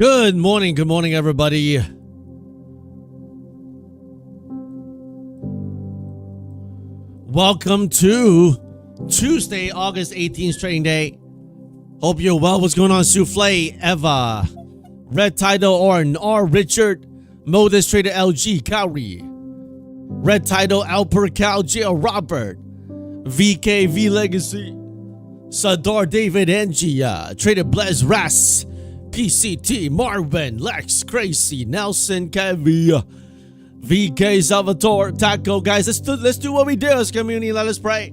Good morning, everybody. Welcome to Tuesday, August 18th trading day. Hope you're well. What's going on, Souffle, Eva, Red Tidal, Orn, R. Richard, Modus Trader, LG, Kauri, Red Tidal, Alper, Cal, J. Robert, VK, V Legacy, Sadar, David, Angia, Trader Bless, Ras, PCT, Marvin, Lex, Crazy, Nelson, Kevi, VK, Salvatore, Taco. Guys, let's do what we do as community. Let us pray.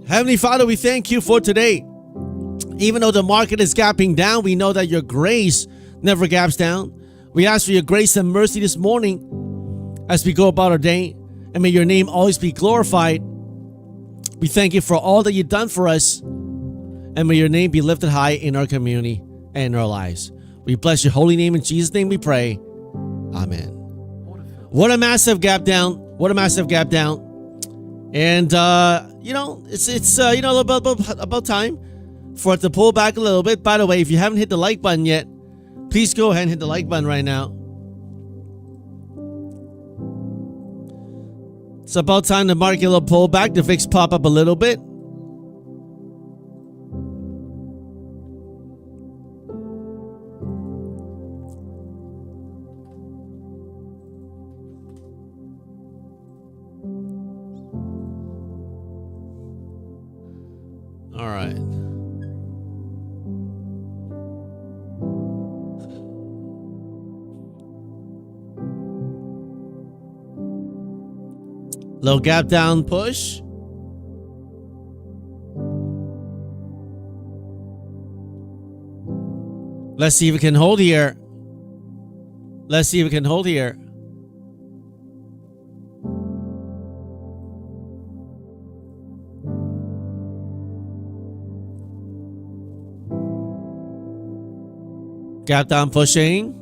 Heavenly Father, we thank you for today. Even though the market is gapping down, we know that your grace never gaps down. We ask for your grace and mercy this morning as we go about our day, and may your name always be glorified. We thank you for all that you've done for us, and may your name be lifted high in our community and in our lives. We bless your holy name. In Jesus' name we pray. Amen. What a massive gap down. What a massive gap down. And, it's about time for it to pull back a little bit. By the way, if you haven't hit the like button yet, please go ahead and hit the like button right now. It's about time the market will pull back. The VIX pop up a little bit. All right. Little gap down push. Let's see if we can hold here. Let's see if we can hold here. Gap down pushing.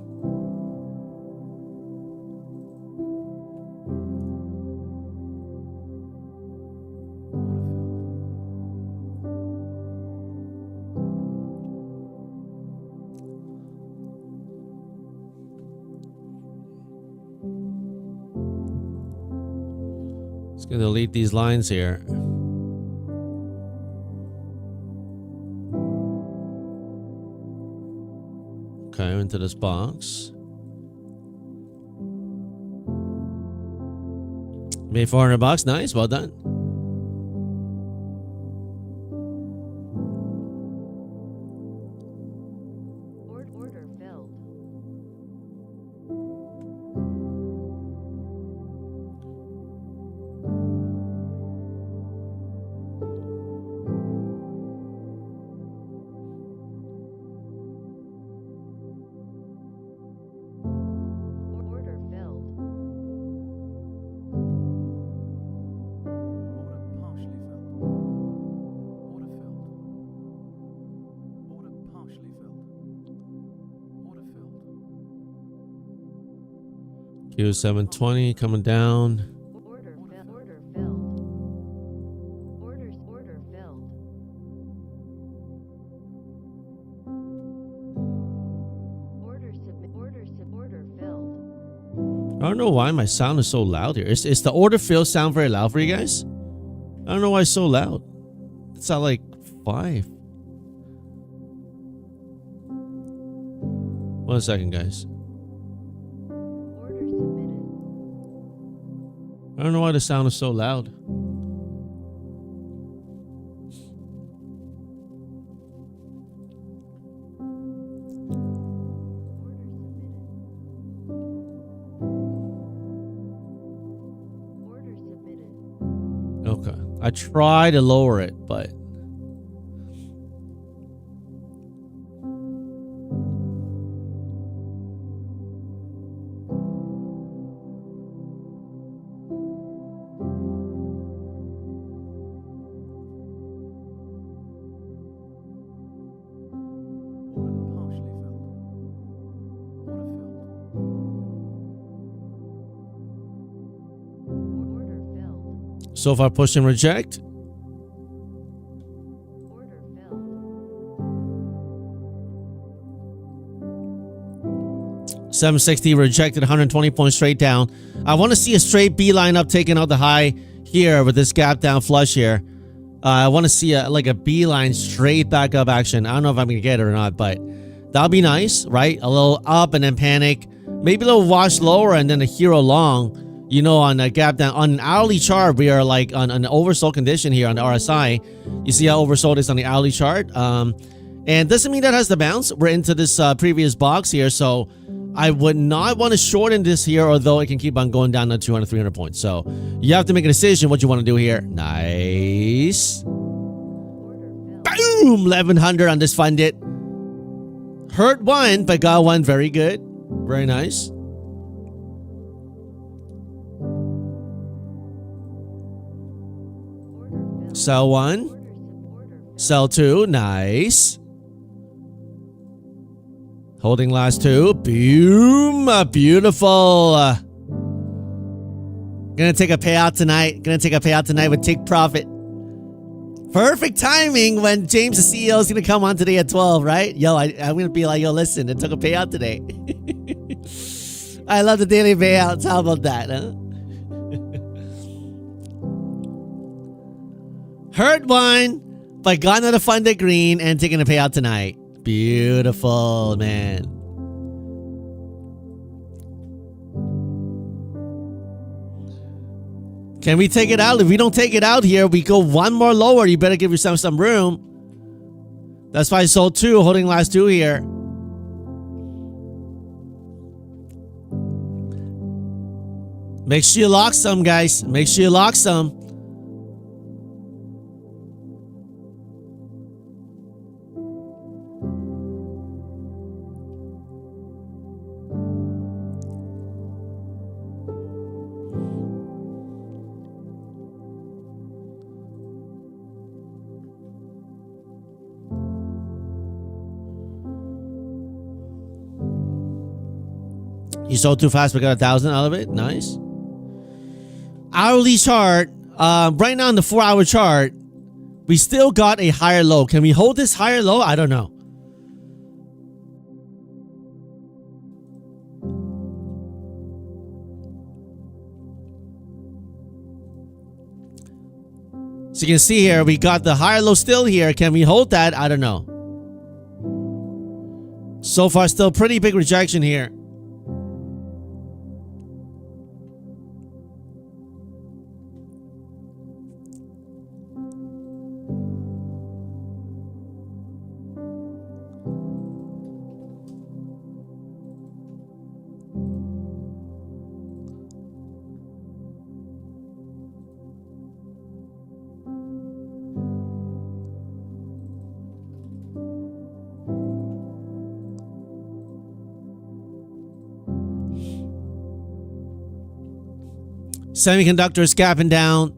It's going to delete these lines here. Okay, into this box. Made 400 bucks. Nice, well done. Order filled. Q720 coming down. Order filled. Order filled. Order filled. I don't know why my sound is so loud here. Is the order fill sound very loud for you guys? I don't know why it's so loud. It's not like 5. 1 second, guys. I don't know why the sound is so loud. Okay. I try to lower it, but so far push and reject. Order filled. 760 rejected 120 points straight down. I want to see a straight B line up taking out the high here with this gap down flush here. I want to see like a B line straight back up action. I don't know if I'm going to get it or not, but that'll be nice, right? A little up and then panic. Maybe a little wash lower and then a hero long. You know, on a gap down. On an hourly chart, we are like on an oversold condition here on the RSI. You see how oversold is on the hourly chart? And doesn't mean that has the bounce. We're into this previous box here, so I would not want to shorten this here, although it can keep on going down to 200, 300 points. So you have to make a decision what you want to do here. Nice. Boom! 1100 on this funded. Hurt one, but got one. Very good. Very nice. Sell one. Sell two. Nice. Holding last two. Boom. Beautiful. Gonna take a payout tonight. With take profit. Perfect timing when James, the CEO, is gonna come on today at 12, right? Yo, I'm gonna be like, yo, listen, it took a payout today. I love the daily payouts. How about that, huh? Hurt one, but got another funded green and taking a payout tonight. Beautiful, man. Can we take it out? If we don't take it out here, we go one more lower. You better give yourself some room. That's why I sold two, holding last two here. Make sure you lock some, guys. Make sure you lock some. You sold too fast, but got 1,000 out of it. Nice. Hourly chart. Right now in the 4-hour chart, we still got a higher low. Can we hold this higher low? I don't know. So you can see here, we got the higher low still here. Can we hold that? I don't know. So far, still pretty big rejection here. Semiconductors gapping down,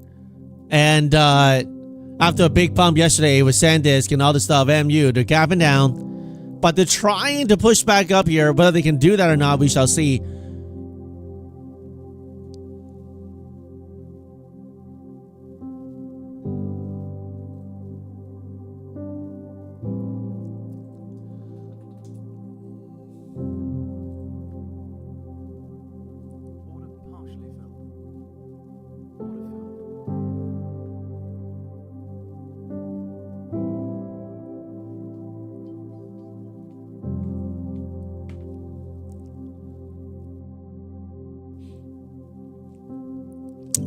and after a big pump yesterday with SanDisk and all this stuff, MU, they're gapping down, but they're trying to push back up here. Whether they can do that or not, we shall see.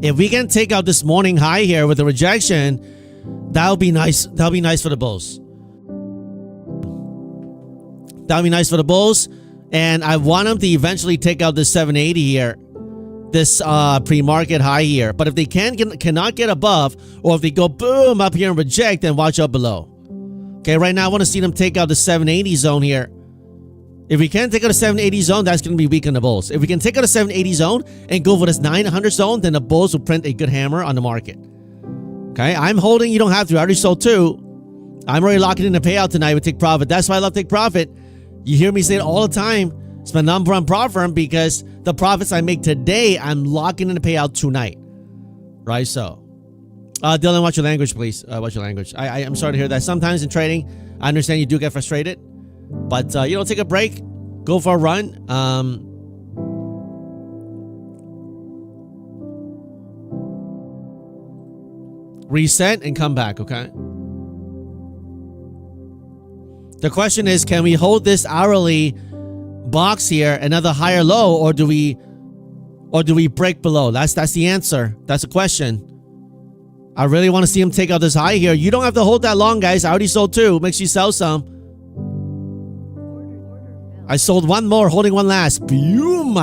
If we can take out this morning high here with a rejection, that'll be nice. That'll be nice for the bulls. That'll be nice for the bulls. And I want them to eventually take out this 780 here, this pre-market high here. But if they cannot get above, or if they go boom up here and reject, then watch out below. Okay, right now I want to see them take out the 780 zone here. If we can take out a 780 zone, that's going to be weak on the bulls. If we can take out a 780 zone and go for this 900 zone, then the bulls will print a good hammer on the market. Okay, I'm holding. You don't have to. I already sold two. I'm already locking in the payout tonight with take profit. That's why I love take profit. You hear me say it all the time. It's my number one profit firm because the profits I make today, I'm locking in the payout tonight. Right, so. Dylan, watch your language, please. Watch your language. I'm sorry to hear that. Sometimes in trading, I understand you do get frustrated. But, take a break. Go for a run. Reset and come back, okay? The question is, can we hold this hourly box here another higher low, or do we break below? That's the answer. That's the question. I really want to see him take out this high here. You don't have to hold that long, guys. I already sold 2. Make sure you sell some. I sold 1 more, holding 1 last. Boom!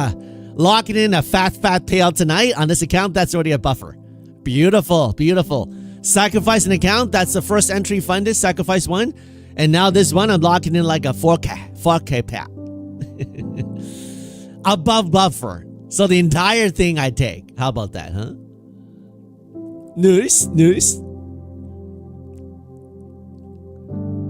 Locking in a fat payout tonight on this account. That's already a buffer. Beautiful, beautiful. Sacrifice an account. That's the first entry funded. Sacrifice 1. And now this one, I'm locking in like a 4K payout. Above buffer. So the entire thing I take. How about that, huh? Nice.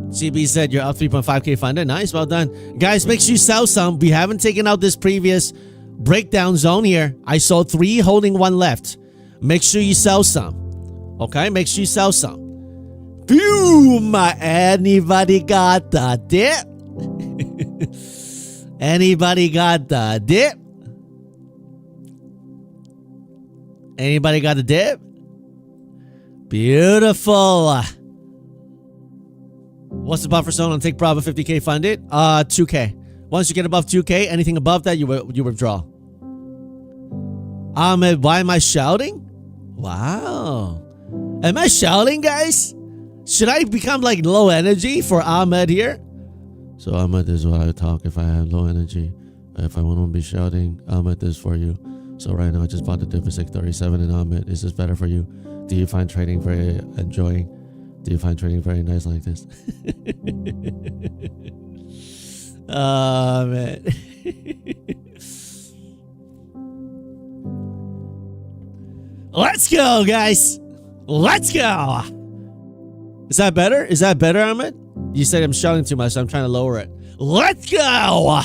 CB said you're up 3.5K funded. Nice, well done. Guys, make sure you sell some. We haven't taken out this previous breakdown zone here. I sold 3, holding 1 left. Make sure you sell some. Okay, make sure you sell some. Boom! Anybody got the dip? Anybody got the dip? Anybody got a dip? Beautiful. What's the buffer zone on Take Bravo 50K funded? 2K. Once you get above 2K, anything above that, you withdraw. Ahmed, why am I shouting? Wow. Am I shouting, guys? Should I become like low energy for Ahmed here? So Ahmed, this is what I talk if I have low energy. If I want to be shouting, Ahmed, this is for you. So right now I just bought the dip for 637 and Ahmed, is this better for you? Do you find trading very enjoying? Do you find trading very nice like this? Oh, man. Let's go, guys. Let's go. Is that better? Is that better, Ahmed? You said I'm shouting too much, so I'm trying to lower it. Let's go.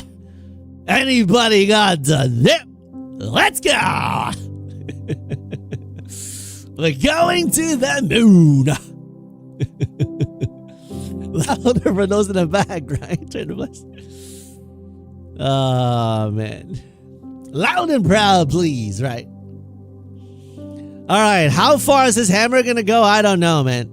Anybody got the dip? Let's go. We're going to the moon. Louder for those in the back, right? Turn the bus. Oh, man. Loud and proud, please, right? All right, how far is this hammer going to go? I don't know, man.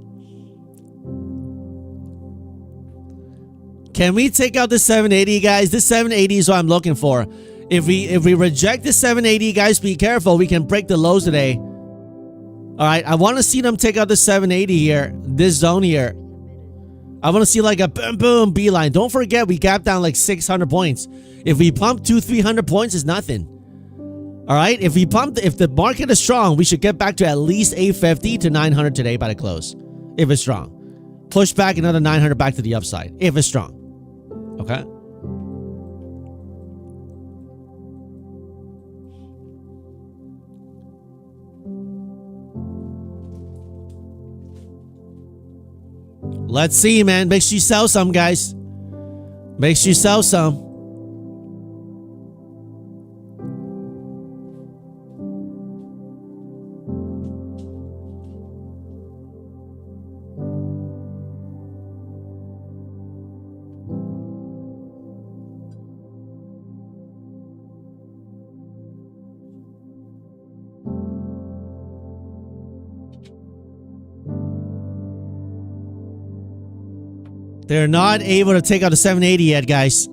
Can we take out the 780, guys? This 780 is what I'm looking for. If we reject the 780, guys, be careful. We can break the lows today. All right, I want to see them take out the 780 here, this zone here. I want to see like a boom, boom, beeline. Don't forget, we gapped down like 600 points. If we pump 200-300 points, it's nothing. All right, if the market is strong, we should get back to at least 850 to 900 today by the close. If it's strong. Push back another 900 back to the upside. If it's strong. Okay? Let's see, man. Make sure you sell some, guys. Make sure you sell some. They're not able to take out the 780 yet, guys.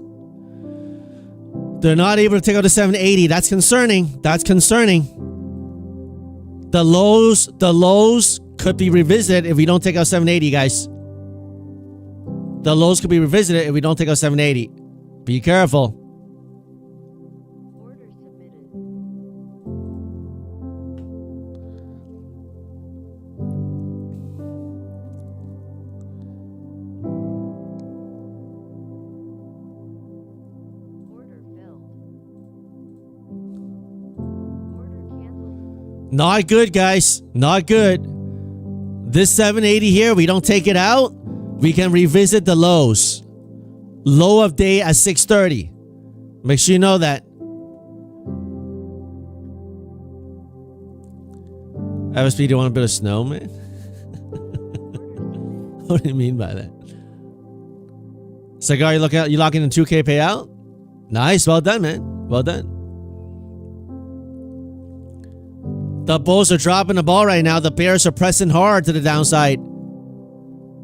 They're not able to take out the 780. That's concerning. That's concerning. The lows could be revisited if we don't take out 780, guys. The lows could be revisited if we don't take out 780. Be careful. Order submitted. Order filled. Order canceled. Not good, guys. Not good. This 780 here, we don't take it out, we can revisit the lows. Low of day at 630. Make sure you know that. FSP, do you want to build a snowman? What do you mean by that? Cigar, you locking in 2K payout? Nice. Well done, man. Well done. The bulls are dropping the ball right now. The bears are pressing hard to the downside.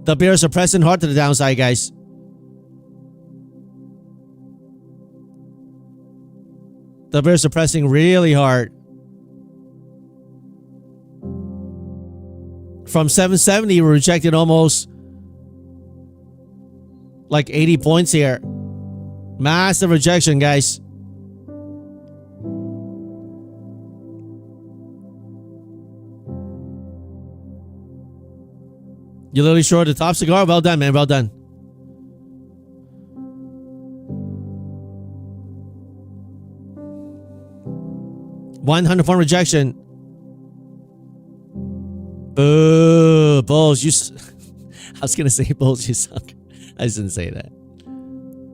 The bears are pressing hard to the downside, guys. The bears are pressing really hard. From 770, we rejected almost like 80 points here. Massive rejection, guys. You literally short the top cigar? Well done, man. Well done. $100 rejection. Boo. Bulls, you... I was going to say bulls, you suck. I just didn't say that.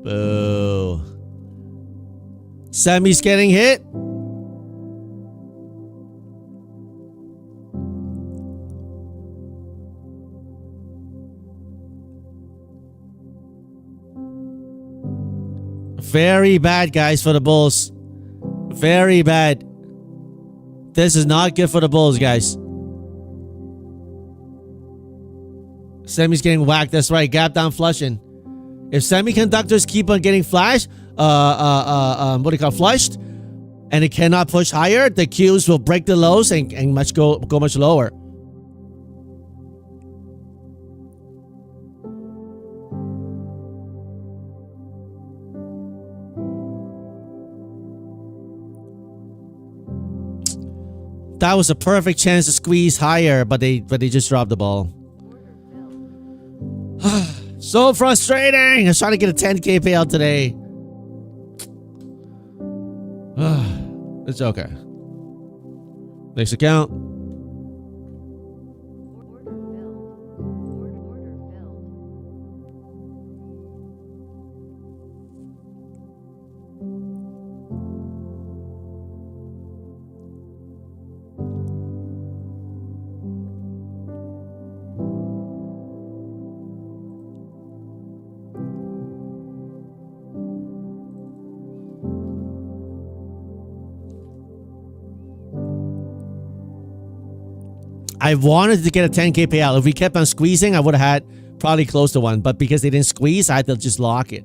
Boo. Semi's getting hit. Very bad, guys, for the bulls. Very bad. This is not good for the bulls, guys. Semi's getting whacked. That's right. Gap down flushing. If semiconductors keep on getting flashed, what do you call flushed, and it cannot push higher, the Qs will break the lows and go much lower. That was a perfect chance to squeeze higher, but they just dropped the ball. So frustrating. I was trying to get a 10K payout today. It's okay. Next account. I wanted to get a 10K payout. If we kept on squeezing, I would have had probably close to one. But because they didn't squeeze, I had to just lock it.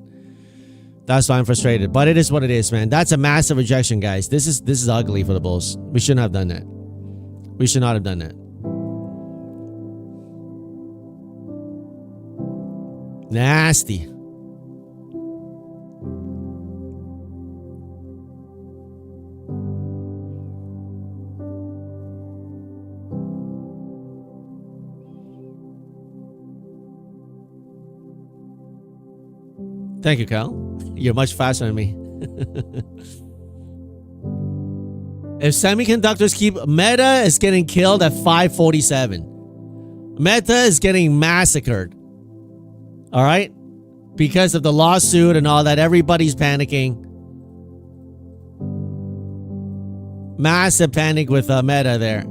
That's why I'm frustrated. But it is what it is, man. That's a massive rejection, guys. This is ugly for the bulls. We shouldn't have done that. We should not have done that. Nasty. Thank you, Cal. You're much faster than me. If semiconductors keep... Meta is getting killed at 547. Meta is getting massacred. All right? Because of the lawsuit and all that. Everybody's panicking. Massive panic with Meta there.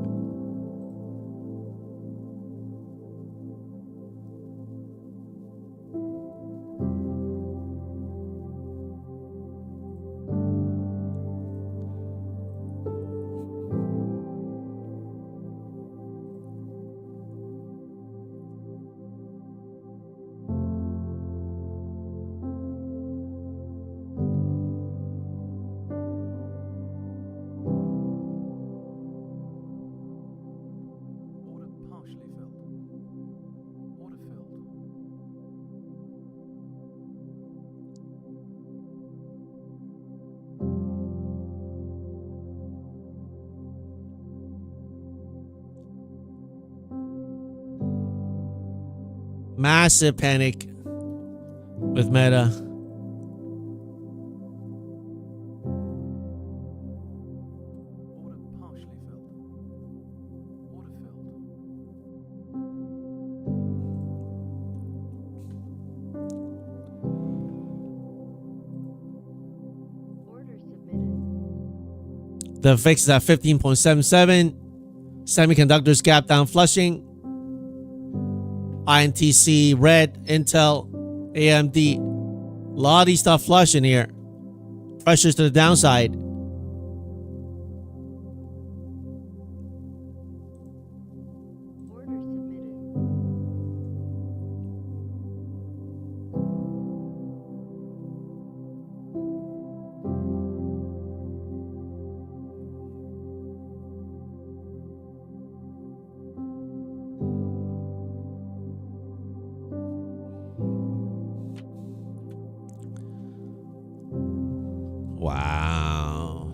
Massive panic with Meta. The fix is at 15.77. Semiconductors gap down flushing. INTC, red, Intel, AMD. A lot of these stuff flushing here. Pressures to the downside. Order submitted. Wow.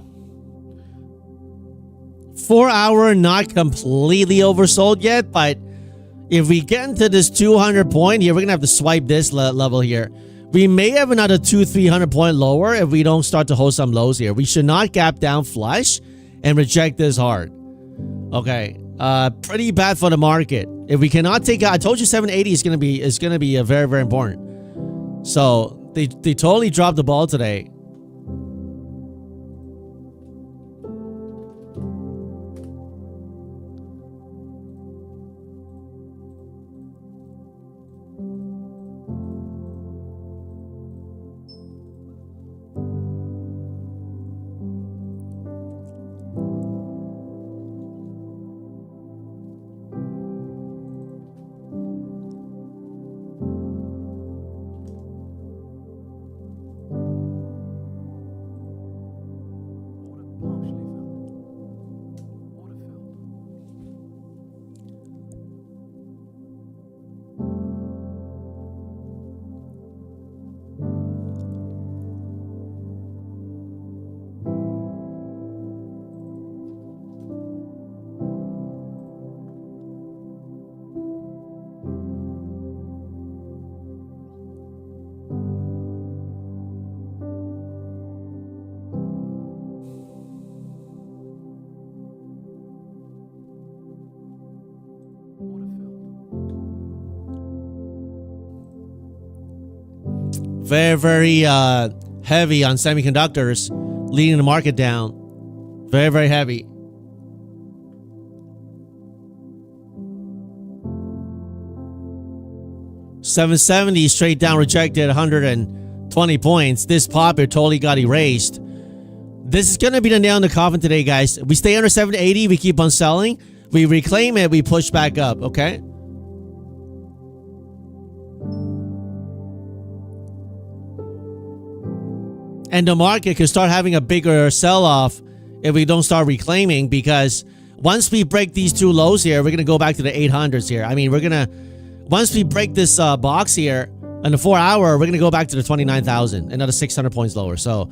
4 hour, not completely oversold yet, but if we get into this 200 point here, we're gonna have to swipe this level here. We may have another 200-300 point lower if we don't start to hold some lows here. We should not gap down flush and reject this hard. Okay, pretty bad for the market. If we cannot take out, I told you 780 is gonna be a very, very important. So they totally dropped the ball today. Very, very heavy on semiconductors, leading the market down. Very, very heavy. $770 straight down, rejected 120 points. This pop here totally got erased. This is going to be the nail in the coffin today, guys. We stay under 780. We keep on selling. We reclaim it. We push back up. Okay. And the market could start having a bigger sell-off if we don't start reclaiming, because once we break these two lows here, we're going to go back to the 800s here. I mean, once we break this box here in the 4 hour, we're going to go back to the 29,000, another 600 points lower. So,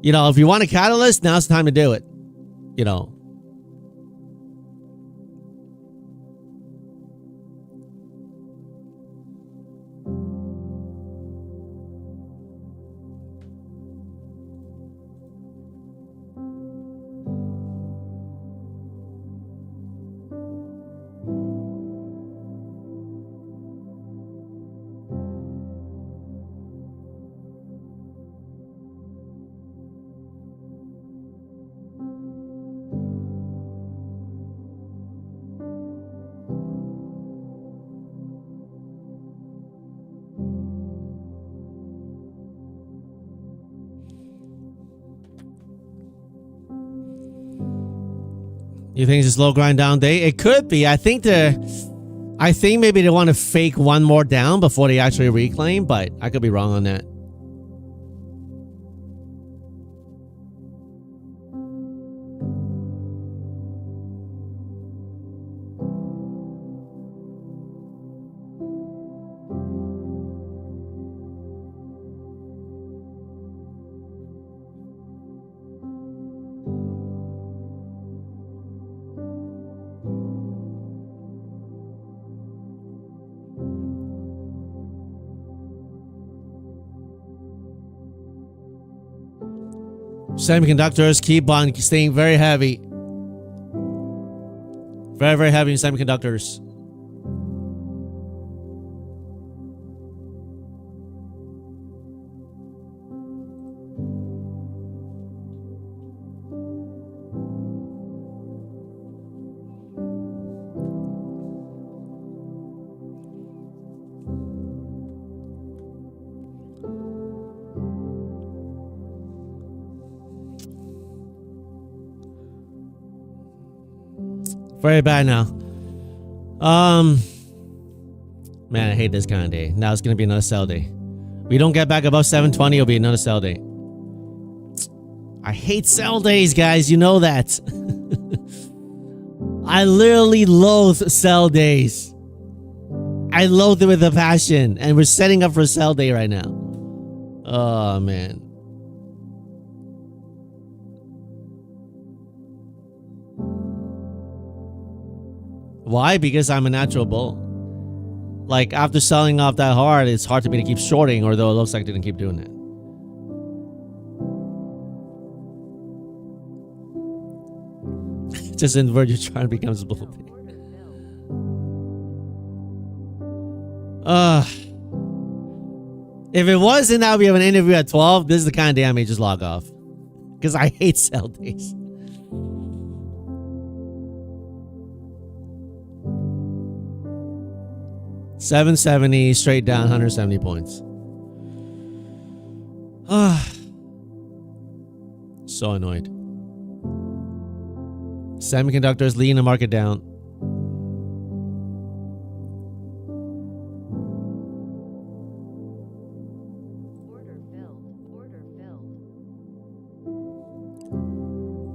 you know, if you want a catalyst, now's the time to do it. You know. You think it's a slow grind down day? It could be. I think maybe they want to fake one more down before they actually reclaim, but I could be wrong on that. Semiconductors keep on staying very heavy. Very, very heavy in semiconductors. Very bad now. Man, I hate this kind of day. Now it's gonna be another sell day. We don't get back above 720, it'll be another sell day. I hate sell days, guys. You know that. I literally loathe sell days. I loathe it with a passion. And we're setting up for a sell day right now. Oh, man. Why? Because I'm a natural bull. Like, after selling off that hard, it's hard for me to keep shorting, although it looks like I didn't keep doing it. Just in the word you're trying to become a bull. If it wasn't now we have an interview at 12, this is the kind of day I may just log off. Because I hate sell days. $770 straight down, 170 points. So annoyed. Semiconductors leading the market down. Order filled. Order filled.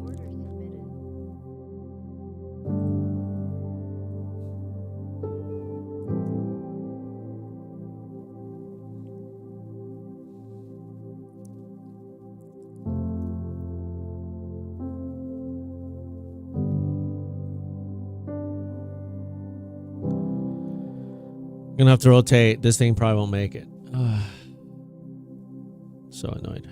Order submitted. Gonna have to rotate. This thing probably won't make it. So annoyed.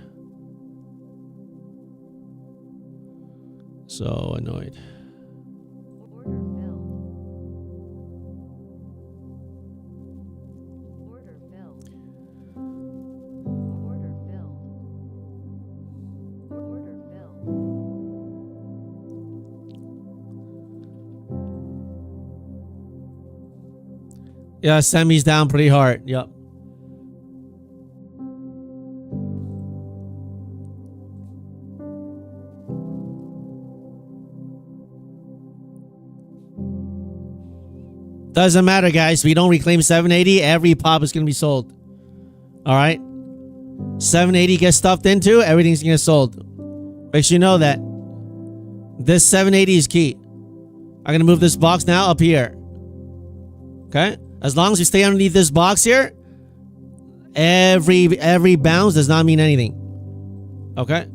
So annoyed. Order filled. Order filled. Order filled. Order filled. Yeah, Semi's down pretty hard. Yep. Doesn't matter, guys. We don't reclaim 780. Every pop is going to be sold. All right. 780 gets stuffed into. Everything's going to get sold. Make sure you know that. This 780 is key. I'm going to move this box now up here. Okay. As long as we stay underneath this box here, every bounce does not mean anything. Okay.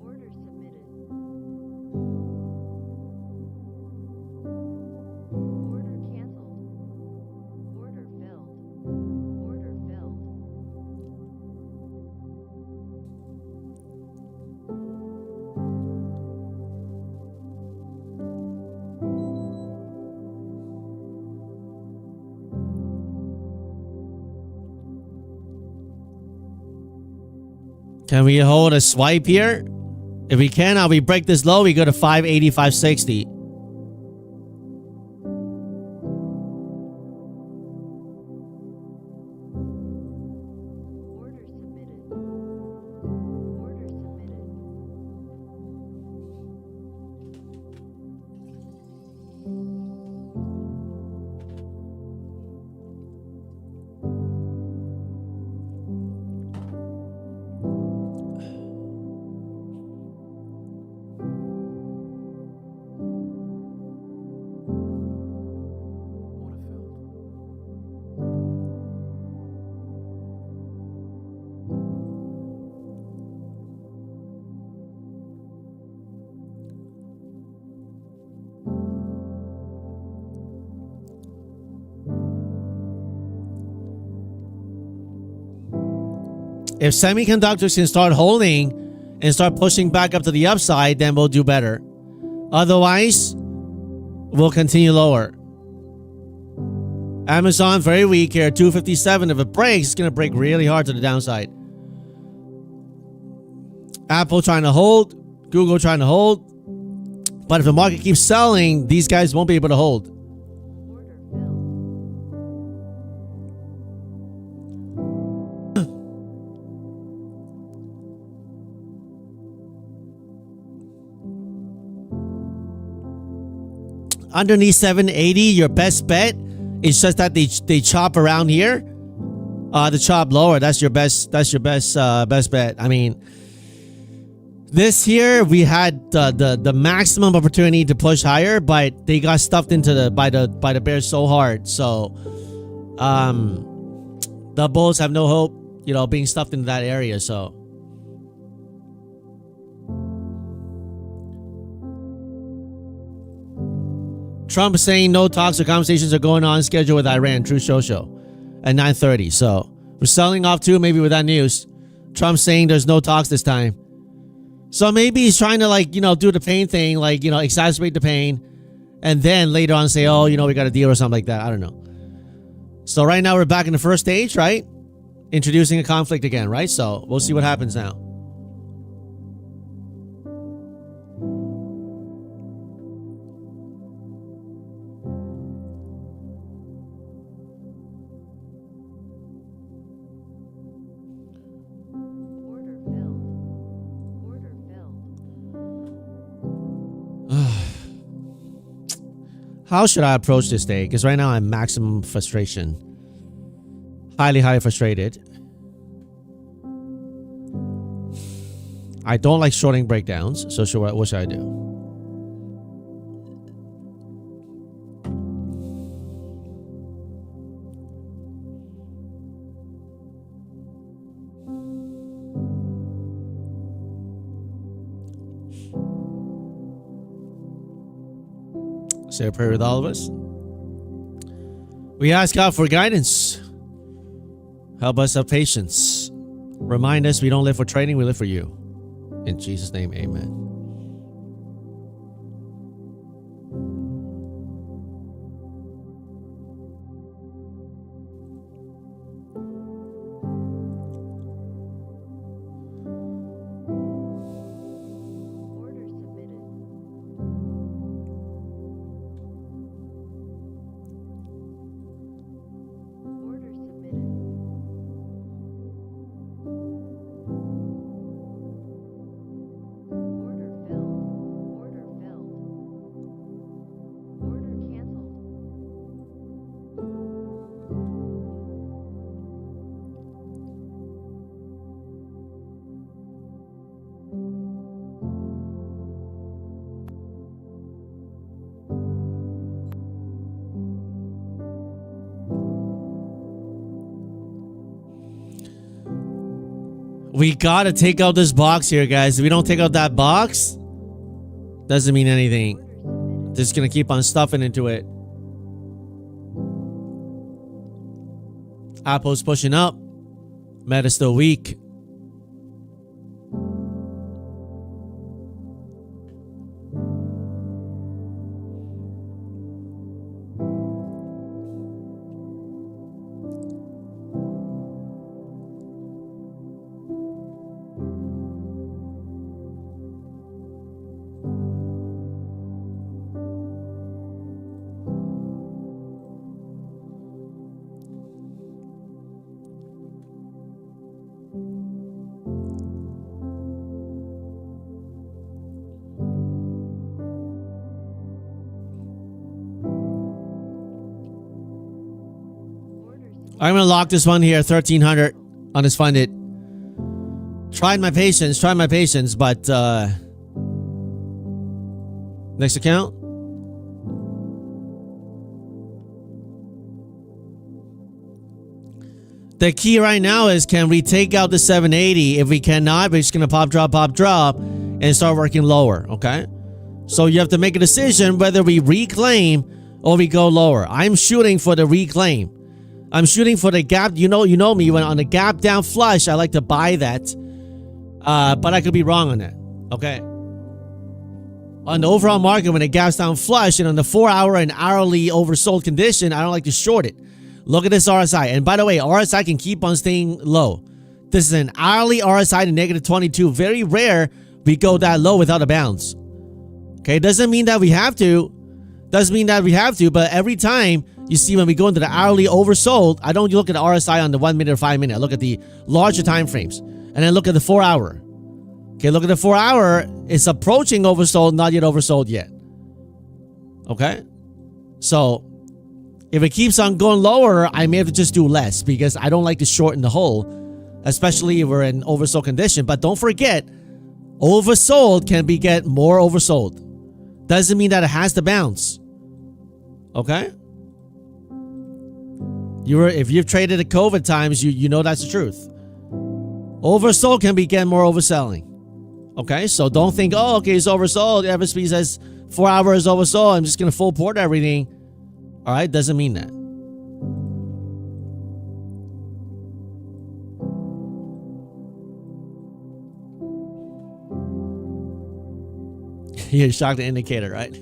Order submitted. Order canceled. Order filled. Order filled. Can we hold a swipe here? If we can, we break this low, we go to 580, 560. Order submitted. Order submitted. If semiconductors can start holding and start pushing back up to the upside, then we'll do better. Otherwise, we'll continue lower. Amazon, very weak here, 257. If it breaks, it's going to break really hard to the downside. Apple trying to hold. Google trying to hold. But if the market keeps selling, these guys won't be able to hold. Order filled. underneath 780, your best bet is just that they chop around here. The chop lower. That's your best best bet. I mean, this here we had the maximum opportunity to push higher, but they got stuffed into by the bears so hard. So the bulls have no hope, you know, being stuffed into that area. So Trump is saying no talks or conversations are going on scheduled with Iran. True show at 9:30. So we're selling off too, maybe with that news. Trump saying there's no talks this time. So maybe he's trying to, like, you know, do the pain thing, like, you know, exacerbate the pain, and then later on say, oh, you know, we got a deal or something like that. I don't know. So right now we're back in the first stage, right? Introducing a conflict again, right? So we'll see what happens now. How should I approach this day? Because right now I'm maximum frustration. Highly frustrated. I don't like shorting breakdowns. So what should I do? Say a prayer with all of us. We ask God for guidance. Help us have patience. Remind us we don't live for trading, we live for you. In Jesus' name, amen. We gotta take out this box here, guys. If we don't take out that box, doesn't mean anything. Just gonna keep on stuffing into it. Apple's pushing up. Meta's still weak. I'm gonna lock this one here, 1300 on this funded. Tried my patience, but next account. The key right now is, can we take out the 780? If we cannot, we're just gonna pop, drop, and start working lower, okay? So you have to make a decision whether we reclaim or we go lower. I'm shooting for the reclaim. I'm shooting for the gap. You know me. When on the gap down flush, I like to buy that. But I could be wrong on that. Okay. On the overall market, when it gaps down flush and on the 4-hour and hourly oversold condition, I don't like to short it. Look at this RSI. And by the way, RSI can keep on staying low. This is an hourly RSI to negative 22. Very rare we go that low without a bounce. Okay. Doesn't mean that we have to. But every time you see when we go into the hourly oversold, I don't look at the RSI on the 1 minute or 5 minute. I look at the larger time frames. And then look at the 4-hour. Okay, look at the 4-hour. It's approaching oversold, not yet oversold yet. Okay? So if it keeps on going lower, I may have to just do less because I don't like to shorten the hole, especially if we're in oversold condition. But don't forget, oversold can get more oversold. Doesn't mean that it has to bounce. Okay? If you've traded at COVID times, you know that's the truth. Oversold can get more overselling. Okay? So don't think, oh, okay, it's oversold. FSP says 4 hours oversold. I'm just going to full port everything. All right? Doesn't mean that. You're shocked the indicator, right?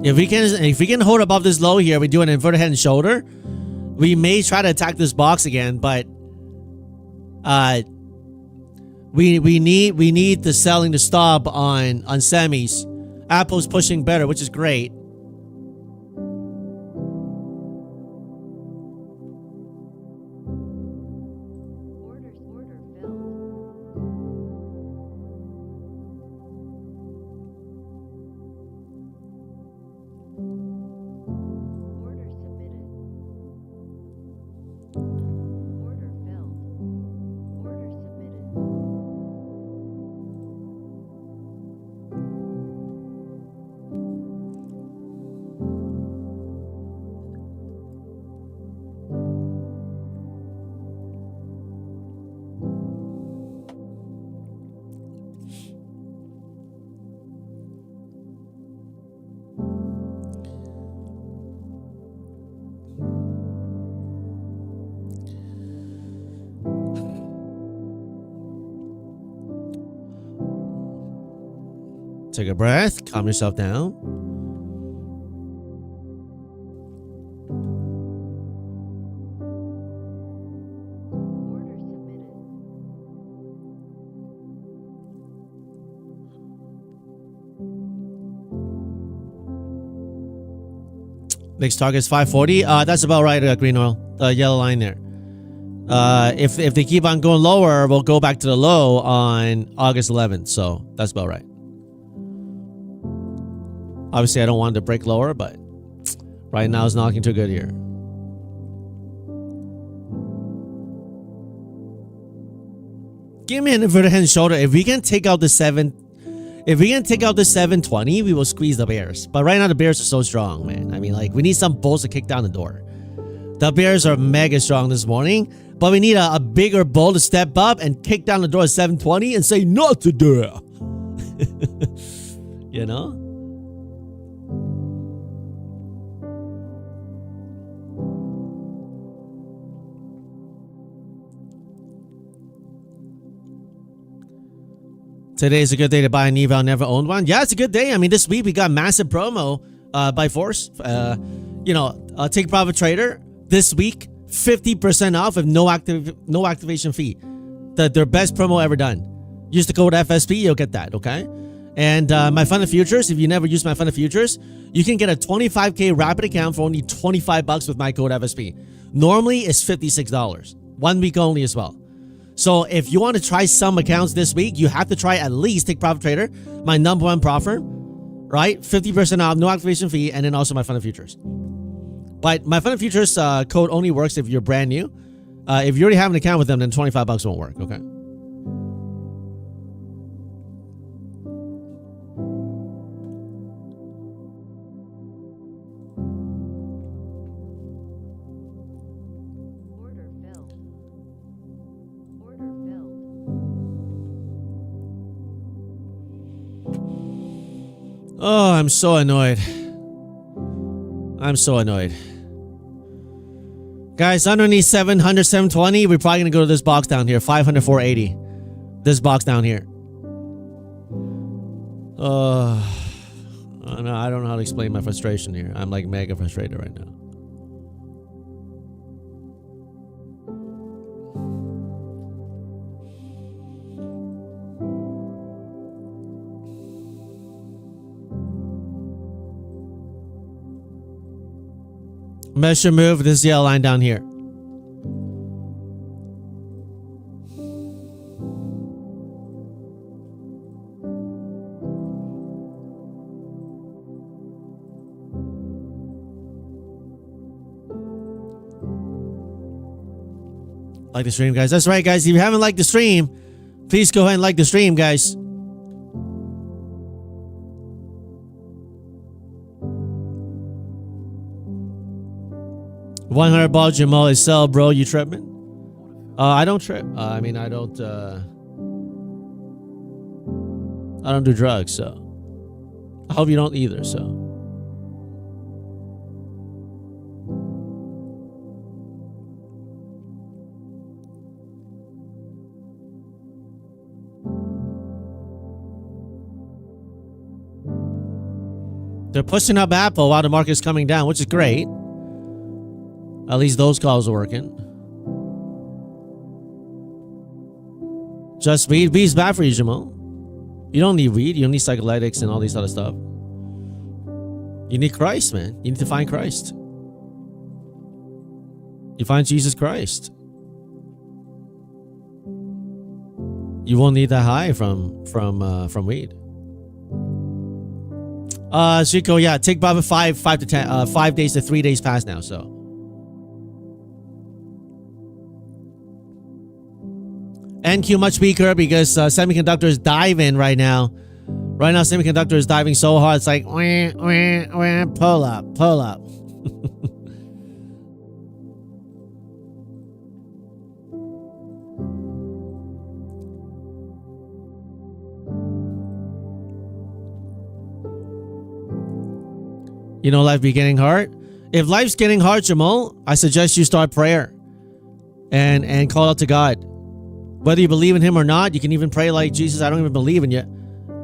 If we can hold above this low here, we do an inverted head and shoulder. We may try to attack this box again, but we need the selling to stop on semis. Apple's pushing better, which is great. Order filled. Order submitted. Order filled. Order submitted. Take a breath, calm yourself down. Order submitted. Next target is 540. That's about right, green oil. The yellow line there. If they keep on going lower, we'll go back to the low on August 11th. So that's about right. Obviously, I don't want it to break lower, but right now it's not looking too good here. Give me an inverted head and shoulder. If we can take out the 720, we will squeeze the bears. But right now the bears are so strong, man. I mean, like, we need some bulls to kick down the door. The bears are mega strong this morning, but we need a bigger bull to step up and kick down the door at 720 and say not today. You know? Today's a good day to buy an eval. Never owned one. Yeah, it's a good day. I mean, this week we got massive promo by force. Take profit trader this week, 50% off with no activation fee. Their best promo ever done. Use the code FSP, you'll get that. Okay. And my fund of futures. If you never use my fund of futures, you can get a 25K rapid account for only $25 with my code FSP. Normally it's $56. 1 week only as well. So if you want to try some accounts this week, you have to try at least Take Profit Trader, my #1 proffer, right? 50% off, no activation fee, and then also my Fund of Futures. But my Fund of Futures code only works if you're brand new. If you already have an account with them, then $25 won't work, okay? Oh, I'm so annoyed. I'm so annoyed. Guys, underneath 700, 720, we're probably going to go to this box down here. 500, 480. This box down here. I don't know how to explain my frustration here. I'm like mega frustrated right now. Measure move. This is the L line down here. Like the stream, guys. That's right, guys. If you haven't liked the stream, please go ahead and like the stream, guys. $100 Jamal is sell, bro. You tripping? I don't trip. I mean, I don't do drugs, so I hope you don't either. So. They're pushing up Apple while the market's coming down, which is great. At least those calls are working. Just weed. Weed's bad for you, Jamal. You don't need weed. You don't need psychedelics and all these other stuff. You need Christ, man. You need to find Christ. You find Jesus Christ. You won't need that high from weed. Chico, yeah, take about 5 to 10, 5 days to 3 days past now, so. NQ much weaker because Semiconductor is diving right now. Right now, Semiconductor is diving so hard, it's like, wah, wah, wah, pull up, pull up. You know, life be getting hard. If life's getting hard, Jamal, I suggest you start prayer and call out to God. Whether you believe in him or not, you can even pray like, Jesus, I don't even believe in you.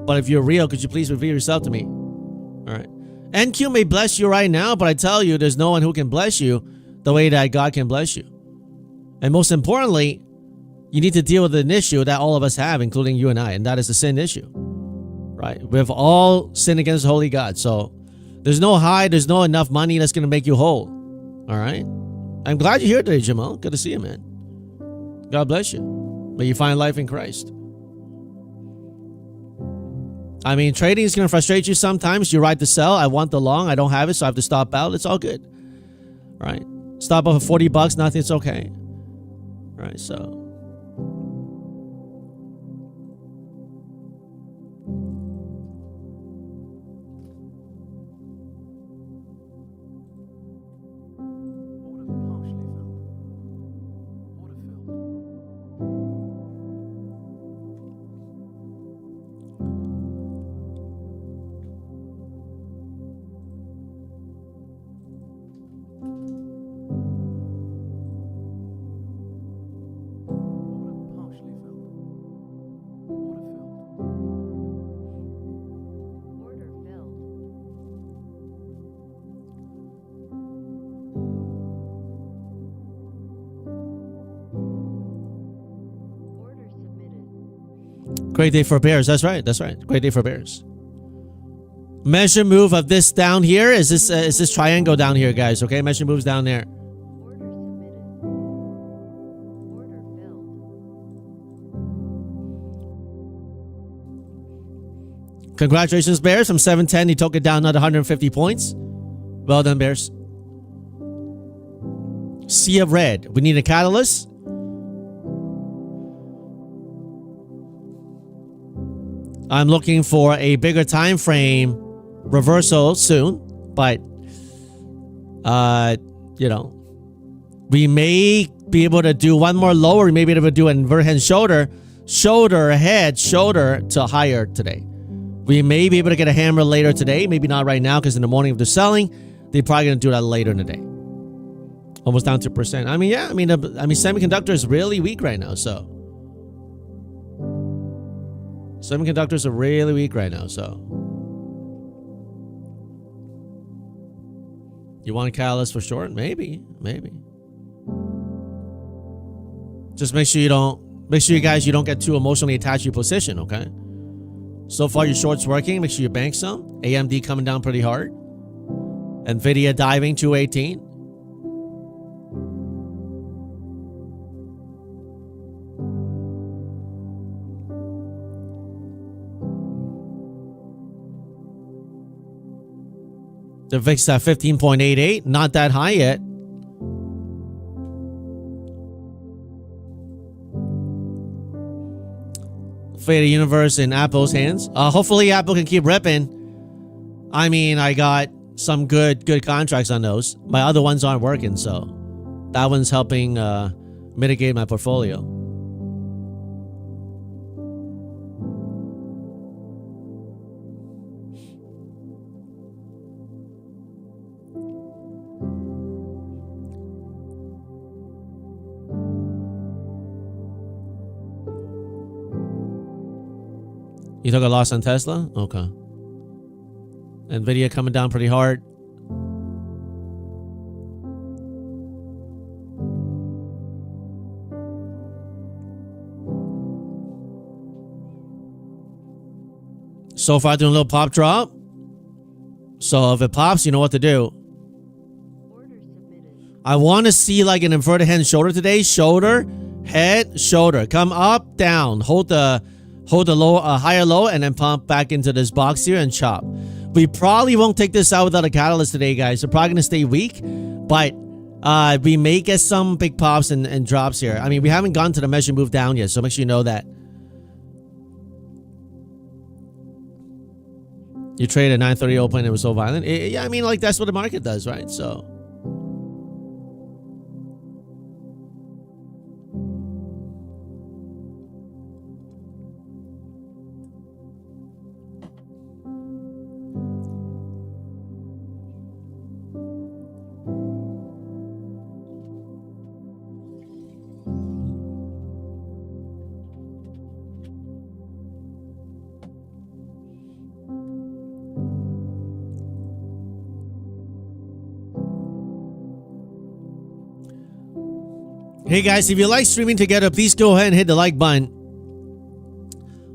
But if you're real, could you please reveal yourself to me? All right. NQ may bless you right now, but I tell you, there's no one who can bless you the way that God can bless you. And most importantly, you need to deal with an issue that all of us have, including you and I, and that is the sin issue. Right? We've all sinned against holy God. So there's no there's no enough money that's going to make you whole. All right? I'm glad you're here today, Jamal. Good to see you, man. God bless you. May you find life in Christ. I mean, trading is going to frustrate you sometimes. You're right to sell. I want the long. I don't have it, so I have to stop out. It's all good. Right? Stop out for $40. Nothing. It's okay. Right? So. Great day for bears. That's right. That's right. Great day for bears. Measure move of this down here is this triangle down here, guys. Okay, measure moves down there. Order submitted. Order filled. Congratulations, Bears. From 710, he took it down another 150 points. Well done, Bears. Sea of red. We need a catalyst. I'm looking for a bigger time frame reversal soon, but you know, we may be able to do one more lower. We may be able to do an invert hand shoulder, shoulder, head, shoulder to higher today. We may be able to get a hammer later today. Maybe not right now because in the morning if they're selling, they're probably going to do that later in the day. Almost down to %. I mean, yeah. I mean, Semiconductor is really weak right now. So Semiconductors are really weak right now. So you want a catalyst for short? Maybe. Just make sure you guys don't get too emotionally attached to your position. Okay. So far, your short's working. Make sure you bank some. AMD coming down pretty hard. Nvidia diving 218. The VIX at 15.88, not that high yet. Fate of the universe in Apple's hands. Hopefully Apple can keep ripping. I mean, I got some good contracts on those. My other ones aren't working, so that one's helping mitigate my portfolio. You took a loss on Tesla? Okay. Nvidia coming down pretty hard. So far doing a little pop drop. So if it pops, you know what to do. Order submitted. I want to see like an inverted head and shoulder today. Shoulder, head, shoulder. Come up, down. Hold the low, higher low, and then pump back into this box here and chop. We probably won't take this out without a catalyst today, guys. We're probably going to stay weak, but we may get some big pops and drops here. I mean, we haven't gone to the measure move down yet, so make sure you know that. You traded at 9:30 open and it was so violent. Yeah, I mean, like, that's what the market does, right? So... Hey guys, if you like streaming together, please go ahead and hit the like button.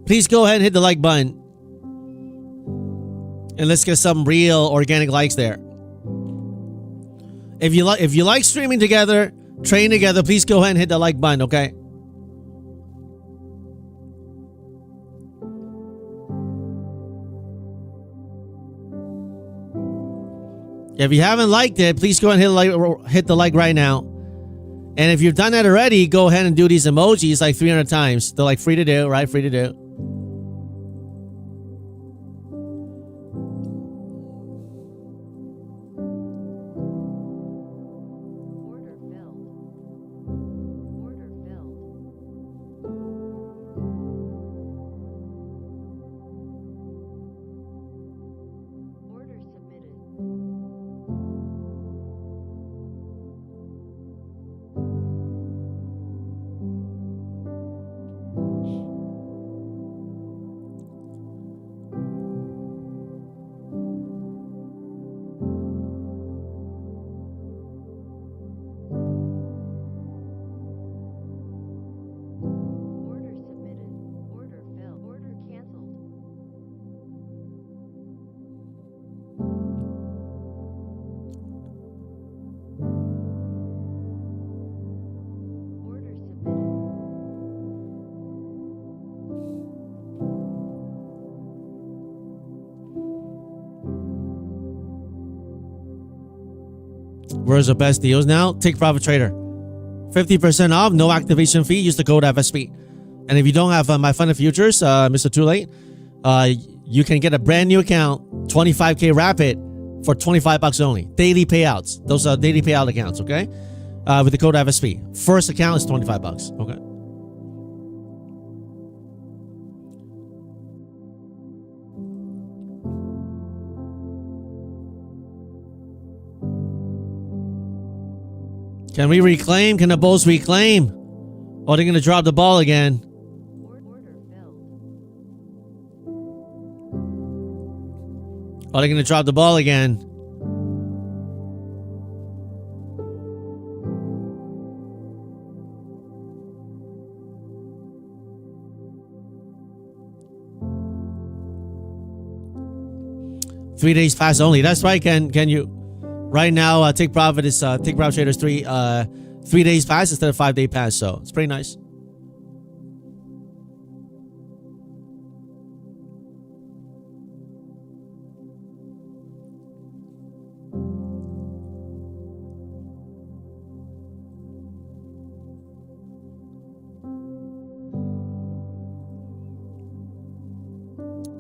Please go ahead and hit the like button. And let's get some real organic likes there. If you like streaming together, trading together, please go ahead and hit the like button, okay? If you haven't liked it, please go ahead and hit the like right now. And if you've done that already, go ahead and do these emojis like 300 times. They're like free to do, right? Free to do. Order filled. Order filled. Order submitted. Order submitted. Order filled. Order canceled. Order submitted. Where's the best deals now? Take Profit Trader. 50% off, no activation fee. Use the code FSP. And if you don't have my fund of futures, Mr. Too Late, you can get a brand new account, 25K rapid, for $25 only. Daily payouts. Those are daily payout accounts, okay? With the code FSP. First account is $25, okay? Can we reclaim? Can the Bulls reclaim? Or they're going to drop the ball again? Order filled. Or they're going to drop the ball again? Three days pass only. That's right. Can you? Right now, Take Profit is Take Profit Traders 3 days pass instead of 5-day pass. So it's pretty nice.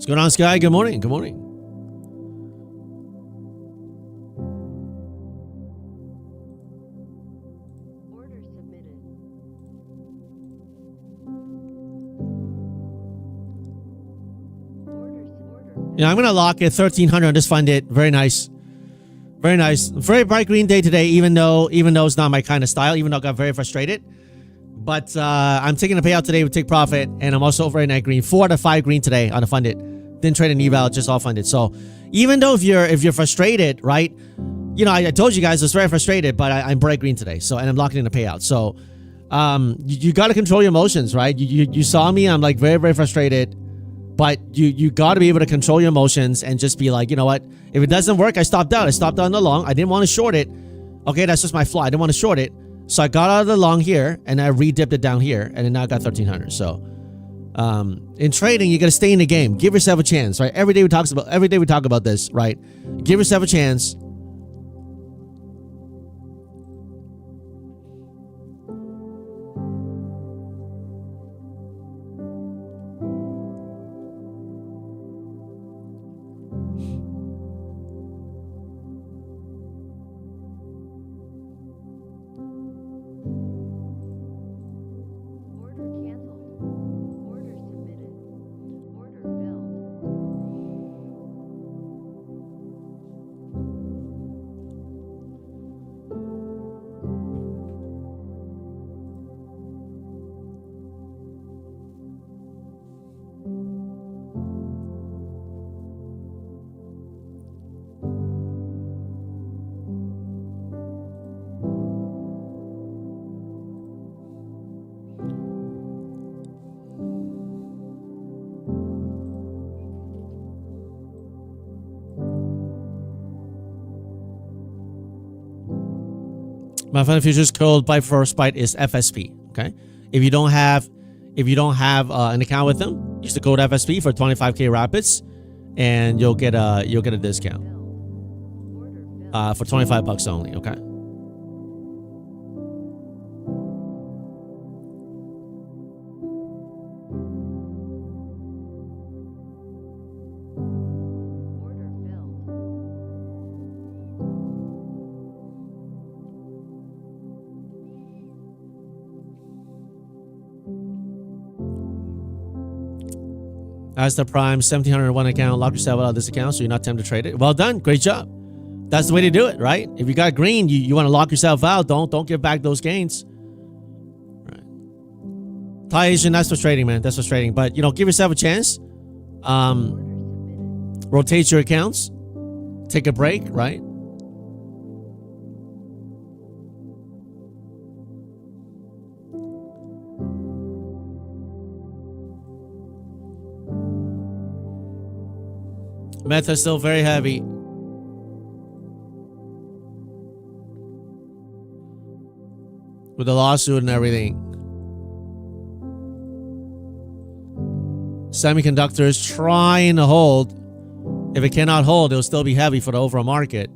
What's going on, Sky? Good morning. Good morning. Order submitted. Order. Yeah, I'm gonna lock it 1300 on this fund it. Very nice. Very nice. Very bright green day today, even though it's not my kind of style, even though I got very frustrated. But I'm taking a payout today with take profit, and I'm also very nice green. 4 out of 5 green today on the funded. Didn't trade an eval, just all funded. So even though if you're frustrated, right? You know, I told you guys I was very frustrated, but I'm bright green today. So and I'm locking in a payout. So you got to control your emotions, right? You saw me, I'm like very, very frustrated. But you got to be able to control your emotions and just be like, you know what? If it doesn't work, I stopped out. I stopped out in the long. I didn't want to short it. Okay, that's just my flaw. I didn't want to short it. So I got out of the long here and I re-dipped it down here. And then now I got 1300. So in trading, you got to stay in the game. Give yourself a chance, right? Every day we talk about this, right? Give yourself a chance. My final futures code by first bite is FSP. Okay, if you don't have an account with them, use the code FSP for 25k rapids, and you'll get a discount for $25 only. Okay. As the prime 1701 account, lock yourself out of this account so you're not tempted to trade it. Well done, great job. That's the way to do it, right? If you got green, you want to lock yourself out. Don't give back those gains. Right. Thai Asian, that's frustrating, man. That's frustrating. But give yourself a chance. Rotate your accounts. Take a break, right? Meta's still very heavy. With the lawsuit and everything. Semiconductors trying to hold. If it cannot hold, it'll still be heavy for the overall market.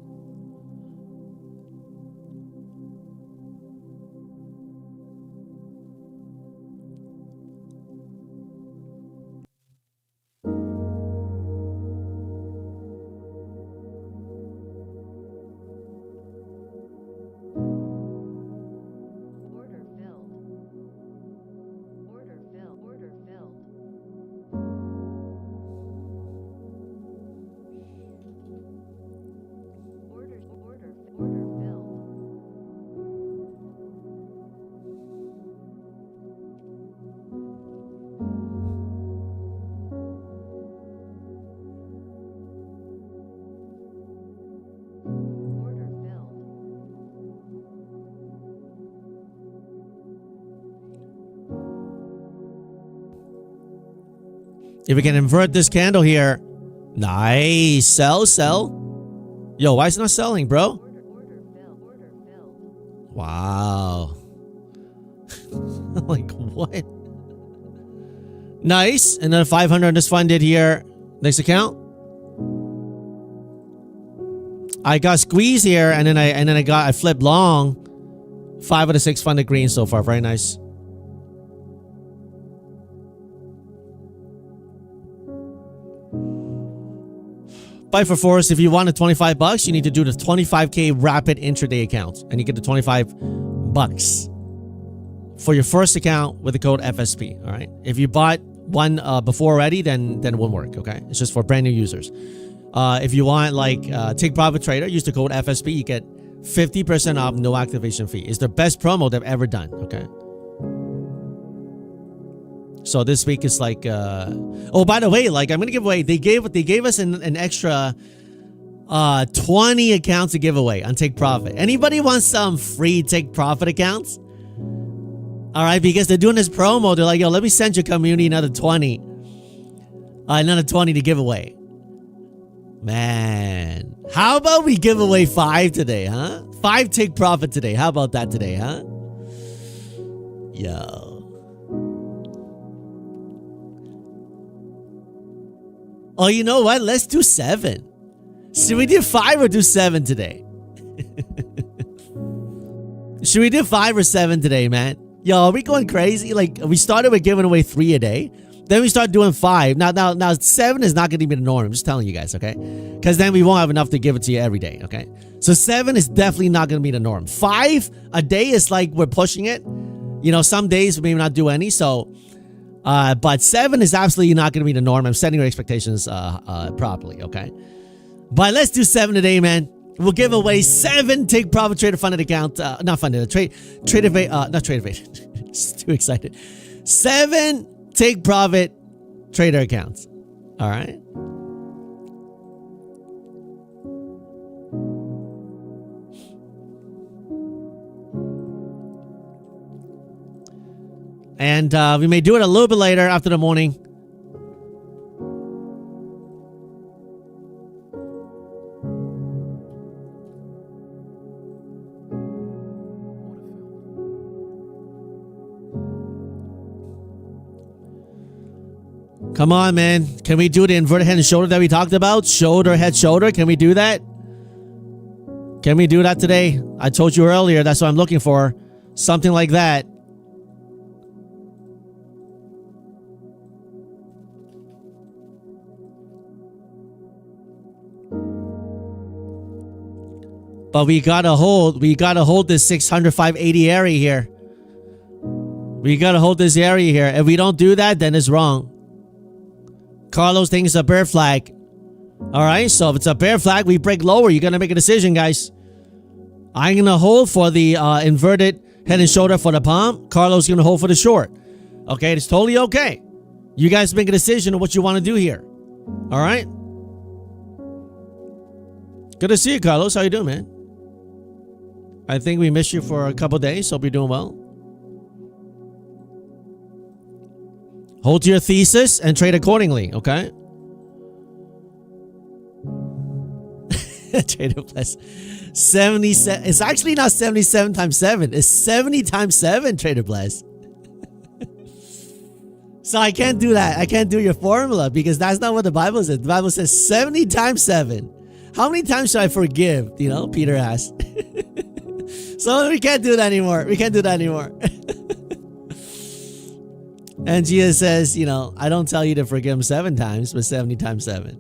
If we can invert this candle here. Nice. Sell. Yo, why is it not selling, bro? Wow. Like, what? Nice. And then 500 is funded here. Next account. I got squeezed here, and then I flipped long. 5 out of 6 funded green so far. Very nice. Buy for force. If you want the 25 bucks, you need to do the 25K rapid intraday account, and you get the 25 bucks for your first account with the code FSP. All right. If you bought one before already, then it won't work. Okay. It's just for brand new users. If you want like Take Profit Trader, use the code FSP. You get 50% off, no activation fee. It's the best promo they've ever done. Okay. So this week is like, oh, by the way, like I'm gonna give away. They gave us an extra 20 accounts to give away on Take Profit. Anybody wants some free Take Profit accounts? All right, because they're doing this promo. They're like, yo, let me send your community another 20 to give away. Man, how about we give away 5 today, huh? 5 Take Profit today. How about that today, huh? Yo. Oh, you know what? Let's do 7. Should we do 5 or do 7 today? Should we do 5 or 7 today, man? Yo, are we going crazy? Like, we started with giving away 3 a day. Then we start doing 5. Now 7 is not going to be the norm. I'm just telling you guys, okay? Because then we won't have enough to give it to you every day, okay? So 7 is definitely not going to be the norm. 5 a day is like we're pushing it. You know, some days we may not do any. So, but 7 is absolutely not going to be the norm. I'm setting your expectations properly, okay? But let's do 7 today, man. We'll give away 7 Take Profit Trader funded account. Not funded. Trade Evade. Not Trade Evade. It's too excited. 7 Take Profit Trader accounts. All right. And we may do it a little bit later after the morning. Come on, man. Can we do the inverted head and shoulder that we talked about? Shoulder, head, shoulder. Can we do that? Can we do that today? I told you earlier. That's what I'm looking for. Something like that. But we gotta hold this 600, 580 area here. We gotta hold this area here. If we don't do that, then it's wrong. Carlos thinks it's a bear flag. All right, so if it's a bear flag, we break lower. You gotta make a decision, guys. I'm gonna hold for the inverted head and shoulder for the palm. Carlos gonna hold for the short. Okay, it's totally okay. You guys make a decision on what you want to do here. All right. Good to see you, Carlos. How you doing, man? I think we missed you for a couple days. Hope you're doing well. Hold to your thesis and trade accordingly, okay? Trader plus 77. It's actually not 77 times 7. It's 70 times 7, Trader Bless. So I can't do that. I can't do your formula because that's not what the Bible says. The Bible says 70 times 7. How many times should I forgive? You know, Peter asked. So we can't do that anymore. We can't do that anymore. And Jesus says, you know, I don't tell you to forgive him 7 times, but 70 times 7.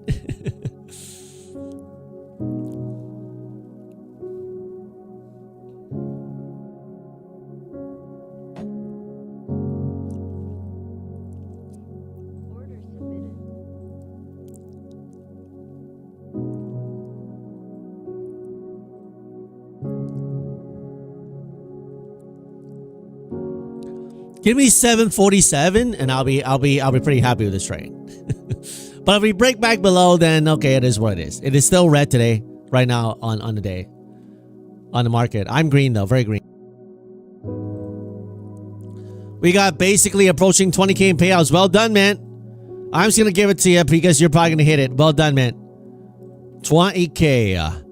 Order submitted. Give me 747 and I'll be pretty happy with this trade. But if we break back below, then okay, it is what it is. It is still red today, right now on the day, on the market. I'm green though, very green. We got basically approaching 20K in payouts. Well done, man. I'm just gonna give it to you because you're probably gonna hit it. Well done, man. 20K.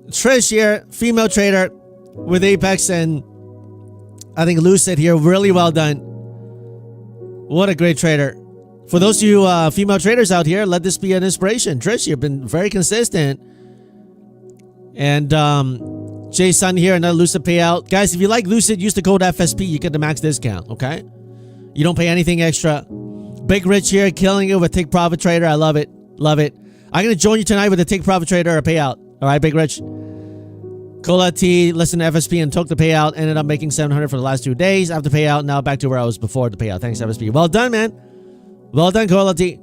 Trish here, female trader with Apex and I think Lucid here. Really well done. What a great trader. For those of you female traders out here, let this be an inspiration. Trish, you've been very consistent. And Jason here, another Lucid payout. Guys, if you like Lucid, use the code FSP. You get the max discount, okay? You don't pay anything extra. Big Rich here, killing it with Take Profit Trader. I love it. Love it. I'm going to join you tonight with a take profit trader or payout. All right, Big Rich. Cola T, listen to FSP and took the payout. Ended up making 700 for the last 2 days. After payout, now back to where I was before the payout. Thanks, FSP. Well done, man. Well done, Cola T.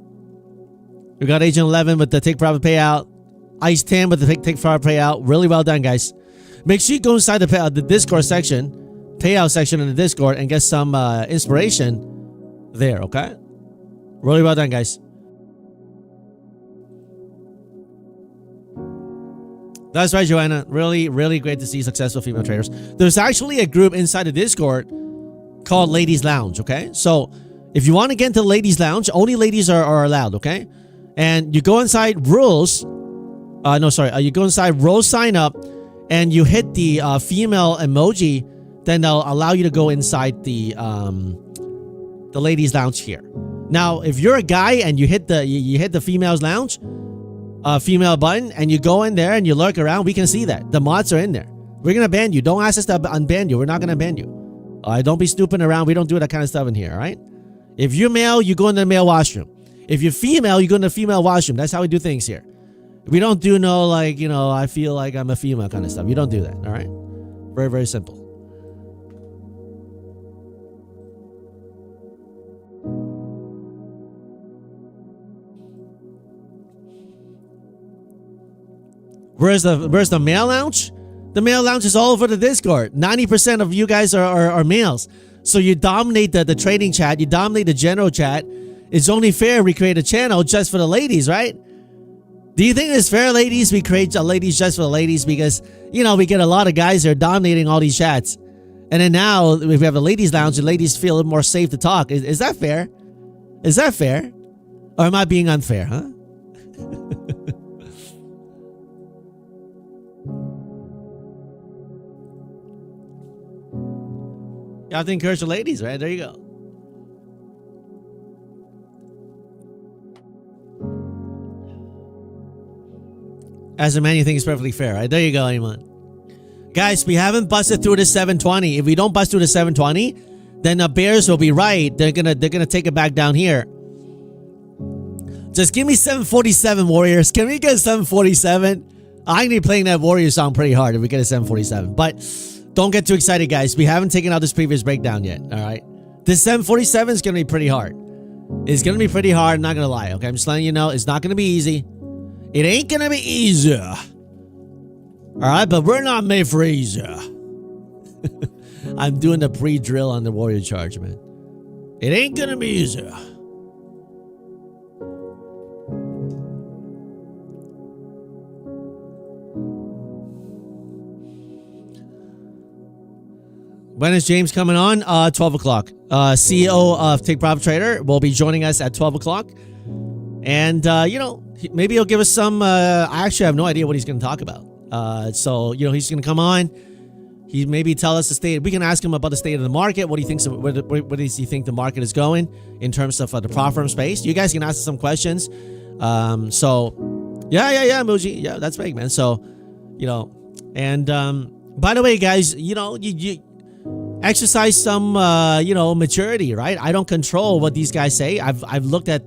We got Agent 11 with the take profit payout. Ice 10 with the take profit payout. Really well done, guys. Make sure you go inside the Discord section, payout section in the Discord, and get some inspiration there, okay? Really well done, guys. That's right, Joanna. Really, really great to see successful female traders. There's actually a group inside the Discord called Ladies Lounge, okay? So if you want to get into Ladies Lounge, only ladies are allowed, okay? And you go inside rules. You go inside rules sign up, and you hit the female emoji, then they'll allow you to go inside the Ladies Lounge here. Now, if you're a guy and you hit the females lounge, female button, and you go in there and you lurk around, we can see that. The mods are in there. We're going to ban you. Don't ask us to unban you. We're not going to ban you. Don't be snooping around. We don't do that kind of stuff in here, all right? If you're male, you go in the male washroom. If you're female, you go in the female washroom. That's how we do things here. We don't do no, like, you know, I feel like I'm a female kind of stuff. You don't do that, all right? Very, very simple. Where's the male lounge? The male lounge is all over the Discord. 90% of you guys are males. So you dominate the trading chat. You dominate the general chat. It's only fair we create a channel just for the ladies, right? Do you think it's fair, ladies? We create ladies just for the ladies because, you know, we get a lot of guys that are dominating all these chats. And then now we have a ladies lounge and ladies feel a little more safe to talk. Is that fair? Is that fair? Or am I being unfair, huh? You have to encourage the ladies, right? There you go. As a man, you think it's perfectly fair, right? There you go, Iman. Guys, we haven't busted through the 720. If we don't bust through the 720, then the bears will be right. They're gonna take it back down here. Just give me 747, Warriors. Can we get 747? I'm gonna be playing that Warrior song pretty hard if we get a 747. But don't get too excited, guys. We haven't taken out this previous breakdown yet, all right? This 747 is going to be pretty hard. It's going to be pretty hard, I'm not going to lie, okay? I'm just letting you know, it's not going to be easy. It ain't going to be easy. All right, but we're not made for easy. I'm doing the pre-drill on the Warrior charge, man. It ain't going to be easy. When is James coming on? 12 o'clock. CEO of Take Profit Trader will be joining us at 12 o'clock. And, you know, maybe he'll give us some... I actually have no idea what he's going to talk about. So, you know, he's going to come on. He maybe tell us the state... We can ask him about the state of the market. What do you think? Where does he think the market is going in terms of the prop firm space? You guys can ask us some questions. So, yeah, Muji. Yeah, that's big, man. So, you know... And, by the way, guys, you know, you exercise some, you know, maturity, right? I don't control what these guys say. I've looked at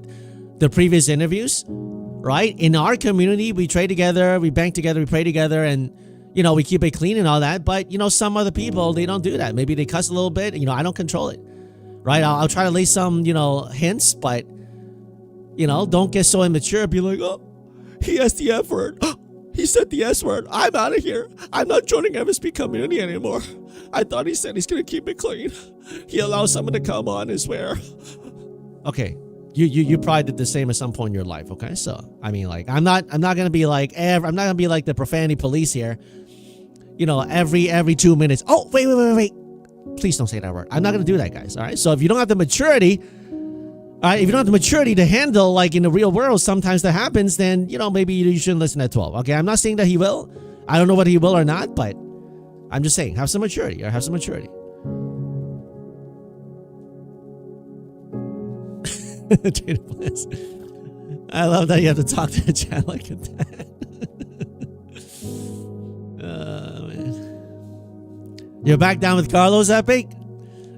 the previous interviews, right? In our community, we trade together, we bank together, we pray together, and, you know, we keep it clean and all that. But, you know, some other people, they don't do that. Maybe they cuss a little bit. You know, I don't control it, right? I'll try to lay some, you know, hints, but, you know, don't get so immature. Be like, oh, he has the F word. He said the S word. I'm out of here. I'm not joining FSP community anymore. I thought he said he's going to keep it clean. He allows someone to come on and swear. Okay. You probably did the same at some point in your life. Okay. So, I mean, like, I'm not going to be like, I'm not going to be like the profanity police here. You know, every 2 minutes. Oh, wait. Please don't say that word. I'm not going to do that, guys. All right. So if you don't have the maturity, if you don't have the maturity to handle, like, in the real world, sometimes that happens, then, you know, maybe you shouldn't listen at 12. Okay. I'm not saying that he will. I don't know whether he will or not, but I'm just saying, have some maturity, or have some maturity. I love that you have to talk to the chat like that. Man. You're back down with Carlos, Epic?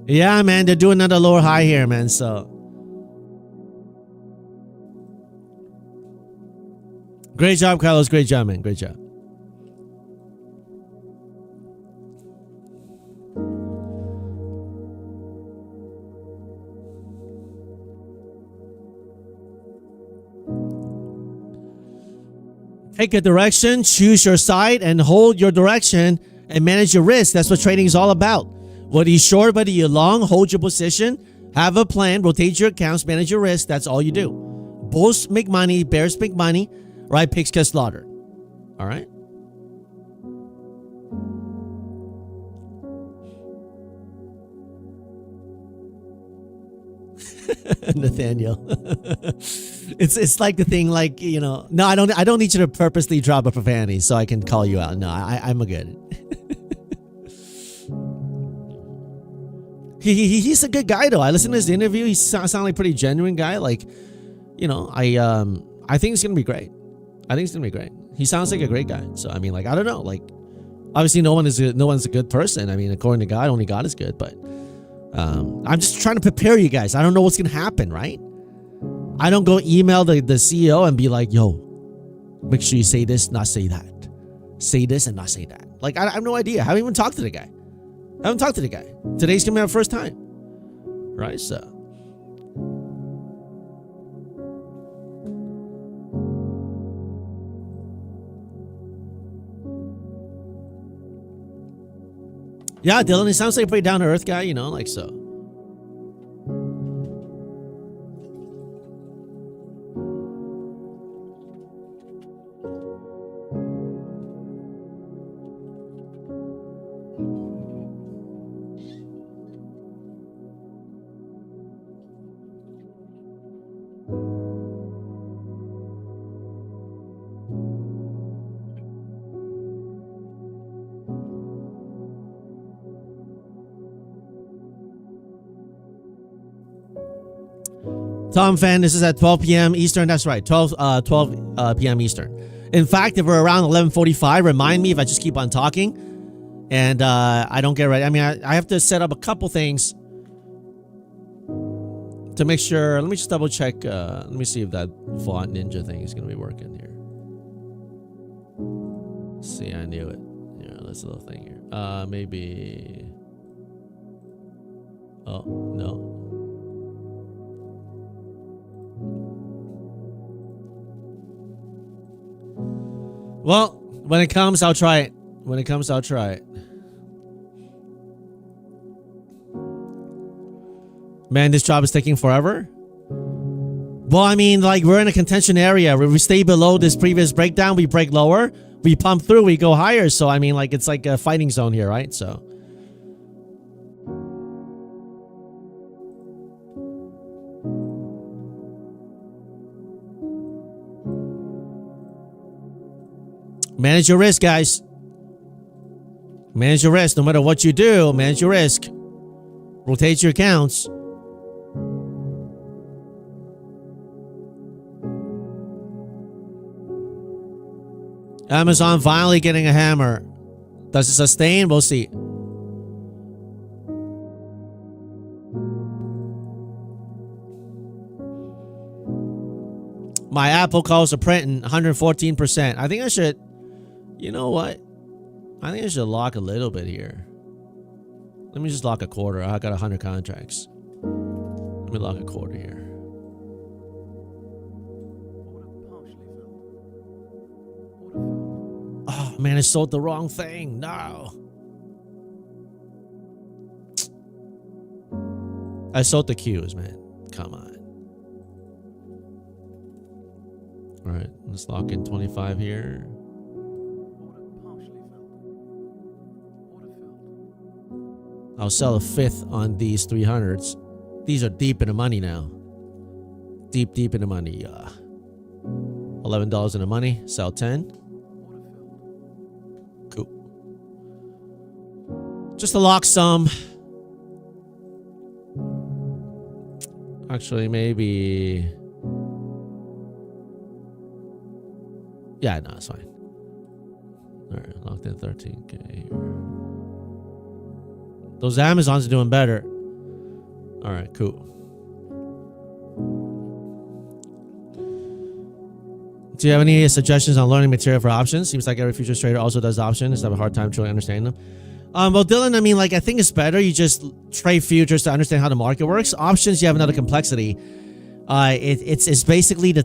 Yeah, man, they're doing another lower high here, man, so. Great job, Carlos. Great job, man. Great job. Take a direction, choose your side, and hold your direction and manage your risk. That's what trading is all about. Whether you're short, whether you're long, hold your position, have a plan, rotate your accounts, manage your risk. That's all you do. Bulls make money, bears make money, right? Pigs get slaughtered. All right? Nathaniel. It's like the thing, like, you know, no, I don't need you to purposely drop a profanity so I can call you out. No, I'm a good. He's a good guy though. I listened to his interview. He sounds like a pretty genuine guy. Like, you know, I think it's gonna be great. I think it's gonna be great. He sounds like a great guy. So I mean, like, I don't know. Like, obviously, no one's a good person. I mean, according to God, only God is good. But I'm just trying to prepare you guys. I don't know what's gonna happen, right? I don't go email the CEO and be like, yo, make sure you say this, not say that. Say this and not say that. Like, I have no idea. I haven't even talked to the guy. Today's gonna be our first time. Right? So. Yeah, Dylan, he sounds like a pretty down-to-earth guy, you know, like so. Tom Fan, this is at 12 p.m. Eastern. That's right, 12 p.m. Eastern. In fact, if we're around 11:45, remind me if I just keep on talking and I don't get ready. I mean, I have to set up a couple things to make sure. Let me just double check. Let me see if that font ninja thing is going to be working here. See, I knew it. Yeah, this little thing here. Maybe. Oh, no. Well, when it comes, I'll try it. Man, this job is taking forever. Well, I mean, like, we're in a contention area. We stay below this previous breakdown, we break lower. We pump through, we go higher. So, I mean, like, it's like a fighting zone here, right? So. Manage your risk, guys. Manage your risk. No matter what you do, manage your risk. Rotate your accounts. Amazon finally getting a hammer. Does it sustain? We'll see. My Apple calls are printing 114%. I think I should... You know what? I think I should lock a little bit here. Let me just lock a quarter. I got 100 contracts. Let me lock a quarter here. Oh, man, I sold the wrong thing. No. I sold the Qs, man. Come on. All right, let's lock in 25 here. I'll sell a fifth on these 300s. These are deep in the money now. Deep in the money. $11 in the money. Sell 10. Cool. Just a lock sum. Actually, maybe... Yeah, no, it's fine. All right, locked in 13K here. Those Amazons are doing better. All right, cool. Do you have any suggestions on learning material for options? Seems like every futures trader also does options. I have a hard time truly understanding them. Well, Dylan, I mean, like, I think it's better you just trade futures to understand how the market works. Options, you have another complexity. It's basically the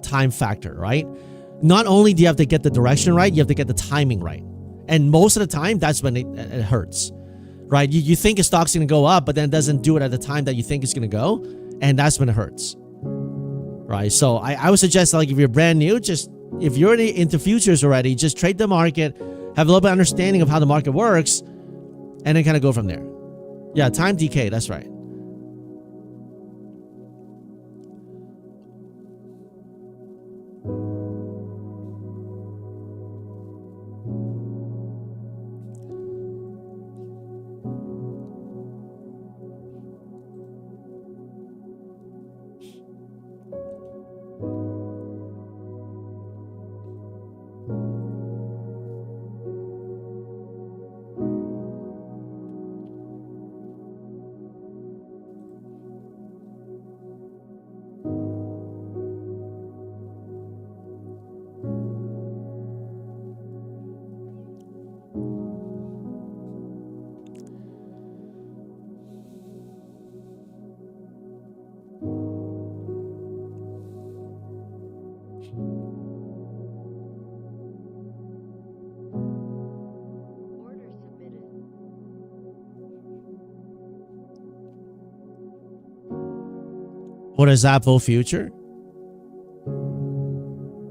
time factor, right? Not only do you have to get the direction right, you have to get the timing right. And most of the time, that's when it hurts, right? You think a stock's going to go up, but then it doesn't do it at the time that you think it's going to go. And that's when it hurts, right? So I would suggest, like, if you're brand new, just if you're into futures already, just trade the market, have a little bit of understanding of how the market works, and then kind of go from there. Yeah, time decay, that's right. Order submitted. What is Apple Future?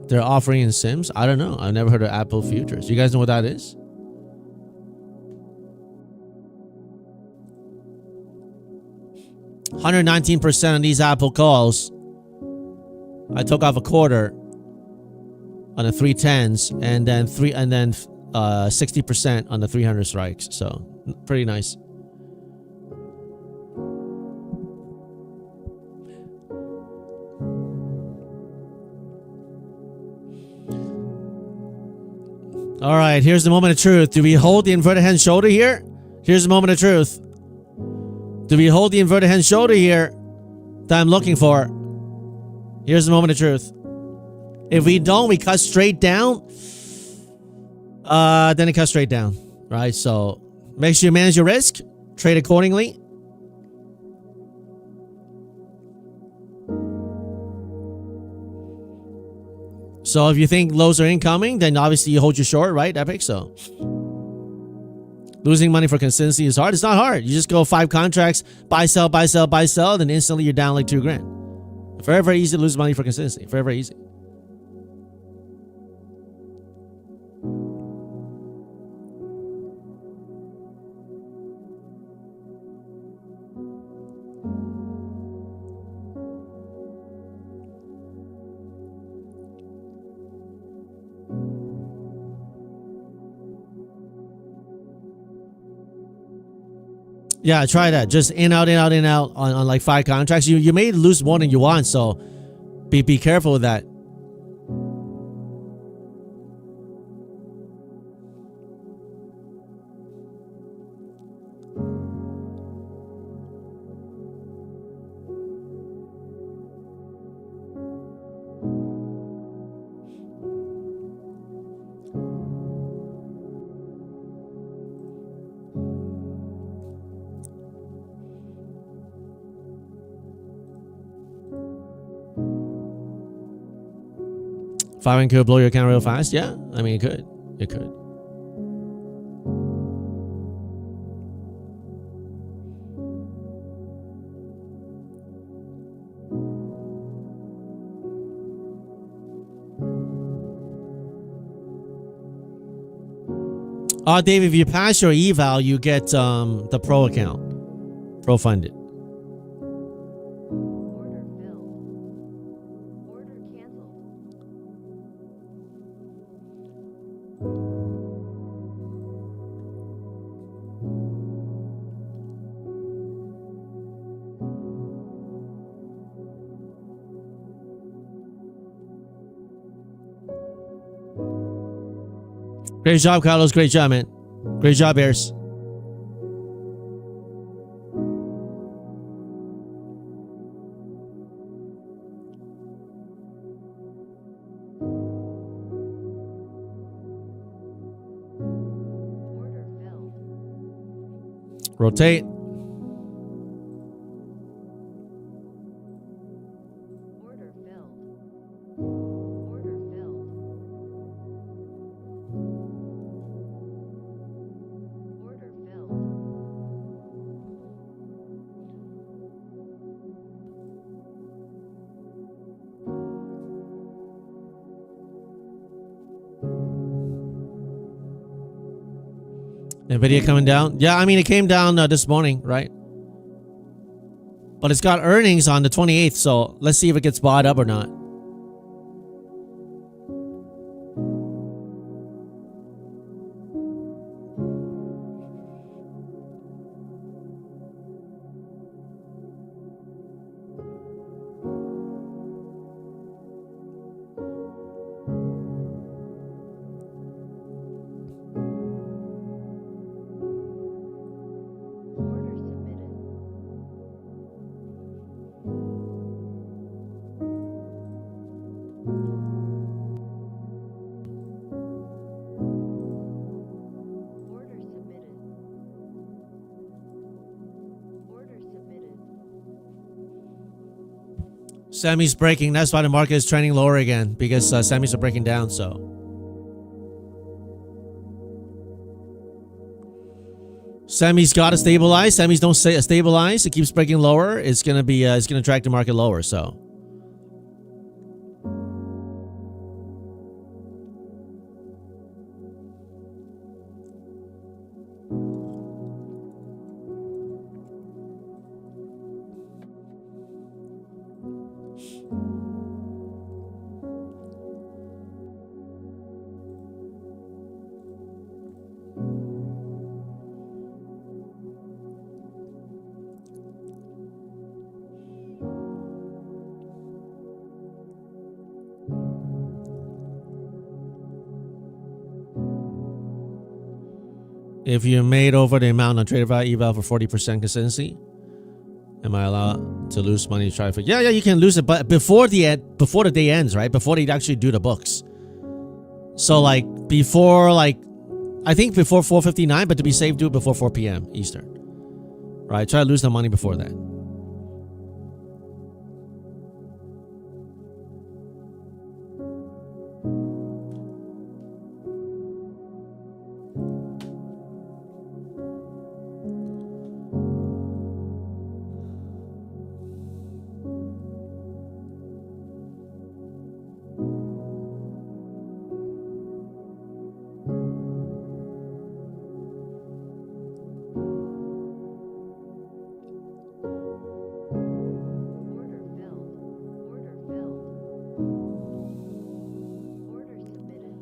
They're offering in Sims? I don't know. I've never heard of Apple Futures. You guys know what that is? $119% on these Apple calls. I took off a quarter on the 310s and then 60% on the 300 strikes. So pretty nice. All right, here's the moment of truth. Do we hold the inverted hand shoulder here? Here's the moment of truth. Do we hold the inverted hand shoulder here that I'm looking for? Here's the moment of truth. If we don't, we cut straight down. Then it cuts straight down, right? So make sure you manage your risk. Trade accordingly. So if you think lows are incoming, then obviously you hold your short, right, Epic? So losing money for consistency is hard. It's not hard. You just go 5 contracts, buy, sell, buy, sell, buy, sell, then instantly you're down like $2 grand. Very, very easy to lose money for consistency. Very, very easy. Yeah, try that. Just in, out, in, out, in, out on like 5 contracts. You may lose more than you want, so be careful with that. Firing could blow your account real fast. Yeah, I mean, it could. It could. Dave, if you pass your eval, you get the pro account, pro funded. Order filled. Order canceled. Great job, Carlos. Great job, man. Great job, Bears. Rotate. Order filled. Order filled. Order filled. Nvidia coming down. Yeah, I mean, it came down this morning, right? But it's got earnings on the 28th, so let's see if it gets bought up or not. Order submitted. Order submitted. Order submitted. Semi's breaking. That's why the market is trending lower again, because semis are breaking down. So semis got to stabilize. Semis don't stabilize. It keeps breaking lower. It's gonna be. It's gonna drag the market lower. So if you made over the amount on trader value eval for 40% consistency, am I allowed to lose money to try for? Yeah, you can lose it, but before the day ends, right? Before they actually do the books. So like before, like I think before 4:59, but to be safe, do it before 4 p.m. Eastern. Right? Try to lose the money before that. Order filled. Order filled. Order submitted.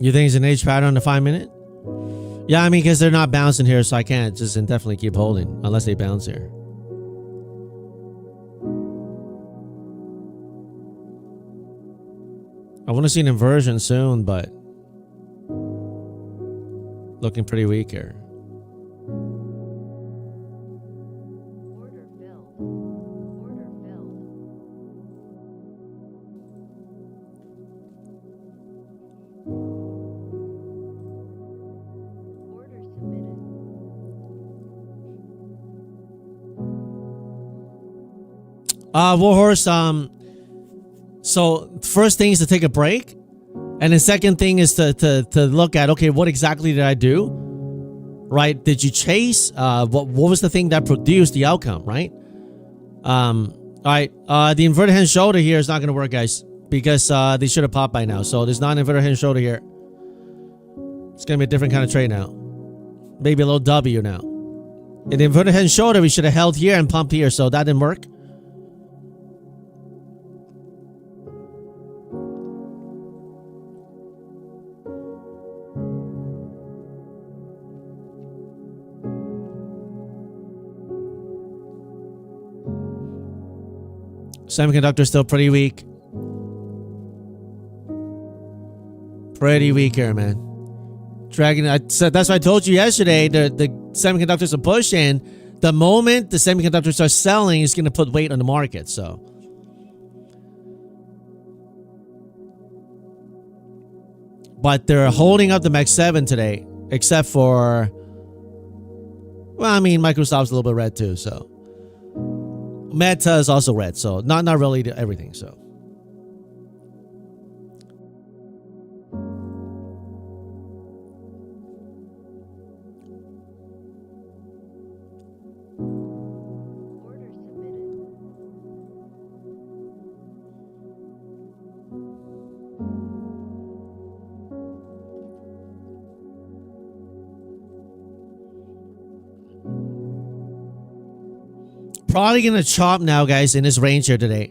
You think it's an age pattern on the 5-minute? Yeah, I mean, because they're not bouncing here, so I can't just indefinitely keep holding unless they bounce here. I want to see an inversion soon, but looking pretty weak here. Order filled. Order filled. Order submitted. Warhorse, so first thing is to take a break. And the second thing is to look at, okay, what exactly did I do? Right? Did you chase? What was the thing that produced the outcome, right? All right. The inverted hand shoulder here is not going to work, guys, because they should have popped by now. So there's not an inverted hand shoulder here. It's going to be a different kind of trade now. Maybe a little W now. In the inverted hand shoulder, we should have held here and pumped here. So that didn't work. Semiconductor still pretty weak. Pretty weak here, man. Dragging. I said that's what I told you yesterday. The semiconductors a push, and the moment the semiconductors are selling, it's going to put weight on the market. So, but they're holding up the Max 7 today, except for, well, I mean, Microsoft's a little bit red too. So, Meta is also red. So, not really everything. So. Order submitted. Probably gonna chop now, guys, in this range here today.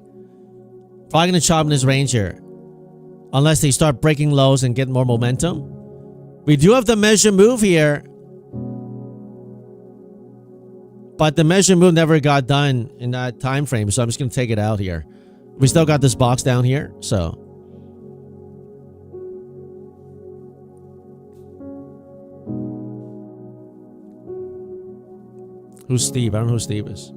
Probably gonna chop in this range here, unless they start breaking lows and get more momentum. We do have the measure move here, but the measure move never got done in that time frame, so I'm just gonna take it out here. We still got this box down here, so. Who's Steve? I don't know who Steve is.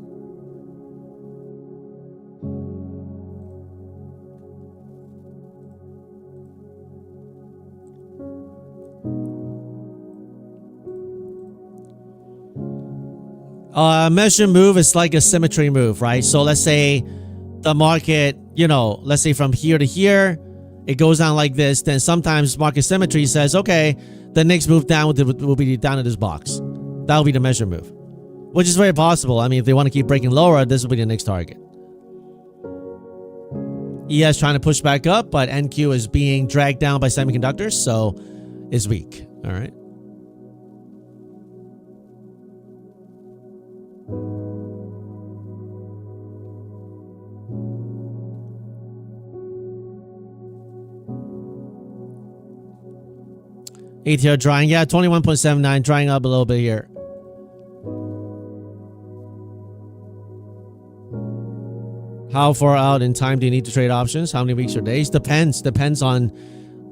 Measure move is like a symmetry move, right? So let's say the market, let's say from here to here, it goes down like this. Then sometimes market symmetry says, okay, the next move down will be down in this box. That'll be the measure move, which is very possible. I mean, if they want to keep breaking lower, this will be the next target. ES trying to push back up, but NQ is being dragged down by semiconductors, so is weak. All right. ATR drying, yeah, 21.79, drying up a little bit here. How far out in time do you need to trade options? How many weeks or days? Depends on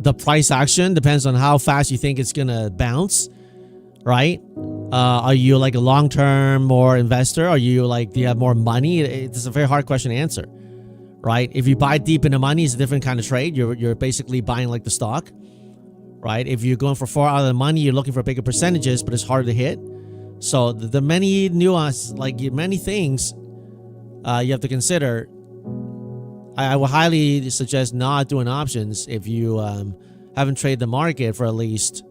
the price action. Depends on how fast you think it's gonna bounce, right? Are you like a long-term more investor? Are you like, do you have more money? It's a very hard question to answer, right? If you buy deep in the money, it's a different kind of trade. You're basically buying like the stock. Right? If you're going for far out of the money, you're looking for bigger percentages, but it's harder to hit. So the many nuances, like many things you have to consider. I would highly suggest not doing options if you haven't traded the market for at least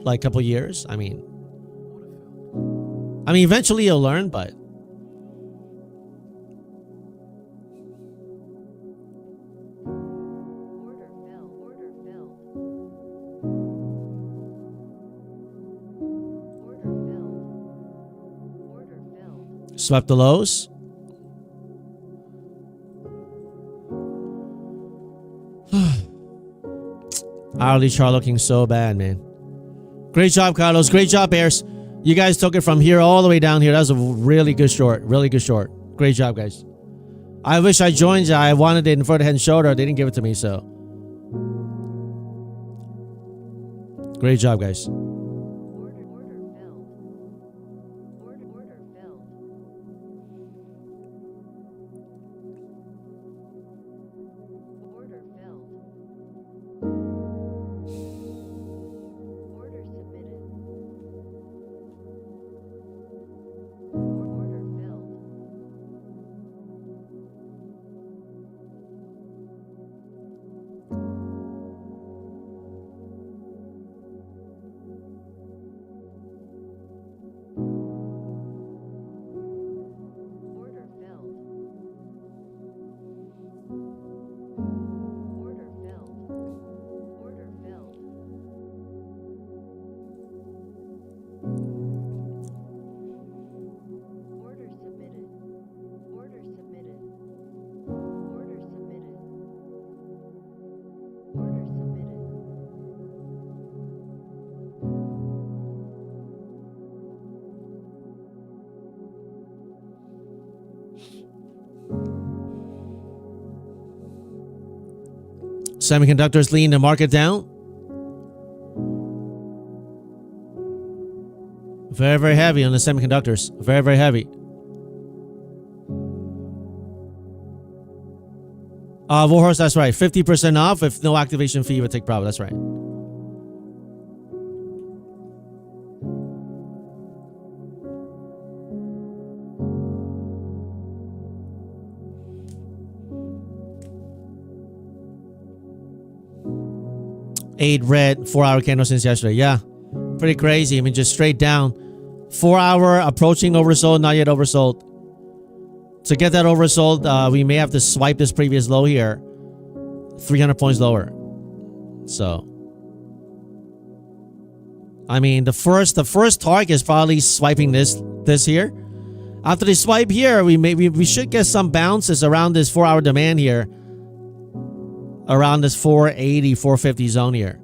like a couple years. I mean, eventually you'll learn, but swept the lows. Hourly chart looking so bad, man. Great job, Carlos. Great job, Bears. You guys took it from here all the way down here. That was a really good short. Really good short. Great job, guys. I wish I joined you. I wanted it in front of head and shoulder. They didn't give it to me, so. Great job, guys. Semiconductors lean the market down. Very, very heavy on the semiconductors. Very, very heavy. Warhorse, that's right. 50% off if no activation fee would take profit. That's right. Eight red, 4-hour candle since yesterday. Yeah, pretty crazy. I mean, just straight down. 4-hour approaching oversold, not yet oversold. To get that oversold, we may have to swipe this previous low here, 300 points lower. So, I mean, the first target is probably swiping this here. After they swipe here, we should get some bounces around this 4-hour demand here, around this 480, 450 zone here.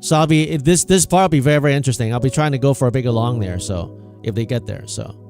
So I'll be this part will be very, very interesting. I'll be trying to go for a bigger long there. So if they get there, so.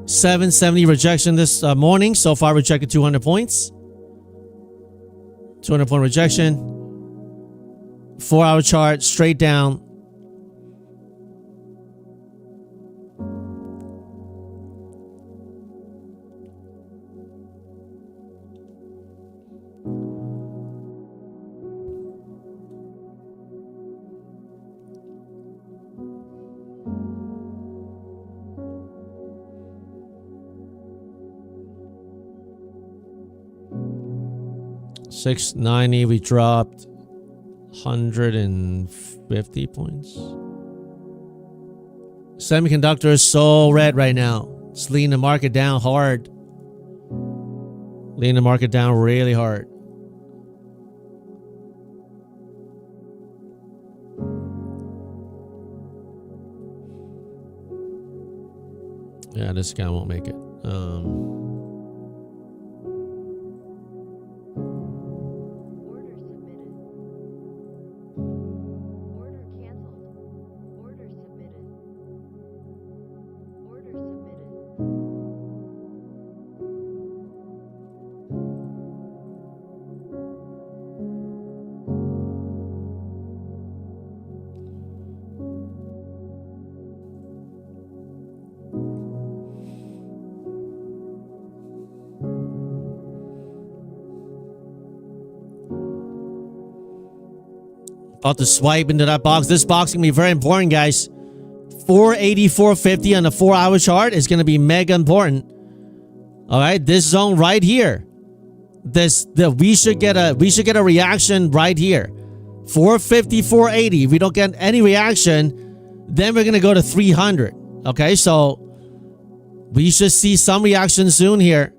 $770 rejection this morning. So far rejected 200 points. 200 point rejection. 4-hour chart straight down. $690, we dropped 150 points. Semiconductors so red right now. It's leading the market down hard. Leading the market down really hard. Yeah, this guy won't make it. About to swipe into that box. This box is going to be very important, guys. 480, 450 on the 4-hour chart is going to be mega important. All right, this zone right here. We should get a reaction right here. 450, 480. If we don't get any reaction, then we're going to go to 300. Okay, so we should see some reaction soon here.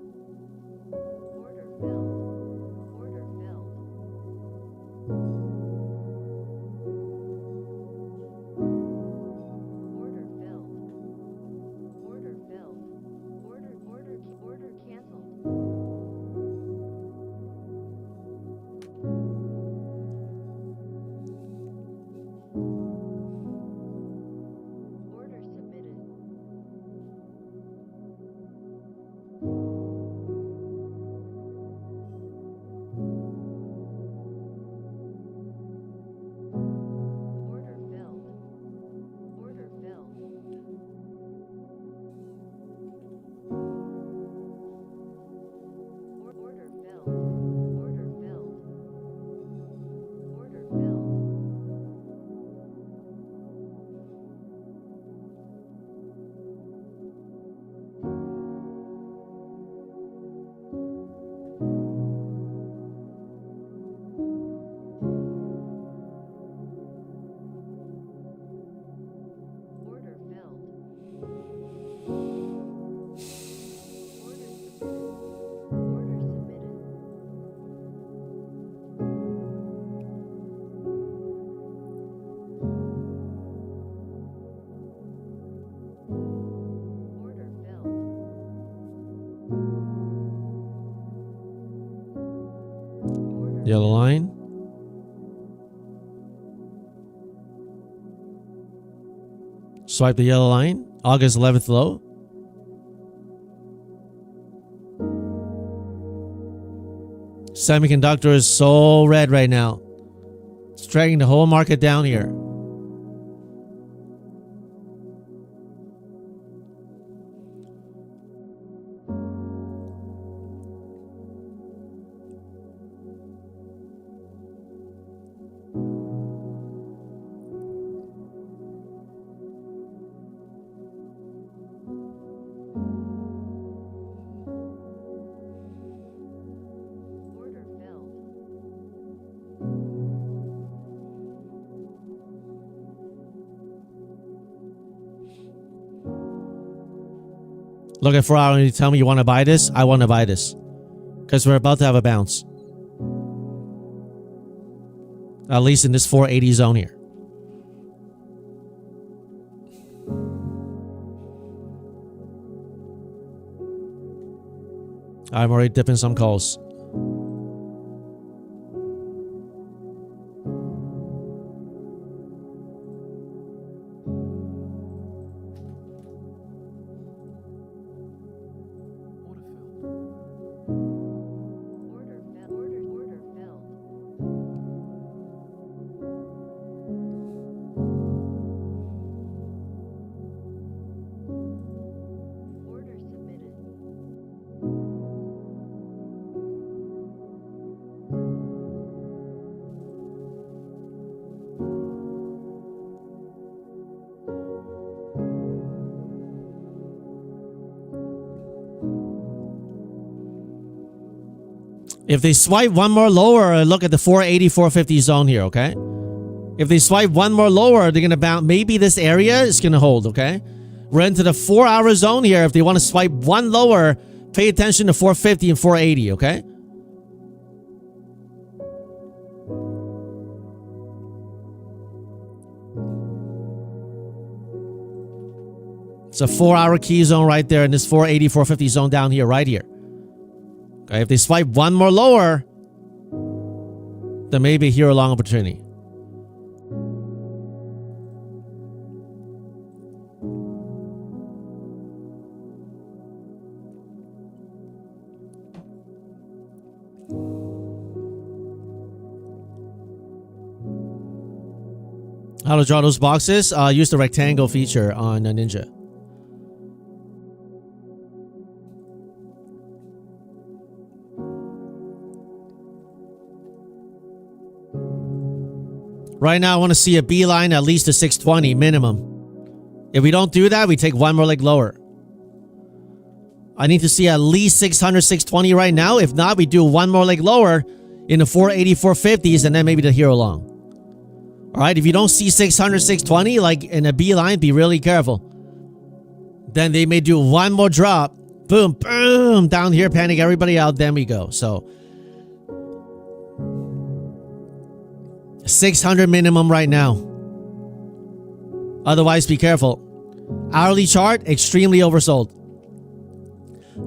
Yellow line. Swipe the yellow line. August 11th low. Semiconductor is so red right now. It's dragging the whole market down here. Order filled. Look at 4 hour and you tell me you want to buy this. I want to buy this. Because we're about to have a bounce. At least in this 480 zone here. I'm already dipping some calls. Order filled. Order submitted. If they swipe one more lower, look at the 480, 450 zone here, okay? If they swipe one more lower, they're going to bounce. Maybe this area is going to hold, okay? We're into the 4 hour zone here. If they want to swipe one lower, pay attention to 450 and 480, okay? It's a 4 hour key zone right there in this 480, 450 zone down here, right here. Okay, if they swipe one more lower, there may be here a long opportunity. How to draw those boxes? Use the rectangle feature on Ninja. Right now, I want to see a beeline at least to 620 minimum. If we don't do that, we take one more leg lower. I need to see at least 600, 620 right now. If not, we do one more leg lower in the 480, 450s, and then maybe the hero long. All right, if you don't see 600, 620, like in a beeline, be really careful. Then they may do one more drop. Boom, boom, down here, panic everybody out. Then we go. So 600 minimum right now. Otherwise, be careful. Hourly chart, extremely oversold.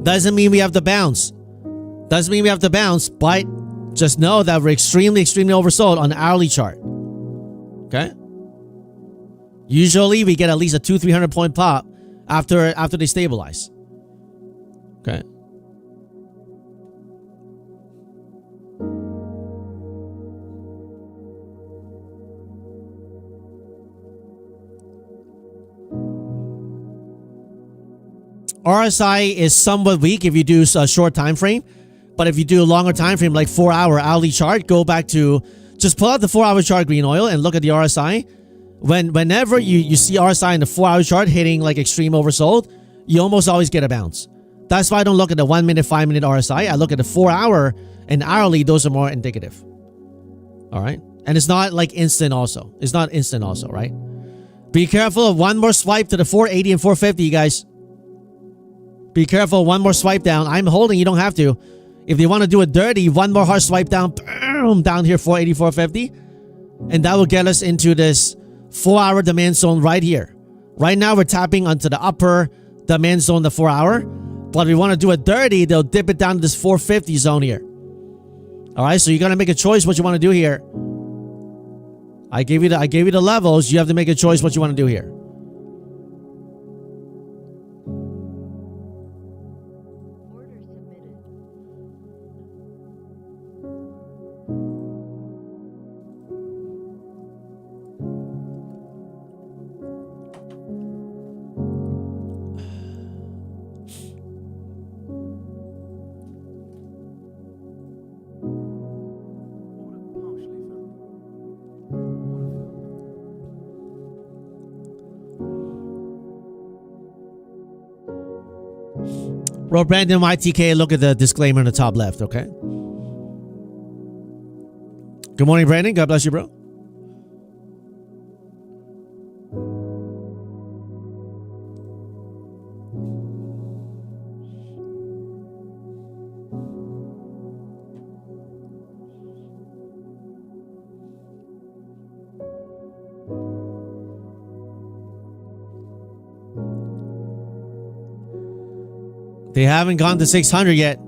Doesn't mean we have to bounce. Doesn't mean we have to bounce, but just know that we're extremely, extremely oversold on the hourly chart. Okay? Usually, we get at least a 200-300 point pop after they stabilize. Okay? RSI is somewhat weak if you do a short time frame, but if you do a longer time frame, like 4 hour hourly chart, go back to just pull out the 4 hour chart, green oil, and look at the RSI. Whenever you see RSI in the 4 hour chart hitting like extreme oversold, you almost always get a bounce. That's why I don't look at the 1 minute, 5 minute RSI. I look at the 4 hour and hourly. Those are more indicative. All right, and it's not like instant. Also, it's not instant. Also, right? Be careful of one more swipe to the 480 and 450, you guys. Be careful, one more swipe down. I'm holding, you don't have to. If they want to do it dirty, one more hard swipe down, boom, down here, 480, 450. And that will get us into this 4 hour demand zone right here. Right now, we're tapping onto the upper demand zone, the 4 hour. But if we want to do it dirty, they'll dip it down to this 450 zone here. All right, so you got to make a choice what you want to do here. I gave you the levels. You have to make a choice what you want to do here. Order submitted. Bro, Brandon YTK, look at the disclaimer in the top left, okay? Good morning, Brandon. God bless you, bro. They haven't gone to 600 yet.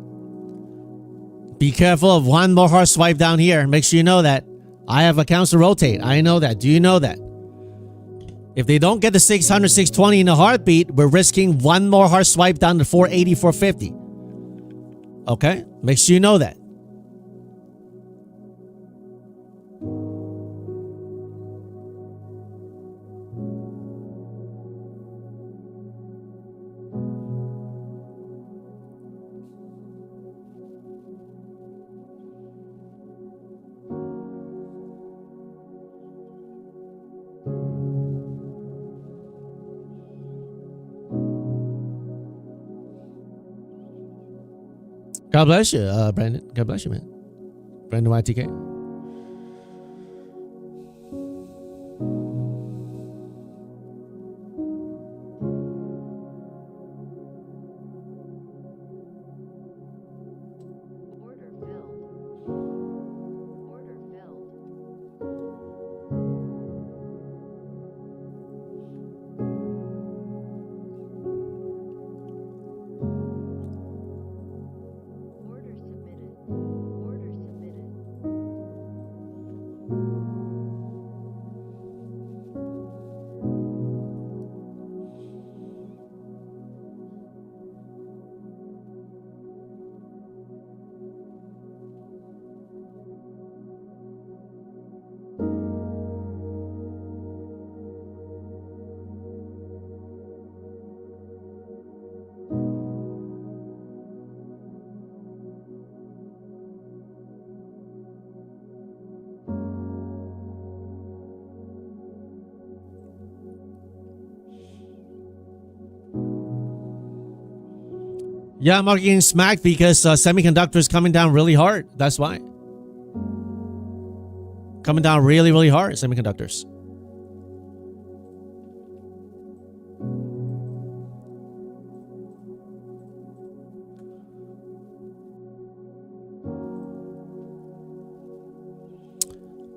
Be careful of one more hard swipe down here. Make sure you know that. I have accounts to rotate. I know that. Do you know that? If they don't get to 600, 620 in a heartbeat, we're risking one more hard swipe down to 480, 450. Okay? Make sure you know that. God bless you, Brandon. God bless you, man. Brandon YTK. Order filled. Order filled. Order submitted. Order submitted. Yeah, I'm getting smacked because Semiconductors coming down really hard. That's why. Coming down really, really hard, Semiconductors.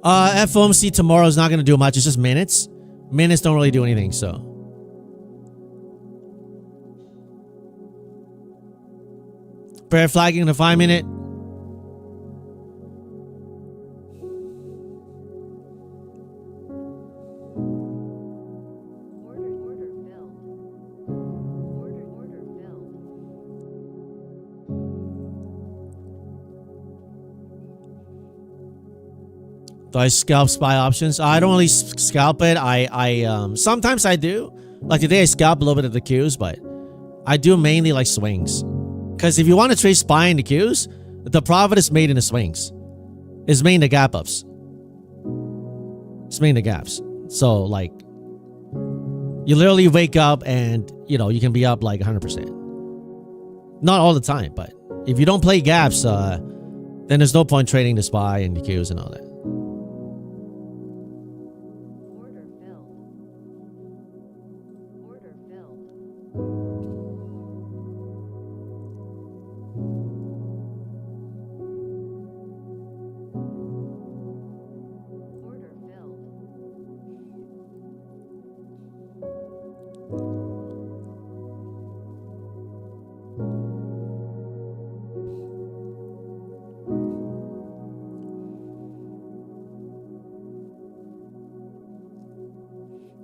FOMC tomorrow is not going to do much. It's just minutes. Minutes don't really do anything, so. Prayer flagging in the 5 minute. Order filled. Order filled. Do I scalp SPY options? I don't really scalp it. I sometimes I do. Like today I scalp a little bit of the Qs, but I do mainly like swings. Because if you want to trade SPY in the Qs, the profit is made in the swings. It's made in the gap ups. It's made in the gaps. So like, you literally wake up and, you know, you can be up like 100%. Not all the time, but if you don't play gaps, then there's no point trading the SPY and the Qs and all that. Order filled. Order filled. Order filled.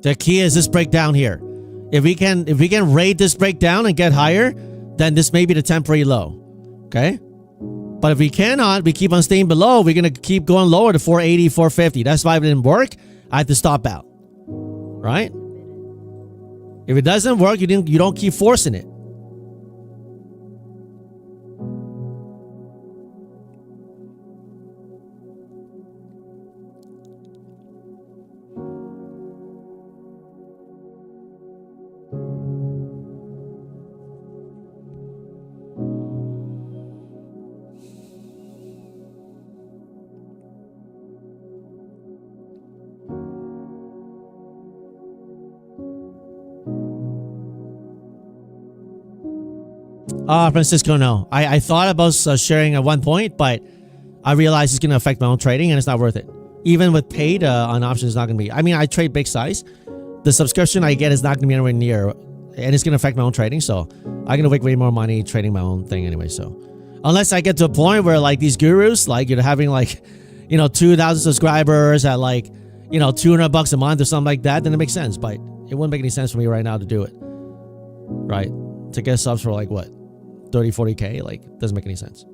The key is this breakdown here. If we can raid this breakdown and get higher, then this may be the temporary low. Okay? But if we cannot, we keep on staying below, we're gonna keep going lower to 480, 450. That's why it didn't work. I had to stop out. Right? If it doesn't work, you don't keep forcing it. Francisco, no. I thought about sharing at one point, but I realized it's going to affect my own trading and it's not worth it. Even with paid on options, it's not going to be. I mean, I trade big size. The subscription I get is not going to be anywhere near, and it's going to affect my own trading. So I'm going to make way more money trading my own thing anyway. So unless I get to a point where like these gurus, like you're having like, 2,000 subscribers at like, $200 a month or something like that, then it makes sense. But it wouldn't make any sense for me right now to do it. Right? To get subs for like what? 30, 40K, like, doesn't make any sense.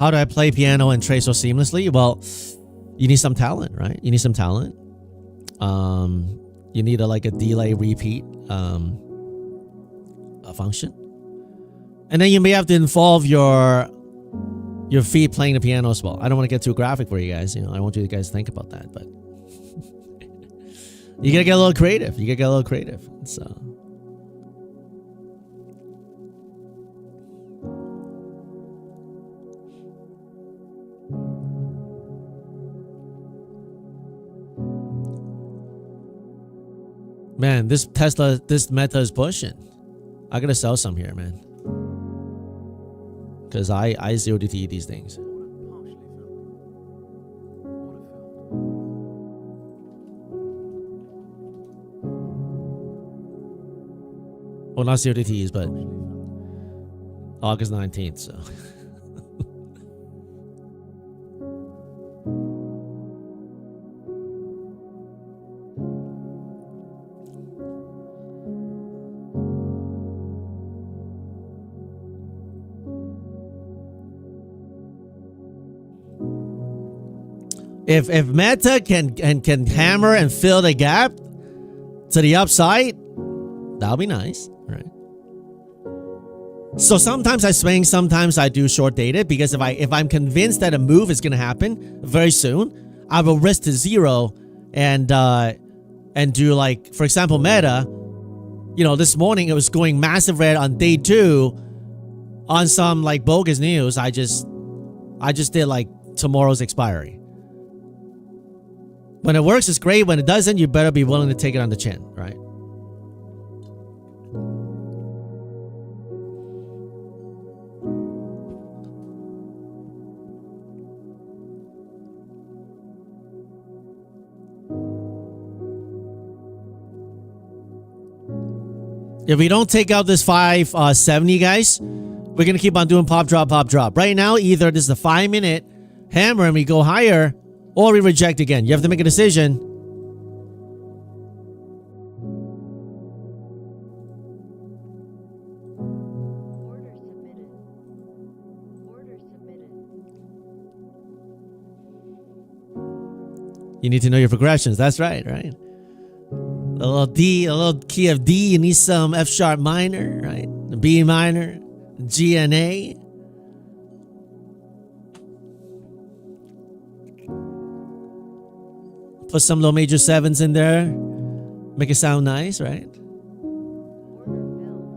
How do I play piano and trade so seamlessly? Well, you need some talent, right? You need some talent. You need a delay repeat a function, and then you may have to involve your feet playing the piano as well. I don't want to get too graphic for you guys. I don't want you guys to think about that, but you gotta get a little creative. So. Man, this Meta is pushing. I gotta sell some here, man. Because I 0 DT these things. Well, not 0 DTs, but August 19th, so. If Meta can hammer and fill the gap to the upside, that'll be nice, right? So sometimes I swing, sometimes I do short dated, because if I'm convinced that a move is gonna happen very soon, I will risk to zero and do, like, for example, Meta. This morning it was going massive red on day 2 on some like bogus news. I just did like tomorrow's expiry. When it works, it's great. When it doesn't, you better be willing to take it on the chin, right? If we don't take out this 570, guys, we're going to keep on doing pop, drop. Right now, either this is a 5-minute hammer and we go higher, or we reject again. You have to make a decision. Order submitted. Order submitted. You need to know your progressions. That's right, right? A little D, a little key of D. You need some F sharp minor, right? B minor, G and A. Put some low major 7s in there. Make it sound nice, right? Order filled.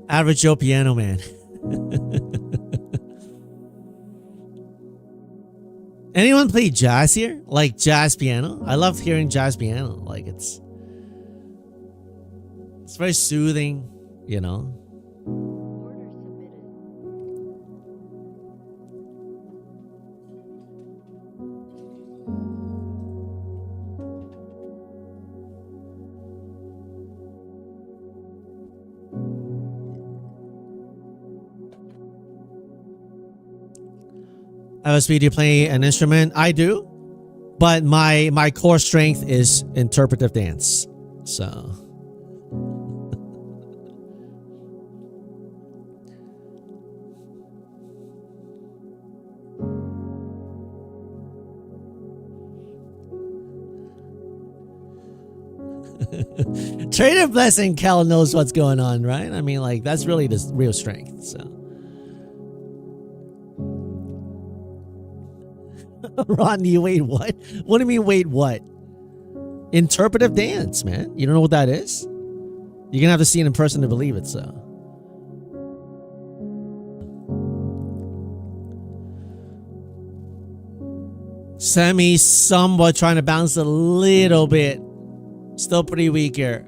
Average Joe Piano Man. Anyone play jazz here? Like jazz piano? I love hearing jazz piano. Like it's very soothing, you know. Order submitted. FSP, do you play an instrument? I do, but my core strength is interpretive dance. So Trader Blessing Cal knows what's going on, right? I mean, like that's really the real strength. So Rodney, wait, what? What do you mean, wait, what? Interpretive dance, man. You don't know what that is? You're gonna have to see it in person to believe it, so. Semi somewhat trying to bounce a little bit. Still pretty weak here.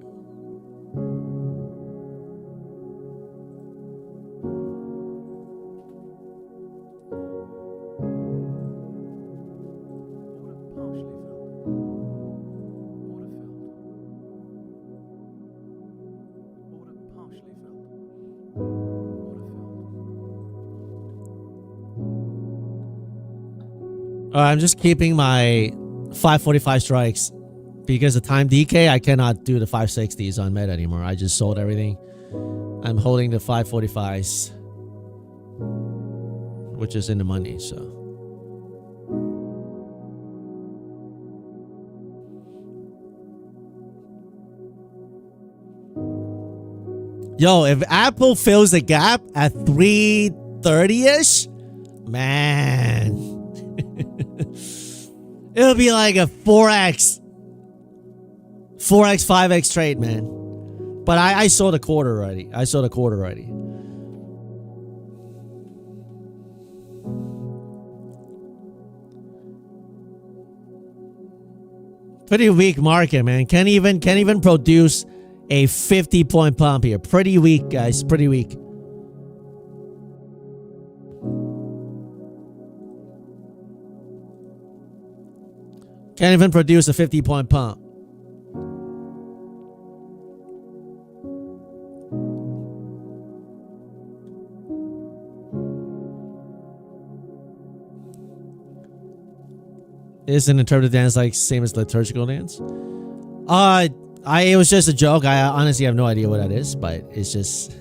I'm just keeping my 545 strikes because of time decay. I cannot do the 560s on med anymore. I just sold everything. I'm holding the 545s, which is in the money. So yo, if Apple fills the gap at 330-ish, man. It'll be like a 4x, 5x trade, man. But I sold a quarter already. Pretty weak market, man. Can't even produce a 50-point pump here. Pretty weak, guys. Pretty weak. Can't even produce a 50-point pump. Is an interpretive dance like same as liturgical dance? It was just a joke. I honestly have no idea what that is, but it's just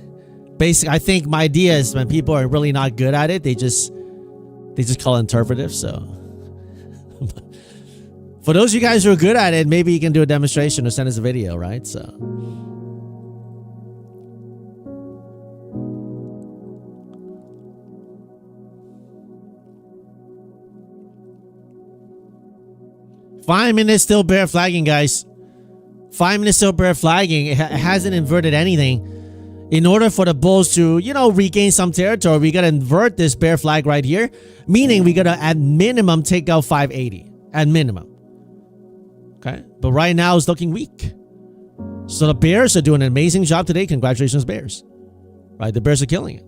basic. I think my idea is when people are really not good at it, they just call it interpretive. So for those of you guys who are good at it, maybe you can do a demonstration or send us a video, right? So five minutes still bear flagging, guys. 5 minutes still bear flagging. It hasn't inverted anything. In order for the bulls to, regain some territory, we got to invert this bear flag right here. Meaning we got to, at minimum, take out 580. At minimum. Okay? But right now it's looking weak. So the Bears are doing an amazing job today. Congratulations, Bears. Right? The Bears are killing it.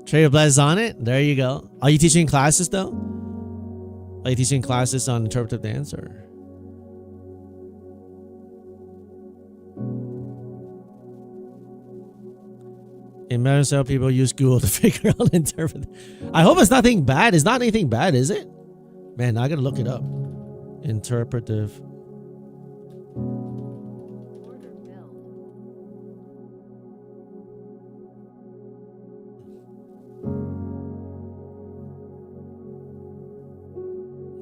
Trader Bless on it. There you go. Are you teaching classes, though? Are you teaching classes on interpretive dance, or? In medicine, people use Google to figure out interpret. I hope it's nothing bad. It's not anything bad, is it? Man, I gotta look it up. Interpretive. Order filled.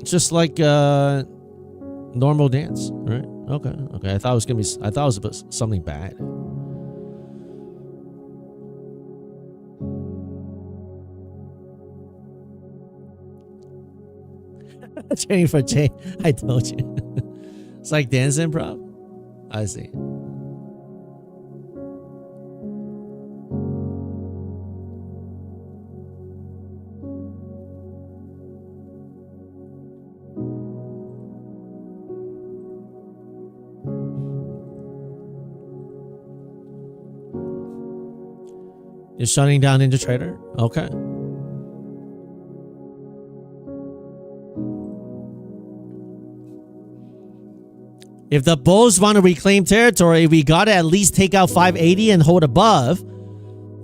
It's just like normal dance, right? Okay, okay. I thought it was gonna be. I thought it was something bad. Training for Jay. I told you. It's like dance improv. I see. You're shutting down Ninja Trader? Okay. If the bulls want to reclaim territory, we got to at least take out 580 and hold above.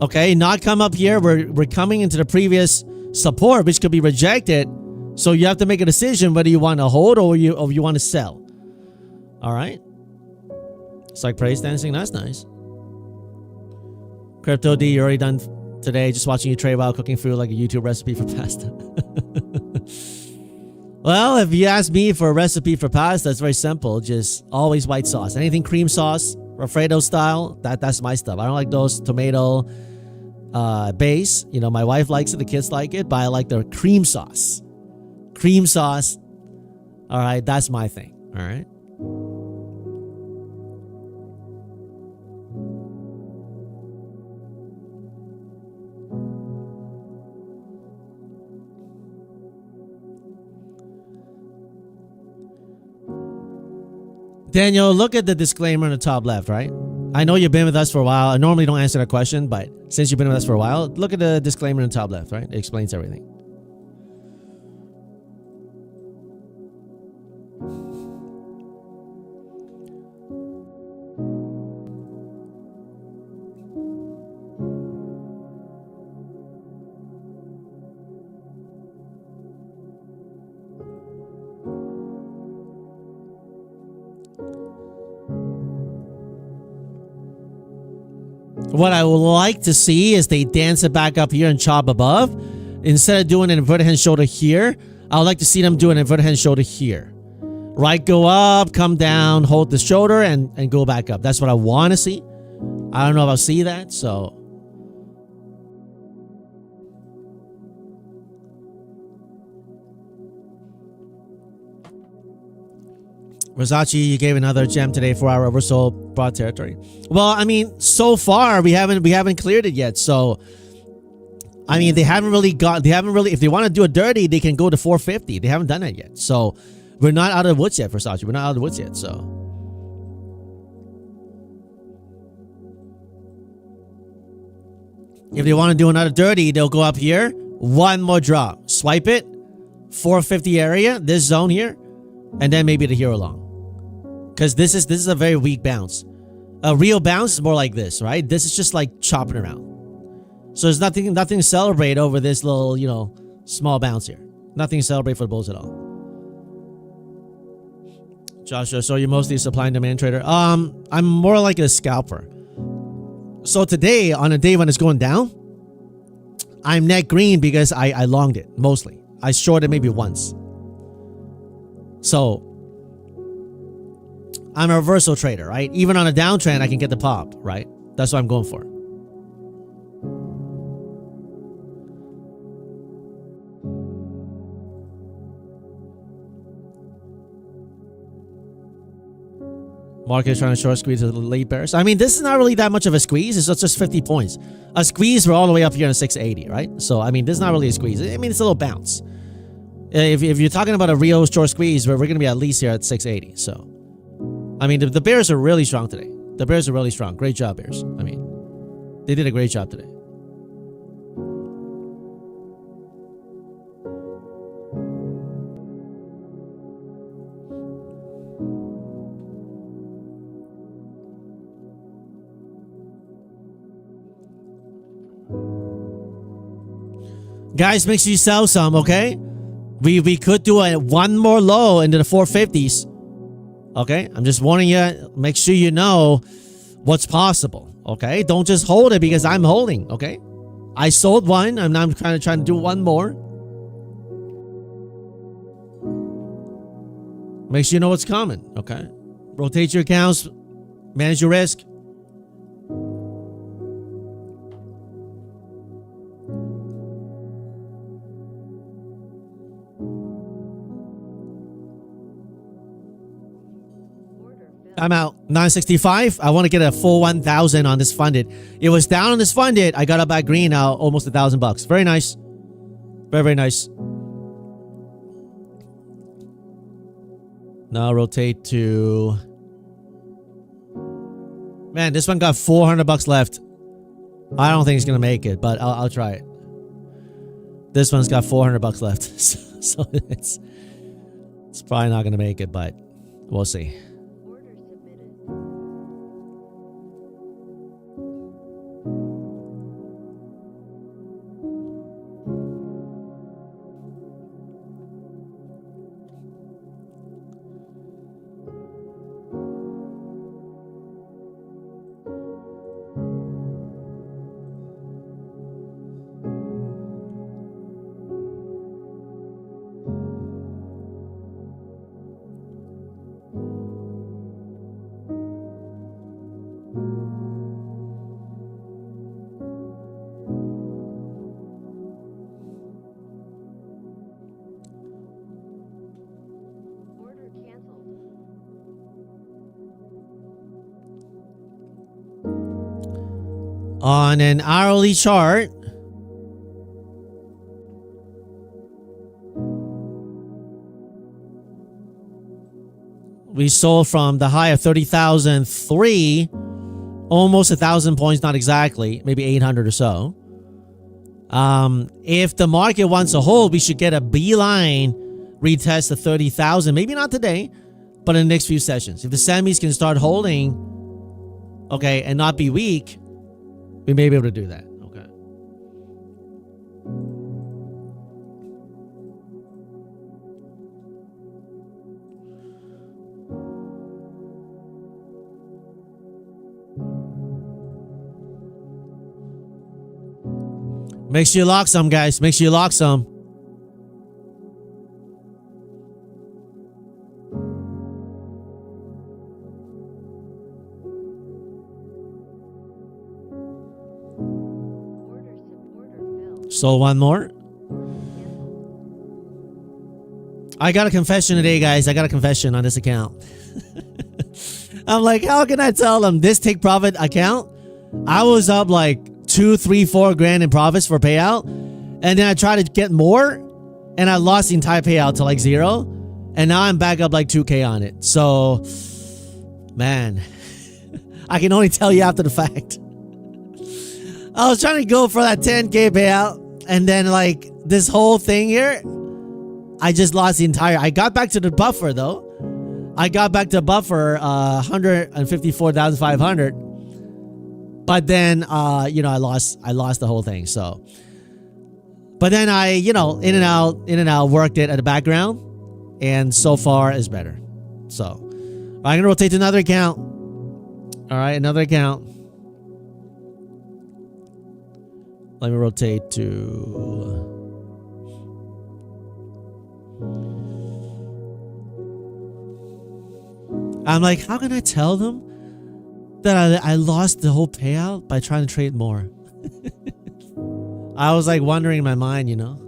Okay, not come up here. We're coming into the previous support, which could be rejected. So you have to make a decision whether you want to hold or you want to sell. All right. It's like praise dancing. That's nice. Crypto D, you're already done today. Just watching you trade while cooking food like a YouTube recipe for pasta. Well, if you ask me for a recipe for pasta, it's very simple. Just always white sauce. Anything cream sauce, Alfredo style, that's my stuff. I don't like those tomato base. You know, my wife likes it, the kids like it, but I like the cream sauce. Cream sauce. All right, that's my thing. All right. Daniel, look at the disclaimer on the top left, right? I know you've been with us for a while. I normally don't answer that question, but since you've been with us for a while, look at the disclaimer on the top left, right? It explains everything. What I would like to see is they dance it back up here and chop above. Instead of doing an inverted hand shoulder here, I would like to see them do an inverted hand shoulder here. Right, go up, come down, hold the shoulder, and go back up. That's what I want to see. I don't know if I'll see that, so. Versace, you gave another gem today, 4-hour reversal, broad territory. Well, I mean, so far we haven't cleared it yet. So, I mean, they haven't really, if they want to do a dirty, they can go to 450. They haven't done that yet. So, we're not out of the woods yet, Versace. We're not out of the woods yet. So, if they want to do another dirty, they'll go up here, one more drop, swipe it, 450 area, this zone here, and then maybe to here along. Because this is a very weak bounce. A real bounce is more like this, right? This is just like chopping around. So there's nothing to celebrate over this little, you know, small bounce here. Nothing to celebrate for the bulls at all. Joshua, so you're mostly a supply and demand trader. I'm more like a scalper. So today, on a day when it's going down, I'm net green because I longed it mostly. I shorted maybe once. So I'm a reversal trader, right? Even on a downtrend, I can get the pop, right? That's what I'm going for. Market is trying to short squeeze the late bears. I mean, this is not really that much of a squeeze. It's just 50 points. A squeeze, we're all the way up here in 680, right? So, I mean, this is not really a squeeze. I mean, it's a little bounce. If you're talking about a real short squeeze, we're going to be at least here at 680. So, I mean, the Bears are really strong today. The Bears are really strong. Great job, Bears. I mean, they did a great job today. Guys, make sure you sell some, okay? We could do one more low into the 450s. Okay, I'm just warning you. Make sure you know what's possible. Okay, don't just hold it because I'm holding. Okay, I sold one. I'm now trying to do one more. Make sure you know what's coming, okay? Rotate your accounts, manage your risk. Order filled. I'm out. 965. I want to get a full 1,000 on this funded. It was down on this funded. I got up at green now, almost $1,000. Very nice. Very, very nice. Now rotate to... Man, this one got $400 left. I don't think it's going to make it, but I'll try it. This one's got $400 left. So it's probably not going to make it, but we'll see. Order submitted. Order canceled. On an hourly chart, we sold from the high of 30,003, almost 1,000 points, not exactly, maybe 800 or so. If the market wants to hold, we should get a beeline retest of 30,000. Maybe not today, but in the next few sessions. If the semis can start holding, okay, and not be weak, we may be able to do that. Okay. Make sure you lock some, guys. Make sure you lock some. Order filled. So one more. I got a confession today, guys. I got a confession on this account. I'm like, how can I tell them this take profit account? I was up like 2, 3, 4 grand in profits for payout, and then I tried to get more, and I lost the entire payout to like 0, and now I'm back up like 2K on it. So, man, I can only tell you after the fact. I was trying to go for that 10K payout, and then like this whole thing here, I just lost the entire. I got back to the buffer though. I got back to buffer 154,500. But then you know, I lost the whole thing. So but then I, you know, in and out worked it at the background, and so far is better. So I'm gonna rotate to another account. All right, another account. Let me rotate to I'm like, how can I tell them that I lost the whole payout by trying to trade more? I was like wondering in my mind, you know.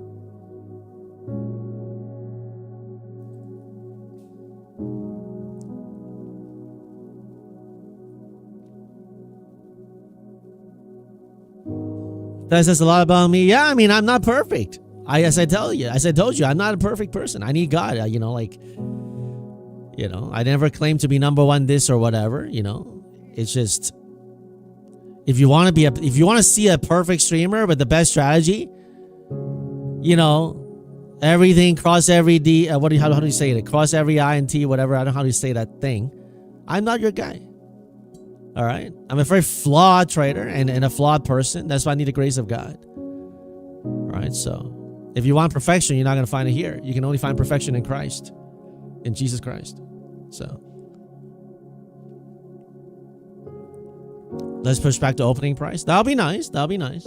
That says a lot about me. Yeah, I mean, I'm not perfect. I told you, I'm not a perfect person. I need God, you know, like, you know, I never claimed to be number one this or whatever, you know. It's just, if you want to see a perfect streamer with the best strategy, you know, everything, cross every D, how do you say it? Cross every I and T, whatever. I don't know how to say that thing. I'm not your guy. All right. I'm a very flawed trader and a flawed person. That's why I need the grace of God. All right. So if you want perfection, you're not going to find it here. You can only find perfection in Christ, in Jesus Christ. So let's push back to opening price. That'll be nice. That'll be nice.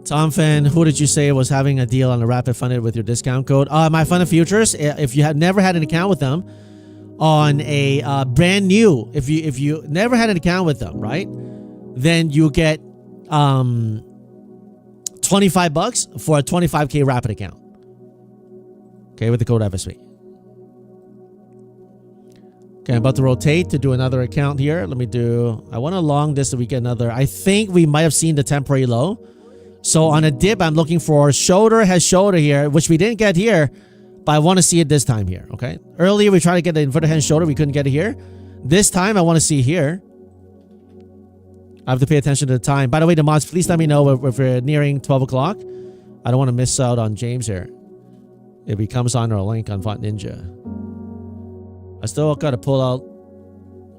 Tom Finn, who did you say was having a deal on the Rapid Funded with your discount code? My Funded Futures. If you have never had an account with them, on a brand new, if you never had an account with them, right? Then you get $25 for a 25K Rapid account. Okay, with the code FSP. Okay, I'm about to rotate to do another account here. Let me do, I want to long this so we get another. I think we might have seen the temporary low. So on a dip, I'm looking for shoulder has shoulder here, which we didn't get here, but I want to see it this time here, okay? Earlier, we tried to get the inverted hand shoulder. We couldn't get it here. This time, I want to see here. I have to pay attention to the time. By the way, the mods, please let me know if we're nearing 12 o'clock. I don't want to miss out on James here. If he comes on our link on Font Ninja. I still got to pull out.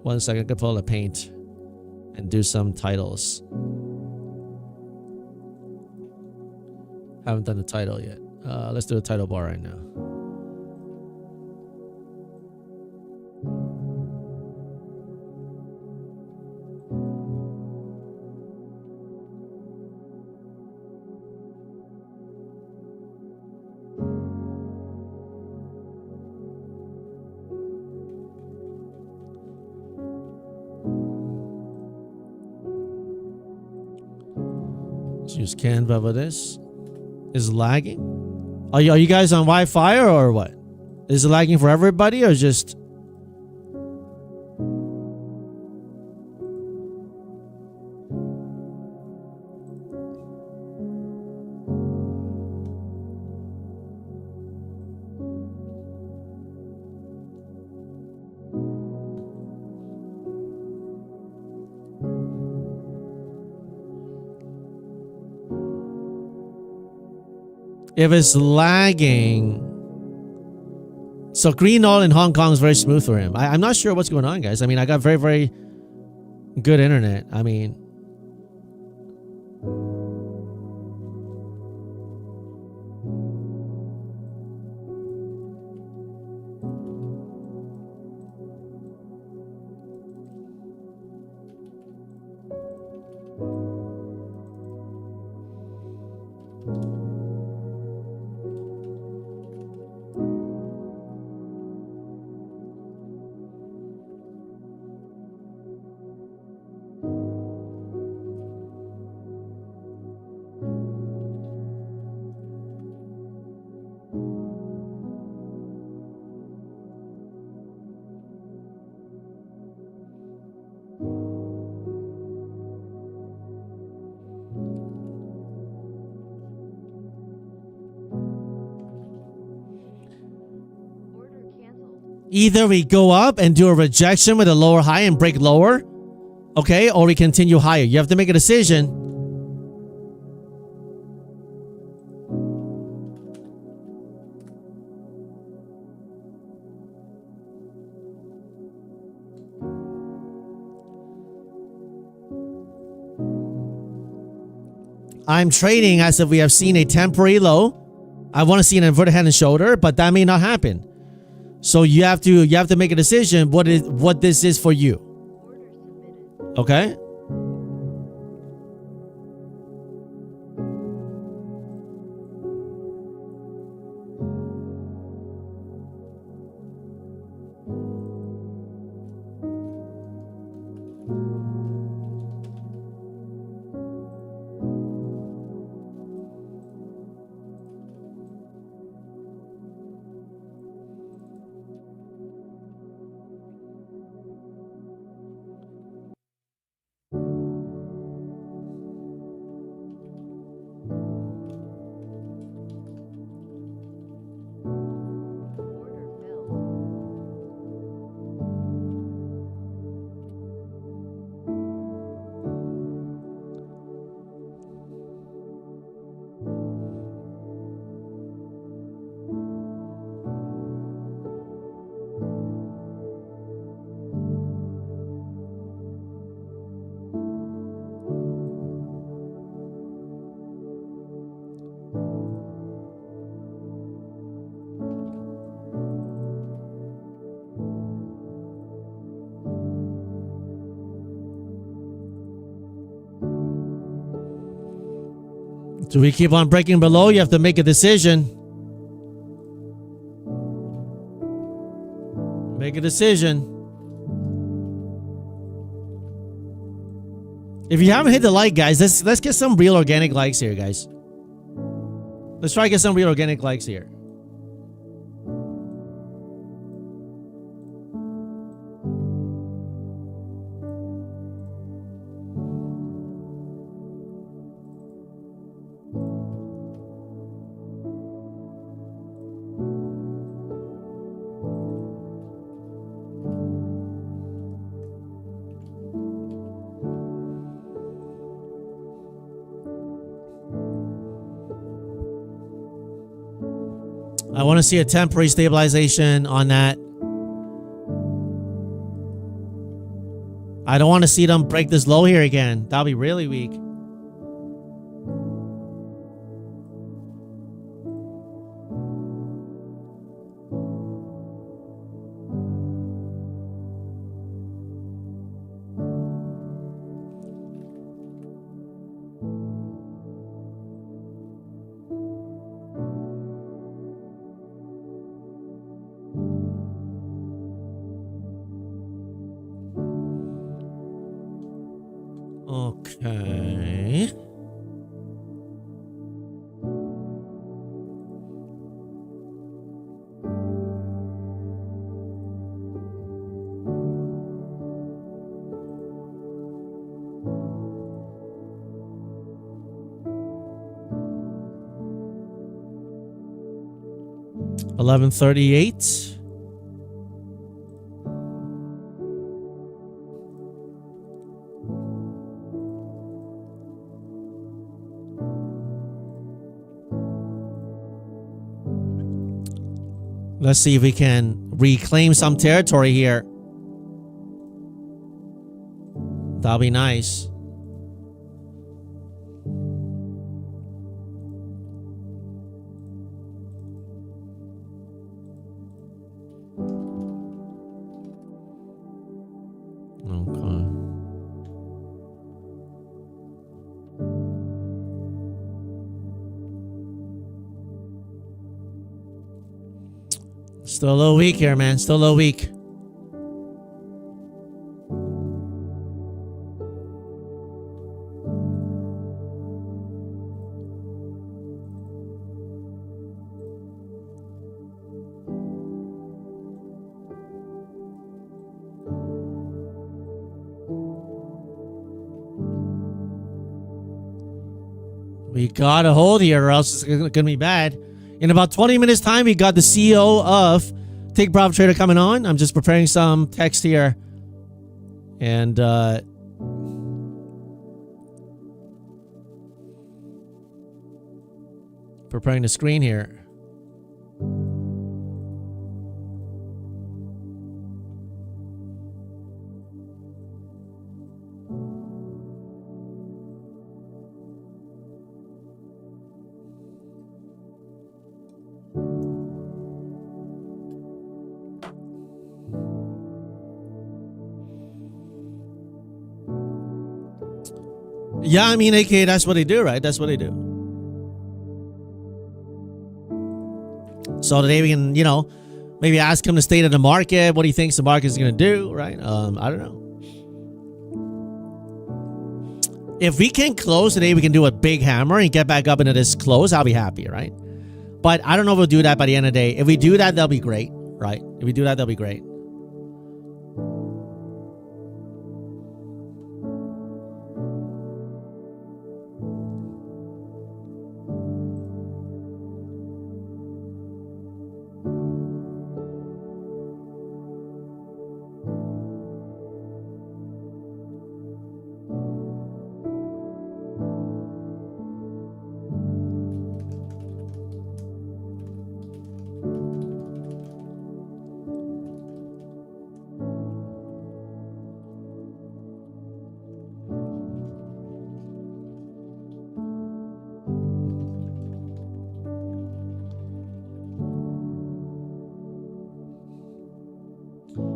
1 second, I got to pull out the paint and do some titles. Haven't done the title yet. Let's do a title bar right now. Let's use Canva for this. Is lagging? Are you guys on Wi-Fi or what? Is it lagging for everybody or just? If it's lagging. So green all in Hong Kong is very smooth for him. I'm not sure what's going on, guys. I mean, I got very, very good internet. I mean, either we go up and do a rejection with a lower high and break lower, okay, or we continue higher. You have to make a decision. I'm trading as if we have seen a temporary low. I want to see an inverted head and shoulder, but that may not happen. So you have to make a decision what this is for you. Okay? Do we keep on breaking below? You have to make a decision. Make a decision. If you haven't hit the like, guys, let's get some real organic likes here, guys. Let's try to get some real organic likes here. I want to see a temporary stabilization on that. I don't want to see them break this low here again. That'll be really weak. Okay. $11.38. Let's see if we can reclaim some territory here. That'll be nice. Okay. Still a little weak here, man. Still a little weak. We gotta hold here or else it's gonna be bad. In about 20 minutes time, we got the CEO of Take Profit Trader coming on. I'm just preparing some text here. And preparing the screen here. Yeah, I mean, AK, that's what they do, right? That's what they do. So today we can, you know, maybe ask him the state of the market, what he thinks the market is going to do, right? I don't know. If we can close today, we can do a big hammer and get back up into this close. I'll be happy, right? But I don't know if we'll do that by the end of the day. If we do that, that'll be great, right? If we do that, that'll be great.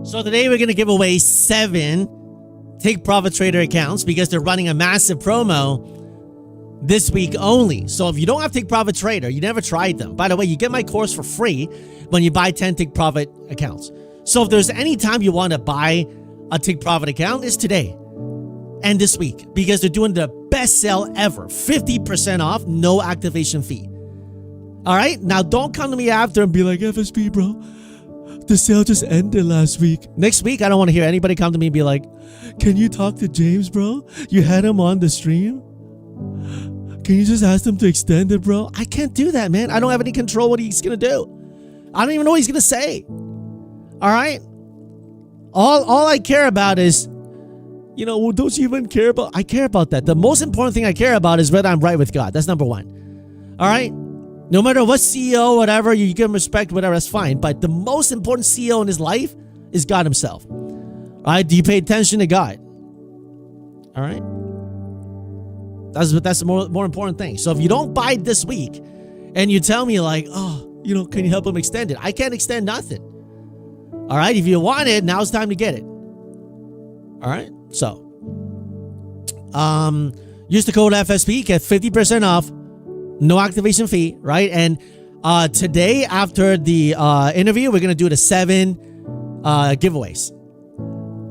So today we're going to give away 7 Take Profit Trader accounts because they're running a massive promo. this week only. So if you don't have Take Profit Trader, you never tried them. By the way, you get my course for free when you buy 10 Take Profit accounts. So if there's any time you want to buy a Take Profit account, it's today and this week, because they're doing the best sale ever. 50% off, no activation fee. All right? Now, don't come to me after and be like, FSP, bro, the sale just ended last week. Next week, I don't want to hear anybody come to me and be like, can you talk to James, bro? You had him on the stream? Can you just ask him to extend it, bro? I can't do that, man. I don't have any control what he's going to do. I don't even know what he's going to say. All right? All I care about is, you know, well, don't you even care about? I care about that. The most important thing I care about is whether I'm right with God. That's number one. All right? No matter what CEO, whatever, you give him respect, whatever, that's fine. But the most important CEO in his life is God himself. All right? Do you pay attention to God? All right? That's the more important thing. So if you don't buy it this week and you tell me like, oh, you know, can you help him extend it? I can't extend nothing. All right? If you want it, now's time to get it. All right? So, use the code FSP, get 50% off, no activation fee, right? And today, after the interview, we're going to do the 7 giveaways.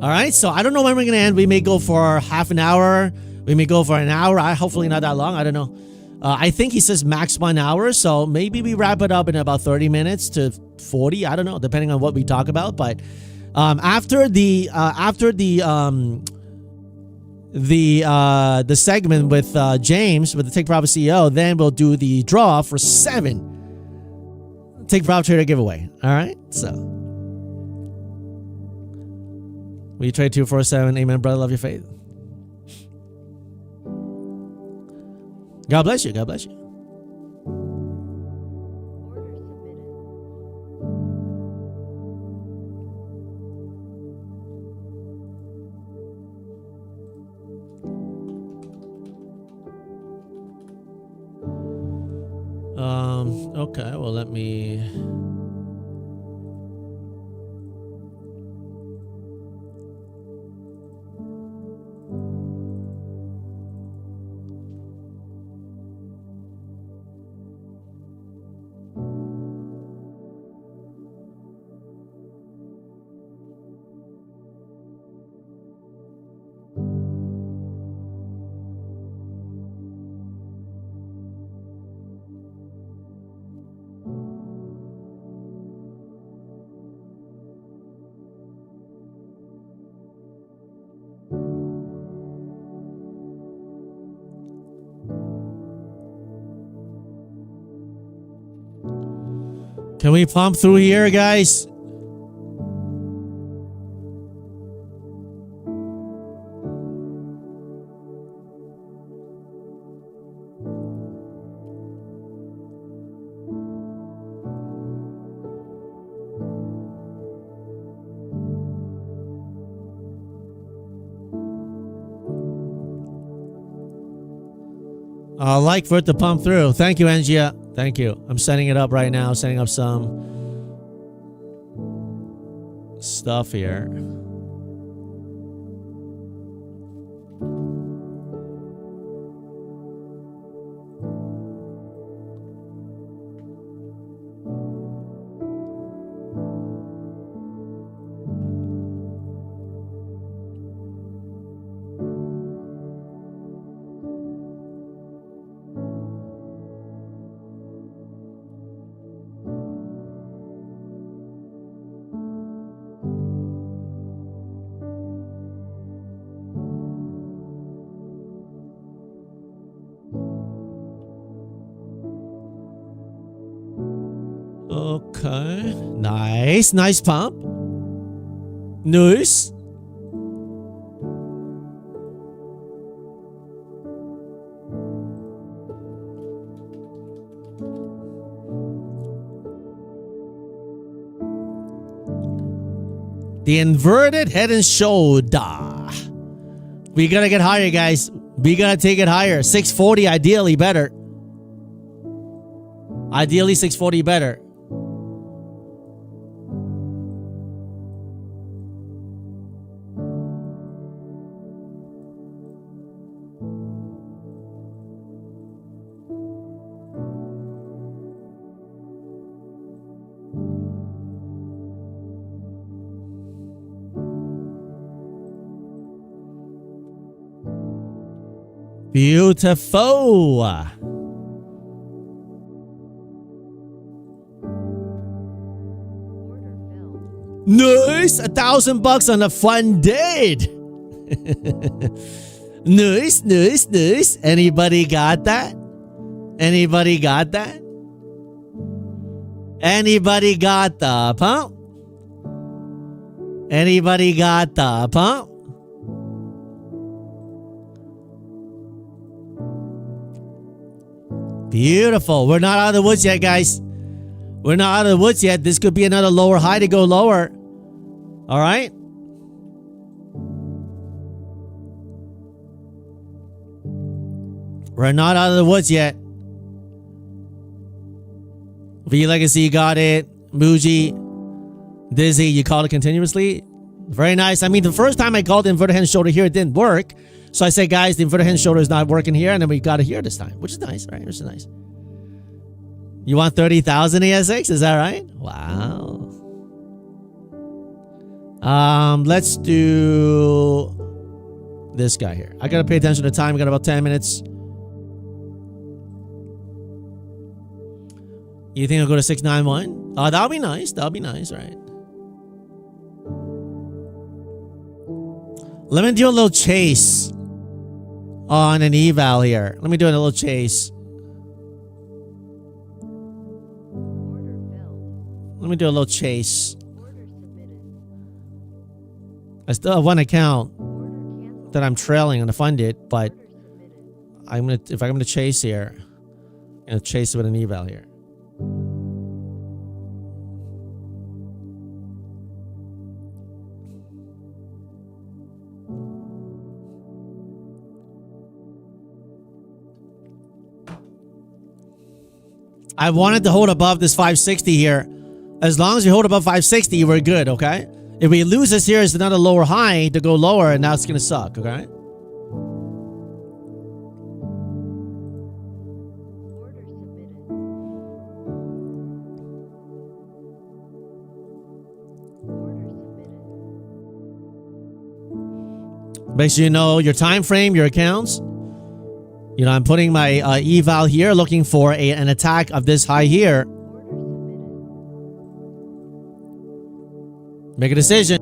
All right? So, I don't know when we're going to end. We may go for half an hour. We may go for an hour. Hopefully not that long. I don't know. I think he says max 1 hour. So, maybe we wrap it up in about 30 minutes to 40. I don't know, depending on what we talk about. But after the segment with James, with the Take Profit CEO, then we'll do the draw for 7 Take Profit Trader giveaway. All right, so we trade 247. Amen, brother. Love your faith. God bless you. God bless you. Order submitted. Okay, well, let me... Can we pump through here, guys? Like for it to pump through. Thank you, Angia. Thank you. I'm setting it up right now, setting up some stuff here. Okay. Nice. Nice pump. Nice. The inverted head and shoulder. We gotta get higher, guys. We gotta take it higher. 640 ideally better. Ideally 640 better. Beautiful. Order filled. Nice. $1,000 on a funded. Nice, nice, nice. Anybody got that? Anybody got that? Anybody got the pump? Anybody got the pump? Beautiful. We're not out of the woods yet, guys. We're not out of the woods yet. This could be another lower high to go lower. All right. We're not out of the woods yet. V Legacy got it. Muji, Dizzy, you called it continuously. Very nice. I mean, the first time I called the inverted hand shoulder here, it didn't work. So I said, guys, the inverted hand shoulder is not working here. And then we got it here this time, which is nice, right? Which is nice. You want 30,000 ESX? Is that right? Wow. Let's do this guy here. I got to pay attention to time. We got about 10 minutes. You think I'll go to 691? Oh, that'll be nice. That'll be nice, right? Let me do a little chase on an eval here. Let me do a little chase. Order filled. Let me do a little chase. Order submitted. I still have one account Order canceled. that I'm trailing on the funded, but Order submitted. if I'm gonna chase here, I'm gonna chase with an eval here. I wanted to hold above this 560 here. As long as we hold above 560, we're good, okay? If we lose this here, it's another lower high to go lower, and that's gonna suck, okay? Order submitted. Order submitted. Make sure you know your time frame, your accounts. You know, I'm putting my eval here, looking for an attack of this high here. Order submitted. Make a decision.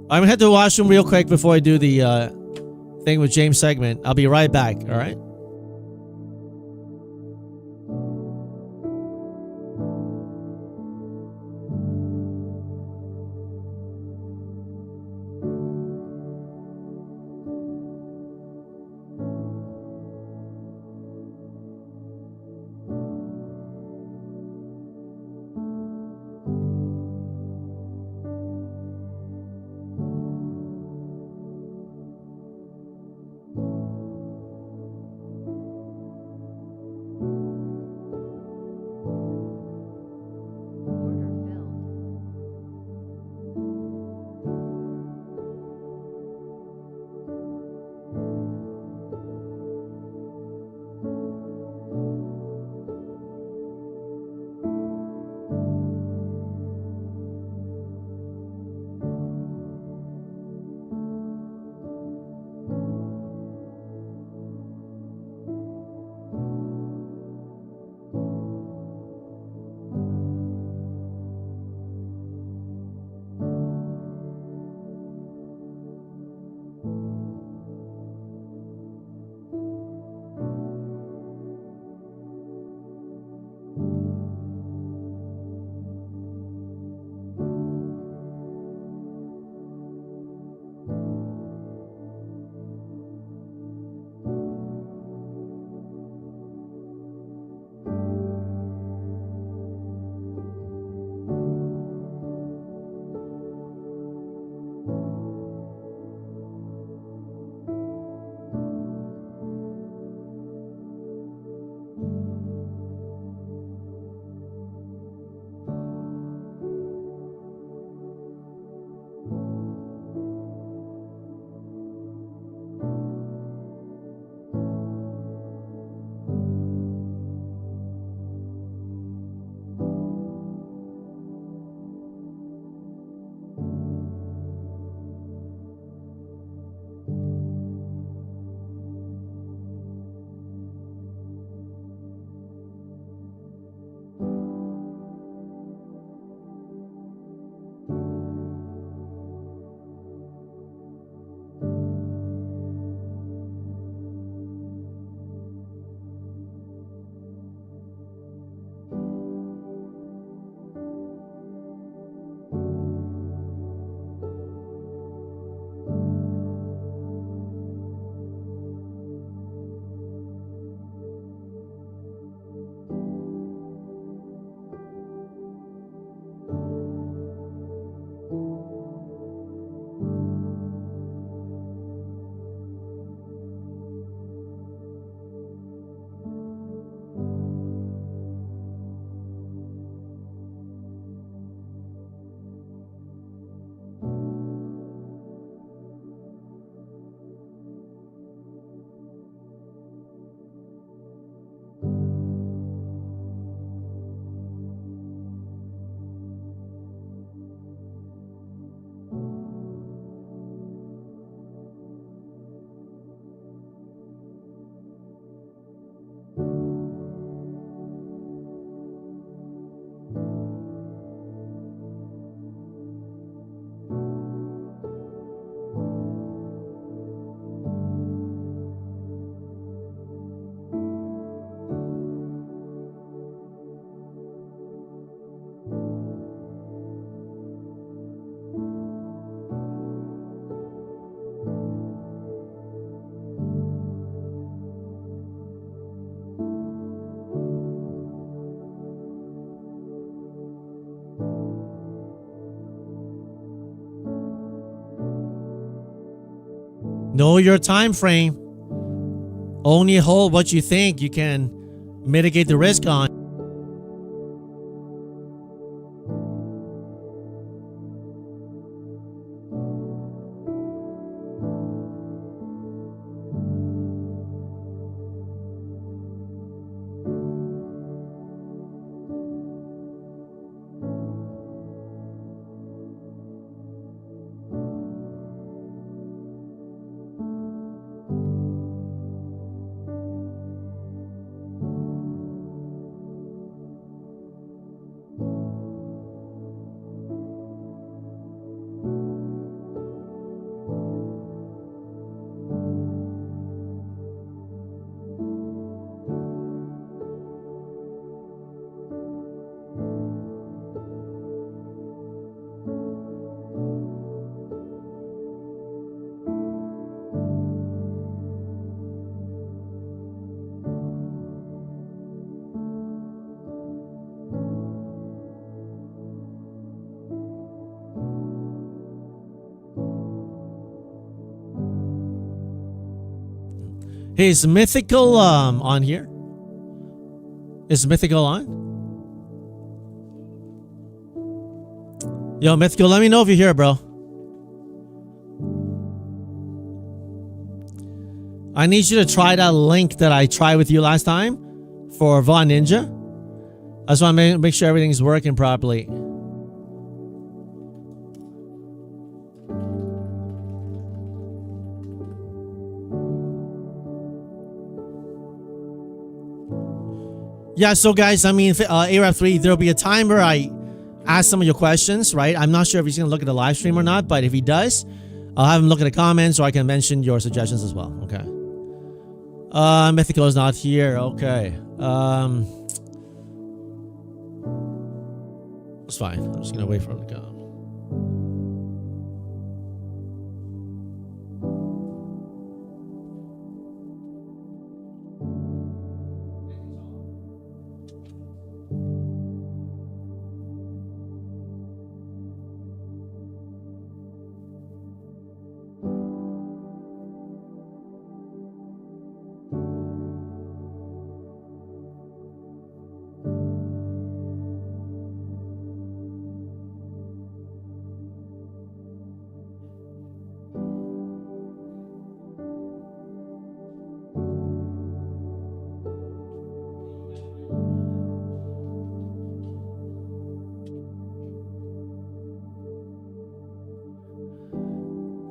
I'm gonna head to the washroom real quick before I do the thing with James segment. I'll be right back, all right? Know your time frame. Only hold what you think you can mitigate the risk on. Hey, is Mythical on here? Is Mythical on? Yo, Mythical, let me know if you're here, bro. I need you to try that link that I tried with you last time for Von Ninja. I just want to make sure everything's working properly. Yeah, so guys, I mean, ARAP 3, there'll be a time where I ask some of your questions, right? I'm not sure if he's going to look at the live stream or not, but if he does, I'll have him look at the comments, or I can mention your suggestions as well, okay? Mythical is not here, okay. It's fine. I'm just going to wait for him to come.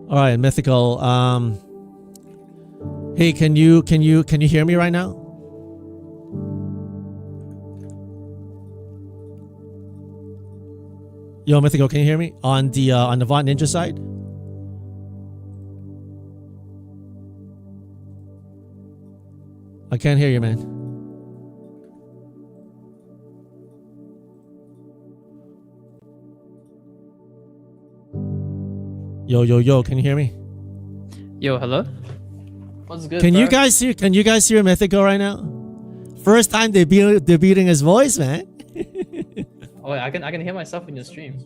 All right, Mythical. Hey, can you hear me right now? Yo, Mythical, can you hear me on the Von Ninja side? I can't hear you, man. Yo, can you hear me? Yo, hello? What's good, Can bro? you guys hear Mythical right now? First time debuting his voice, man. Oh, wait, I can hear myself in your stream.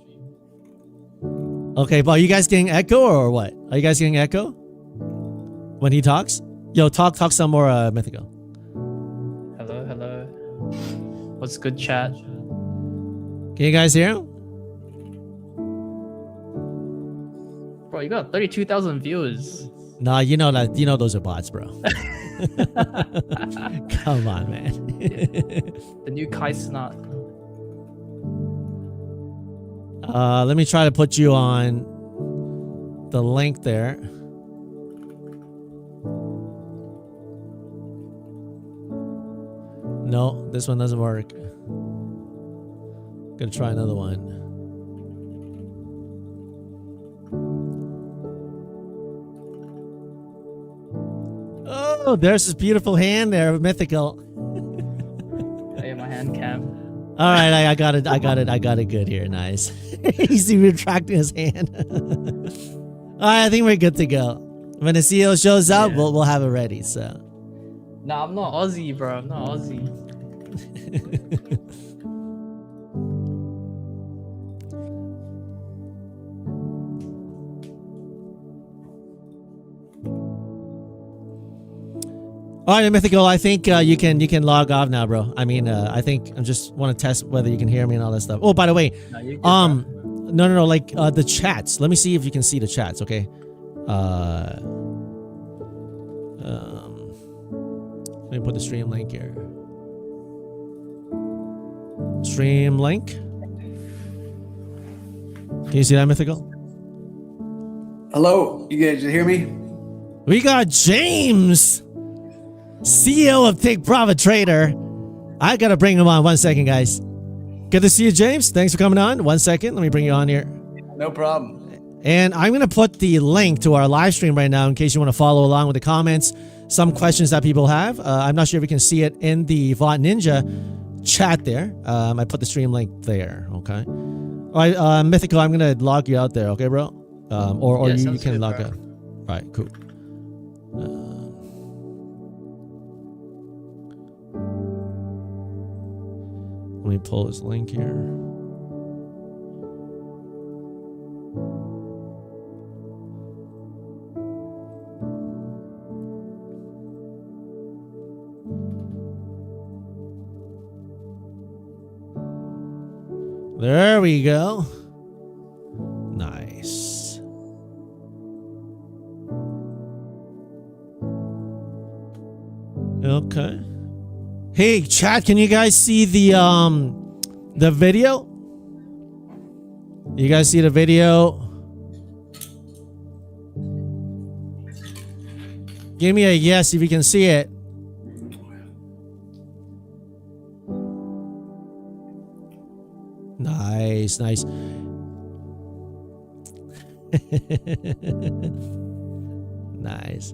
Okay, but are you guys getting echo or what? Are you guys getting echo when he talks? Yo, talk some more, Mythical. Hello. What's good, chat? Can you guys hear him? Bro, you got 32,000 viewers. Nah, you know those are bots, bro. Come on, man. The new Kai Snot. Let me try to put you on the link there. No, this one doesn't work. Gonna try another one. Oh, there's this beautiful hand there, Mythical. I have my hand cam. All right, I got it good here. Nice. He's retracting his hand. All right, I think we're good to go. When the CEO shows up, Yeah. we'll have it ready. So. Nah, I'm not Aussie, bro. I'm not Aussie. All right, Mythical. I think you can log off now, bro. I mean, I think I just want to test whether you can hear me and all that stuff. Oh, by the way, No, you're good, bro. no, like the chats. Let me see if you can see the chats. Okay. Let me put the stream link here. Stream link. Can you see that, Mythical? Hello, you guys hear me? We got James, CEO of Take Profit Trader. I gotta bring him on. 1 second, guys. Good to see you, James. Thanks for coming on. 1 second. Let me bring you on here. No problem. And I'm going to put the link to our live stream right now in case you want to follow along with the comments, some questions that people have. I'm not sure if you can see it in the Vought Ninja chat there. I put the stream link there, okay? All right, Mythical, I'm going to log you out there, okay, bro? Or Yeah, you sounds can good, log bro. out. All right, cool. Let me pull this link here. There we go. Nice. Okay. Hey, chat, can you guys see the video? You guys see the video? Give me a yes if you can see it. Nice, nice. Nice.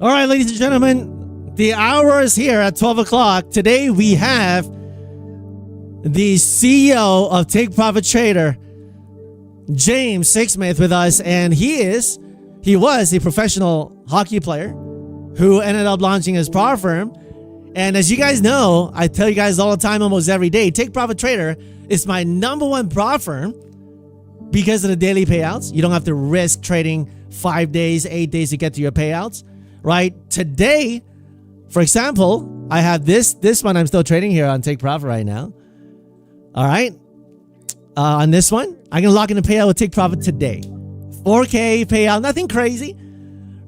All right, ladies and gentlemen, the hour is here at 12 o'clock. Today we have the CEO of Take Profit Trader, James Sixsmith, with us, and he was a professional hockey player who ended up launching his power firm. And as you guys know, I tell you guys all the time, almost every day, Take Profit Trader is my #1 prop firm because of the daily payouts. You don't have to risk trading 5 days, 8 days to get to your payouts, right? Today, for example, I have this one I'm still trading here on Take Profit right now. All right. On this one, I'm going to lock in the payout with Take Profit today. 4K payout, nothing crazy,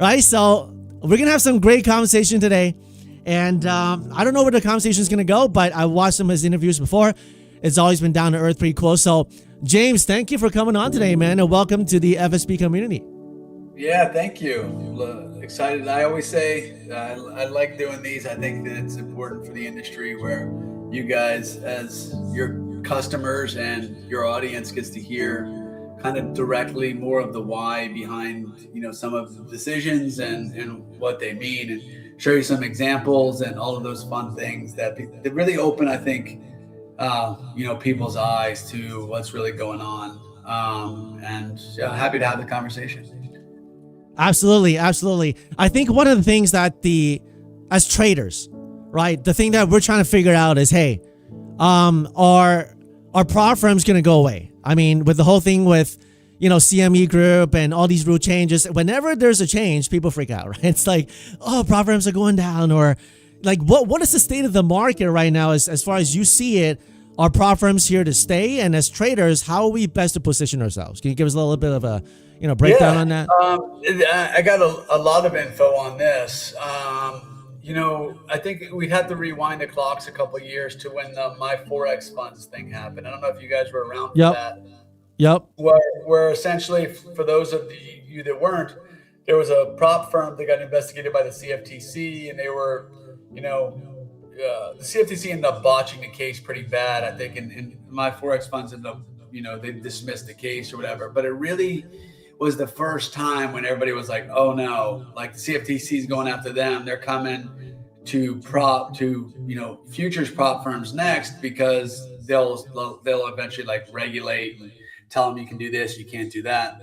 right? So we're going to have some great conversation today. And I don't know where the conversation is going to go, but I watched some of his interviews before. It's always been down to earth, pretty cool. So, James, thank you for coming on today, man, and welcome to the FSP community. Yeah, thank you. Excited. I always say I like doing these. I think that it's important for the industry where you guys, as your customers and your audience, gets to hear kind of directly more of the why behind, some of the decisions and what they mean, and show you some examples and all of those fun things that really open, I think, people's eyes to what's really going on. And happy to have the conversation. Absolutely, absolutely. I think one of the things that as traders, right, the thing that we're trying to figure out is, hey, are prop firms going to go away? I mean, with the whole thing with, CME Group and all these rule changes, whenever there's a change, people freak out, right? It's like, oh, prop firms are going down, or like, what is the state of the market right now as far as you see it? Are prop firms here to stay? And as traders, how are we best to position ourselves? Can you give us a little bit of a, breakdown on that? I got a lot of info on this. I think we'd have to rewind the clocks a couple of years to when the My Forex Funds thing happened. I don't know if you guys were around for that. Yep. Where essentially, for those of you that weren't, there was a prop firm that got investigated by the CFTC, and they were, the CFTC ended up botching the case pretty bad, I think, and My Forex Funds ended up, they dismissed the case or whatever. But it really was the first time when everybody was like, oh no, like the CFTC is going after them. They're coming to futures prop firms next, because they'll eventually like regulate and tell them you can do this, you can't do that.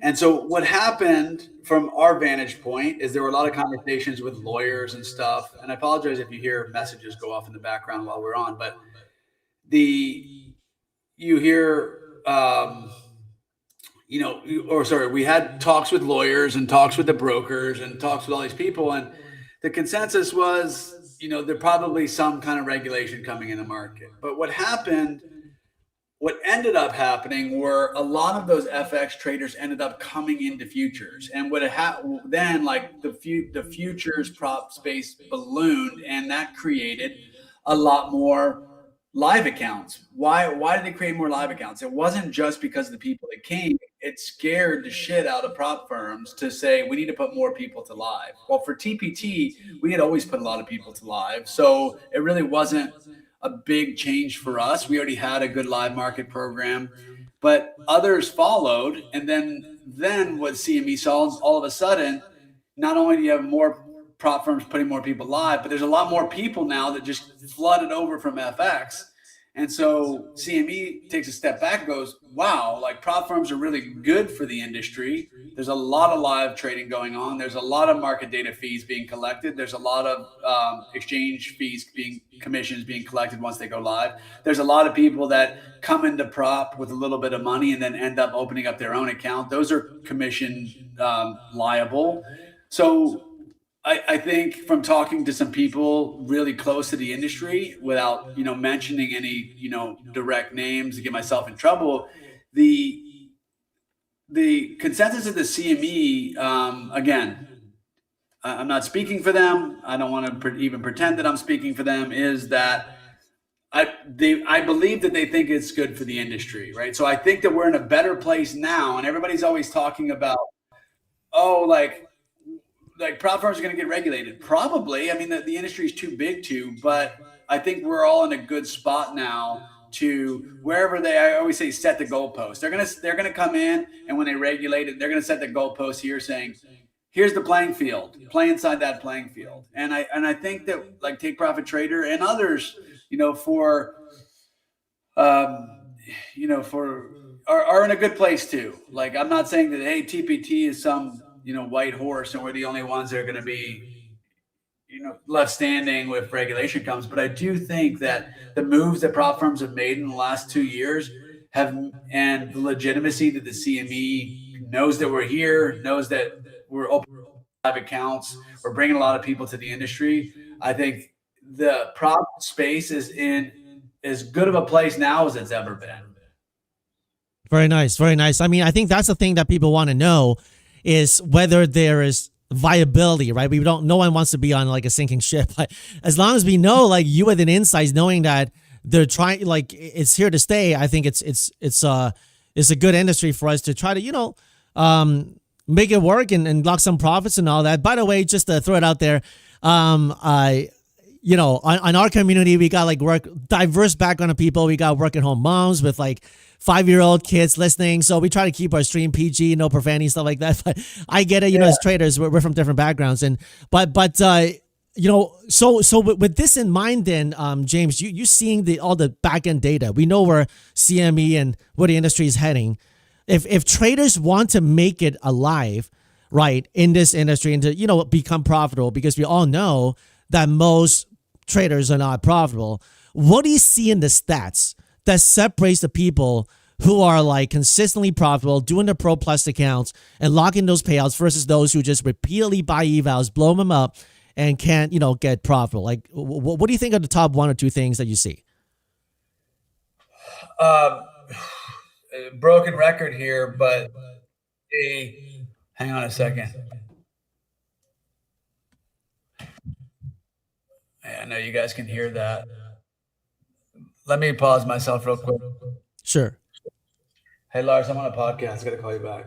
And so what happened from our vantage point is there were a lot of conversations with lawyers and stuff. And I apologize if you hear messages go off in the background while we're on, but you hear we had talks with lawyers and talks with the brokers and talks with all these people, and the consensus was, there probably some kind of regulation coming in the market. But what ended up happening were a lot of those FX traders ended up coming into futures, and then like the futures prop space ballooned, and that created a lot more live accounts. Why did they create more live accounts? It wasn't just because of the people that came. It scared the shit out of prop firms to say we need to put more people to live. Well, for TPT, we had always put a lot of people to live, so it really wasn't a big change for us. We already had a good live market program, but others followed. And then what CME saw, all of a sudden, not only do you have more prop firms putting more people live, but there's a lot more people now that just flooded over from FX. And so CME takes a step back and goes, wow, like prop firms are really good for the industry. There's a lot of live trading going on. There's a lot of market data fees being collected. There's a lot of exchange fees commissions being collected once they go live. There's a lot of people that come into prop with a little bit of money and then end up opening up their own account. Those are commission liable. So I think from talking to some people really close to the industry, without mentioning any direct names to get myself in trouble, the consensus of the CME, again, I'm not speaking for them. I don't want to even pretend that I'm speaking for them. Is that I believe that they think it's good for the industry, right? So I think that we're in a better place now, and everybody's always talking about, like prop firms are going to get regulated. Probably. I mean, the industry is too big to, but I think we're all in a good spot now to wherever I always say, set the goalpost. They're going to come in, and when they regulate it, they're going to set the goalpost here, saying, here's the playing field, play inside that playing field. And I think that like Take Profit Trader and others, are in a good place too. Like, I'm not saying that, hey, TPT is some, white horse and we're the only ones that are going to be, left standing with regulation comes. But I do think that the moves that prop firms have made in the last 2 years and the legitimacy that the CME knows that we're here, knows that we're open live accounts, we're bringing a lot of people to the industry. I think the prop space is in as good of a place now as it's ever been. Very nice. Very nice. I mean, I think that's the thing that people want to know is whether there is viability, right? No one wants to be on like a sinking ship. But as long as we know, like you with an insights, knowing that they're trying, like it's here to stay, I think it's a good industry for us to try to, make it work and lock some profits and all that. By the way, just to throw it out there, on our community, we got like diverse background of people. We got work at home moms with like 5-year-old kids listening. So we try to keep our stream PG, no profanity, stuff like that. But I get it, as traders, we're from different backgrounds. So with this in mind, then, James, you seeing all the back end data, we know where CME and where the industry is heading. If traders want to make it alive, right, in this industry and to, become profitable, because we all know that most traders are not profitable. What do you see in the stats that separates the people who are like consistently profitable, doing the Pro Plus accounts and locking those payouts versus those who just repeatedly buy evals, blow them up, and can't, get profitable? Like, what do you think are the top 1 or 2 things that you see? Broken record here, but hang on a second. I know you guys can hear that. Let me pause myself real quick. Sure. Hey, Lars, I'm on a podcast. I got to call you back.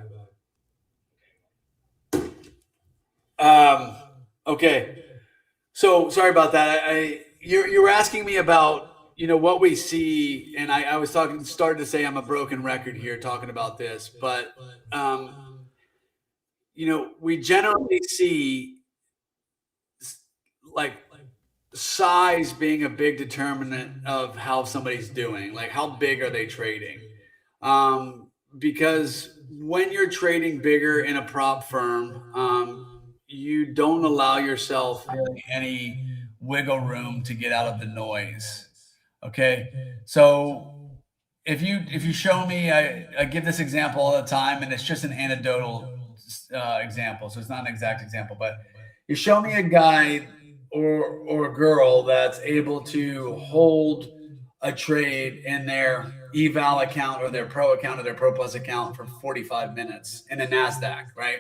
Okay. So sorry about that. You were asking me about, what we see, and I was started to say I'm a broken record here talking about this, but we generally see like size being a big determinant of how somebody's doing. Like, how big are they trading? Because when you're trading bigger in a prop firm, you don't allow yourself any wiggle room to get out of the noise. Okay. So if you show me, I give this example all the time, and it's just an anecdotal example, so it's not an exact example, but you show me a guy or a girl that's able to hold a trade in their eval account or their pro account or their pro plus account for 45 minutes in a NASDAQ, right?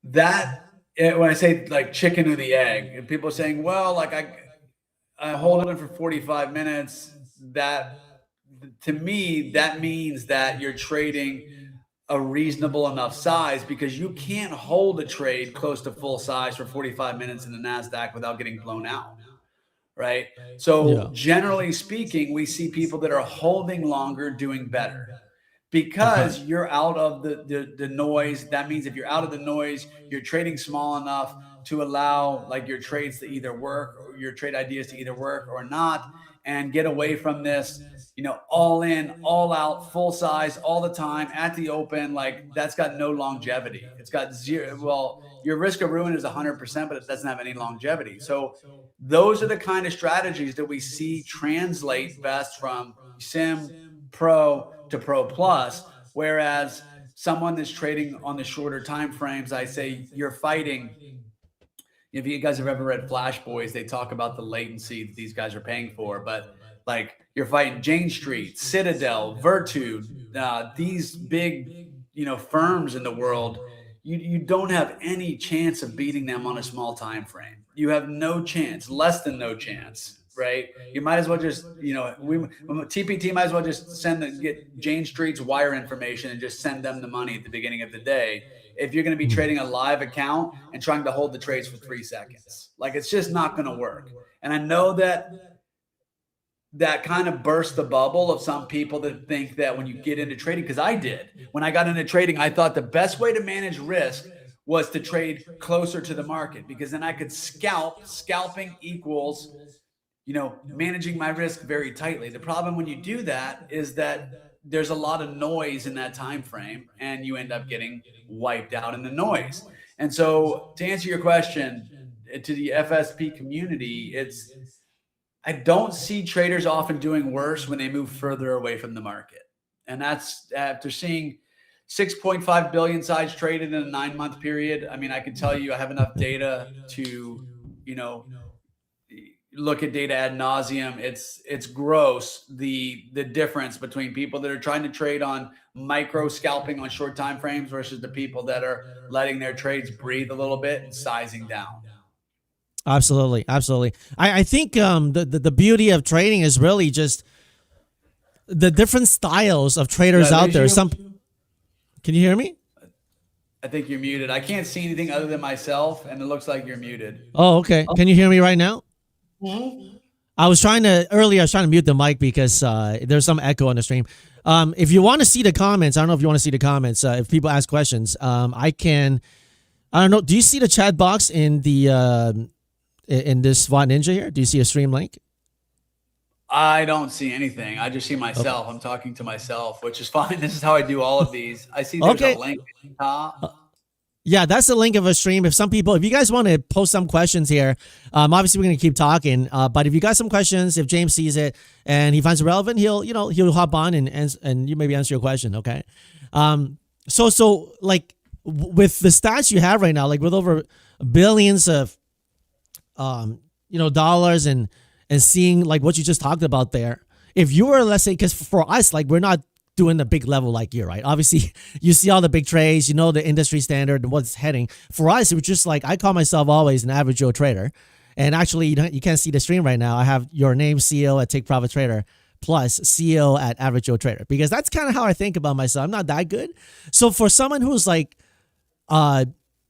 That when I say like chicken or the egg, and people are saying, well, like I hold it for 45 minutes. That to me, that means that you're trading a reasonable enough size, because you can't hold a trade close to full size for 45 minutes in the NASDAQ without getting blown out. Right. So Yeah. generally speaking, we see people that are holding longer doing better Okay. because you're out of the noise. That means if you're out of the noise, you're trading small enough to allow like your trades to either work or your trade ideas to either work or not, and get away from this, all in, all out, full size all the time at the open. Like that's got no longevity. It's got zero. Well, your risk of ruin is 100%, but it doesn't have any longevity. So those are the kind of strategies that we see translate best from sim pro to pro plus. Whereas someone that's trading on the shorter time frames, I say you're fighting. If you guys have ever read Flash Boys, they talk about the latency that these guys are paying for. But like you're fighting Jane Street, Citadel, Virtu, these big, firms in the world. You don't have any chance of beating them on a small time frame. You have no chance, less than no chance, right? You might as well just, TPT might as well just get Jane Street's wire information and just send them the money at the beginning of the day, if you're going to be trading a live account and trying to hold the trades for 3 seconds. Like it's just not going to work. And I know that kind of burst the bubble of some people that think that when you get into trading, because I did, when I got into trading, I thought the best way to manage risk was to trade closer to the market, because then I could scalp. Scalping equals, managing my risk very tightly. The problem when you do that is that there's a lot of noise in that time frame, and you end up getting wiped out in the noise. And so, to answer your question, to the FSP community, I don't see traders often doing worse when they move further away from the market. And that's after seeing 6.5 billion sides traded in a 9-month period. I mean, I can tell you I have enough data to, look at data ad nauseum. It's gross, the difference between people that are trying to trade on micro scalping on short time frames versus the people that are letting their trades breathe a little bit and sizing down. Absolutely. I think the beauty of trading is really just the different styles of traders out there. Can you hear me? I think you're muted. I can't see anything other than myself, and it looks like you're muted. Oh, okay. Can you hear me right now? I was trying to mute the mic because there's some echo on the stream. If you want to see the comments, I don't know if you want to see the comments. If people ask questions, I don't know. Do you see the chat box in the in this VOD Ninja here? Do you see a stream link? I don't see anything. I just see myself. Okay. I'm talking to myself, which is fine. This is how I do all of these. I see there's a link at the top. Yeah, that's the link of a stream. If you guys want to post some questions here, obviously we're going to keep talking. But if you got some questions, if James sees it and he finds it relevant, he'll hop on and you maybe answer your question. Okay. So like with the stats you have right now, like with over billions of, dollars and seeing like what you just talked about there, if you were, let's say, because for us, like we're not doing the big level like you, right? Obviously, you see all the big trades, the industry standard and what's heading. For us, it was just like, I call myself always an average Joe trader. And actually, you can't see the stream right now. I have your name, CEO at Take Profit Trader, plus CEO at Average Joe Trader, because that's kind of how I think about myself. I'm not that good. So for someone who's like,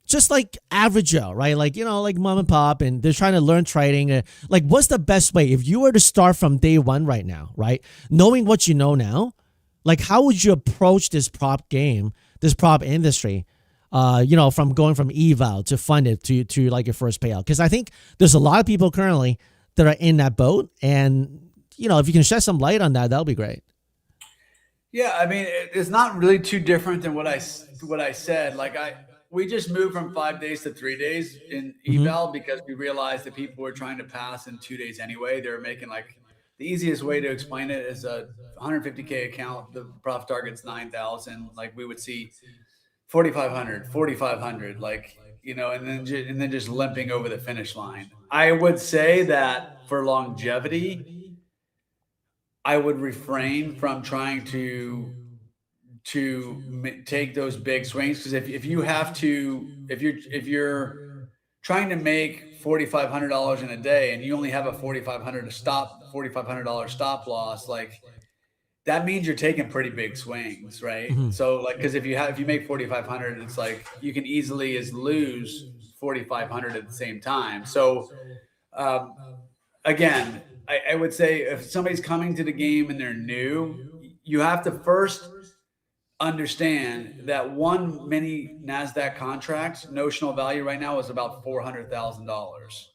just like average Joe, right? Like, like mom and pop, and they're trying to learn trading. Like, what's the best way? If you were to start from day one right now, right? Knowing what you know now, like, how would you approach this prop game, this prop industry, from going from eval to funded to like your first payout? Because I think there's a lot of people currently that are in that boat. And, if you can shed some light on that, that'll be great. Yeah, I mean, it's not really too different than what I said. Like we just moved from 5 days to 3 days in eval because we realized that people were trying to pass in 2 days anyway. They were making like the easiest way to explain it is a 150K account. The profit target's 9,000. Like we would see 4,500, 4,500, like, and then just limping over the finish line. I would say that for longevity, I would refrain from trying to take those big swings, because if you have to, if you're trying to make $4,500 in a day and you only have a $4,500 stop loss, like that means you're taking pretty big swings, right? Mhm. So like, because if you make 4,500, it's like you can easily as lose 4,500 at the same time. So um, again, I would say if somebody's coming to the game and they're new, you have to first understand that one mini Nasdaq contract notional value right now is about $400,000.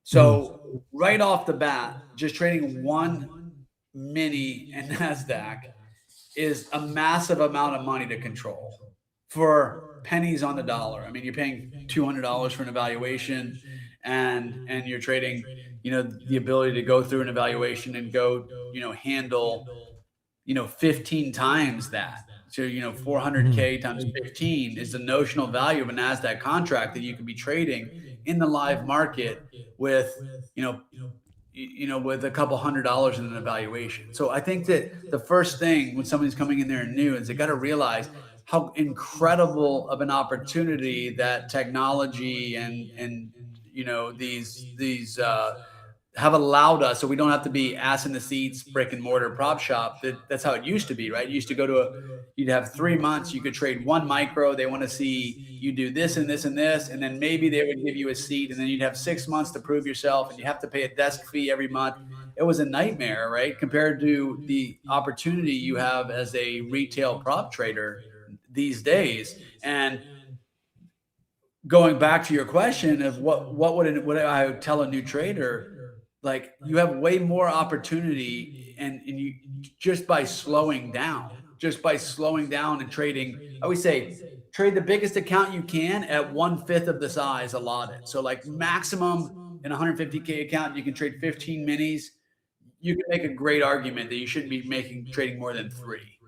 So right off the bat, just trading one mini and Nasdaq is a massive amount of money to control for pennies on the dollar. I mean, you're paying $200 for an evaluation, and you're trading, the ability to go through an evaluation and go, handle, 15 times that. So, Mhm. 400K times 15 is the notional value of a Nasdaq contract that you can be trading in the live market with, you know, with a couple $100 in an evaluation. So I think that the first thing when somebody's coming in there new is they got to realize how incredible of an opportunity that technology and these have allowed us, so we don't have to be ass in the seats, brick and mortar prop shop. That's how it used to be, right? You used to go to you'd have 3 months, you could trade one micro. They want to see you do this and this and this, and then maybe they would give you a seat, and then you'd have 6 months to prove yourself, and you have to pay a desk fee every month. It was a nightmare, right? Compared to the opportunity you have as a retail prop trader these days. And going back to your question of what I would tell a new trader, like you have way more opportunity, and you just by slowing down and trading. I always say trade the biggest account you can at 1/5 of the size allotted. So like maximum in a 150K account, you can trade 15 minis. You can make a great argument that you shouldn't be making trading more than three.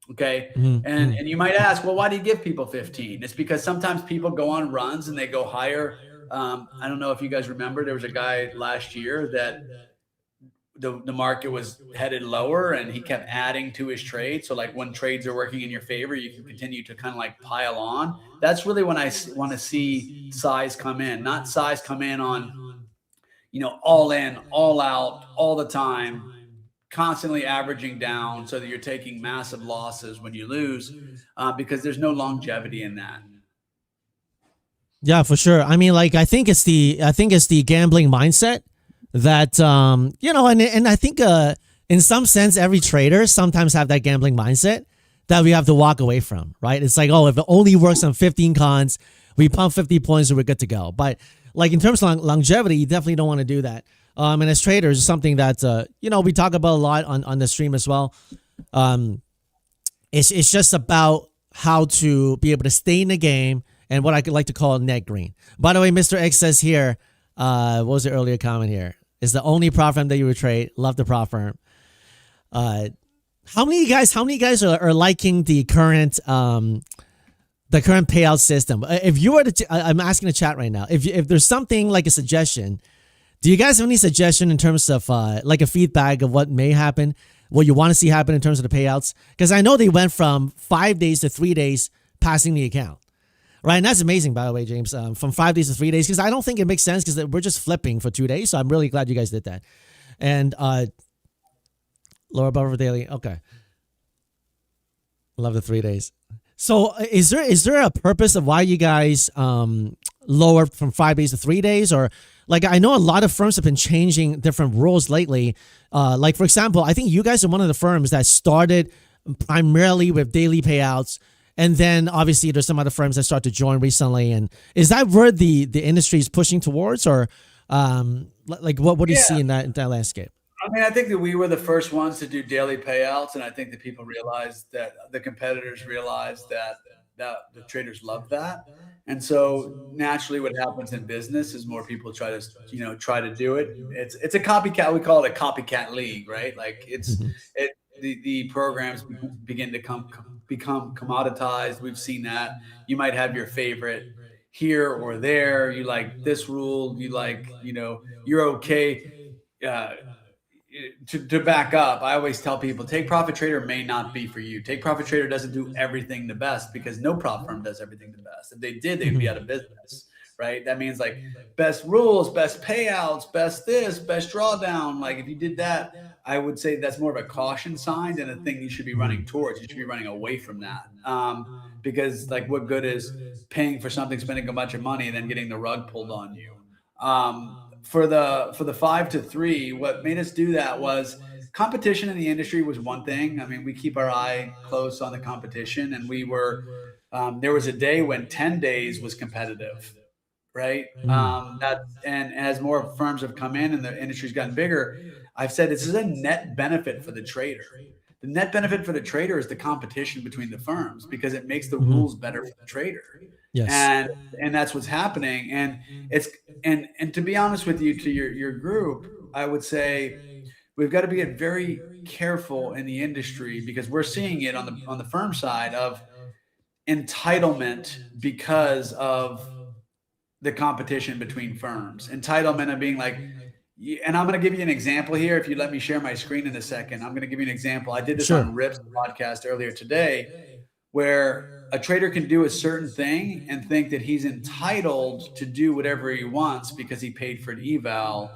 Okay. Mhm. And you might ask, well, why do you give people 15? It's because sometimes people go on runs and they go higher. I don't know if you guys remember, there was a guy last year that the market was headed lower and he kept adding to his trade. So like when trades are working in your favor, you can continue to kind of like pile on. That's really when I want to see size come in, not size come in on, all in, all out, all the time, constantly averaging down so that you're taking massive losses when you lose, because there's no longevity in that. Yeah, for sure. I mean, like, I think it's the gambling mindset that, and I think in some sense, every trader sometimes have that gambling mindset that we have to walk away from, right? It's like, oh, if it only works on 15 cons, we pump 50 points and we're good to go. But like in terms of longevity, you definitely don't want to do that. And as traders, something that, we talk about a lot on the stream as well. It's just about how to be able to stay in the game and what I could like to call net green. By the way, Mr. X says here, what was the earlier comment here? Is the only prop firm that you would trade. Love the prop firm. How many of you guys are liking the current payout system? If you were to, I'm asking the chat right now, if there's something like a suggestion, do you guys have any suggestion in terms of like a feedback of what may happen, what you want to see happen in terms of the payouts? Because I know they went from 5 days to 3 days passing the account. Right, and that's amazing, by the way, James, from 5 days to 3 days, because I don't think it makes sense because we're just flipping for 2 days. So I'm really glad you guys did that. And lower buffer daily. Okay. Love the 3 days. So is there a purpose of why you guys lowered from 5 days to 3 days? Or like, I know a lot of firms have been changing different rules lately. Like, for example, I think you guys are one of the firms that started primarily with daily payouts. And then obviously there's some other firms that start to join recently. And is that where the industry is pushing towards, or like what do you see in that landscape? I mean, I think that we were the first ones to do daily payouts, and I think that people realized that the competitors realized that the traders love that. And so naturally what happens in business is more people try to, try to do it. It's a copycat. We call it a copycat league, right? Like Mhm. the programs begin to become commoditized. We've seen that. You might have your favorite here or there. You like this rule, you like, you're okay. Uh, to back up, I always tell people take profit trader may not be for you. Take profit trader doesn't do everything the best because no prop firm does everything the best. If they did, they'd be out Mhm. of business, right? That means like best rules, best payouts, best this, best drawdown. Like if you did that, I would say that's more of a caution sign than a thing you should be running Mhm. towards. You should be running away from that. Because like what good is paying for something, spending a bunch of money, and then getting the rug pulled on you? For the 5 to 3, what made us do that was competition in the industry was one thing. I mean, we keep our eye close on the competition, and we were there was a day when 10 days was competitive, right? Mm. And as more firms have come in and the industry's gotten bigger, I've said this is a net benefit for the trader. The net benefit for the trader is the competition between the firms because it makes the Mhm. rules better for the trader. Yes. And that's what's happening. And it's and to be honest with you, to your group, I would say we've got to be very careful in the industry because we're seeing it on the firm side of entitlement because of the competition between firms. Entitlement of being like, and I'm going to give you an example here. If you let me share my screen in a second, I'm going to give you an example. I did this Sure. on Rip's podcast earlier today, where a trader can do a certain thing and think that he's entitled to do whatever he wants because he paid for an eval.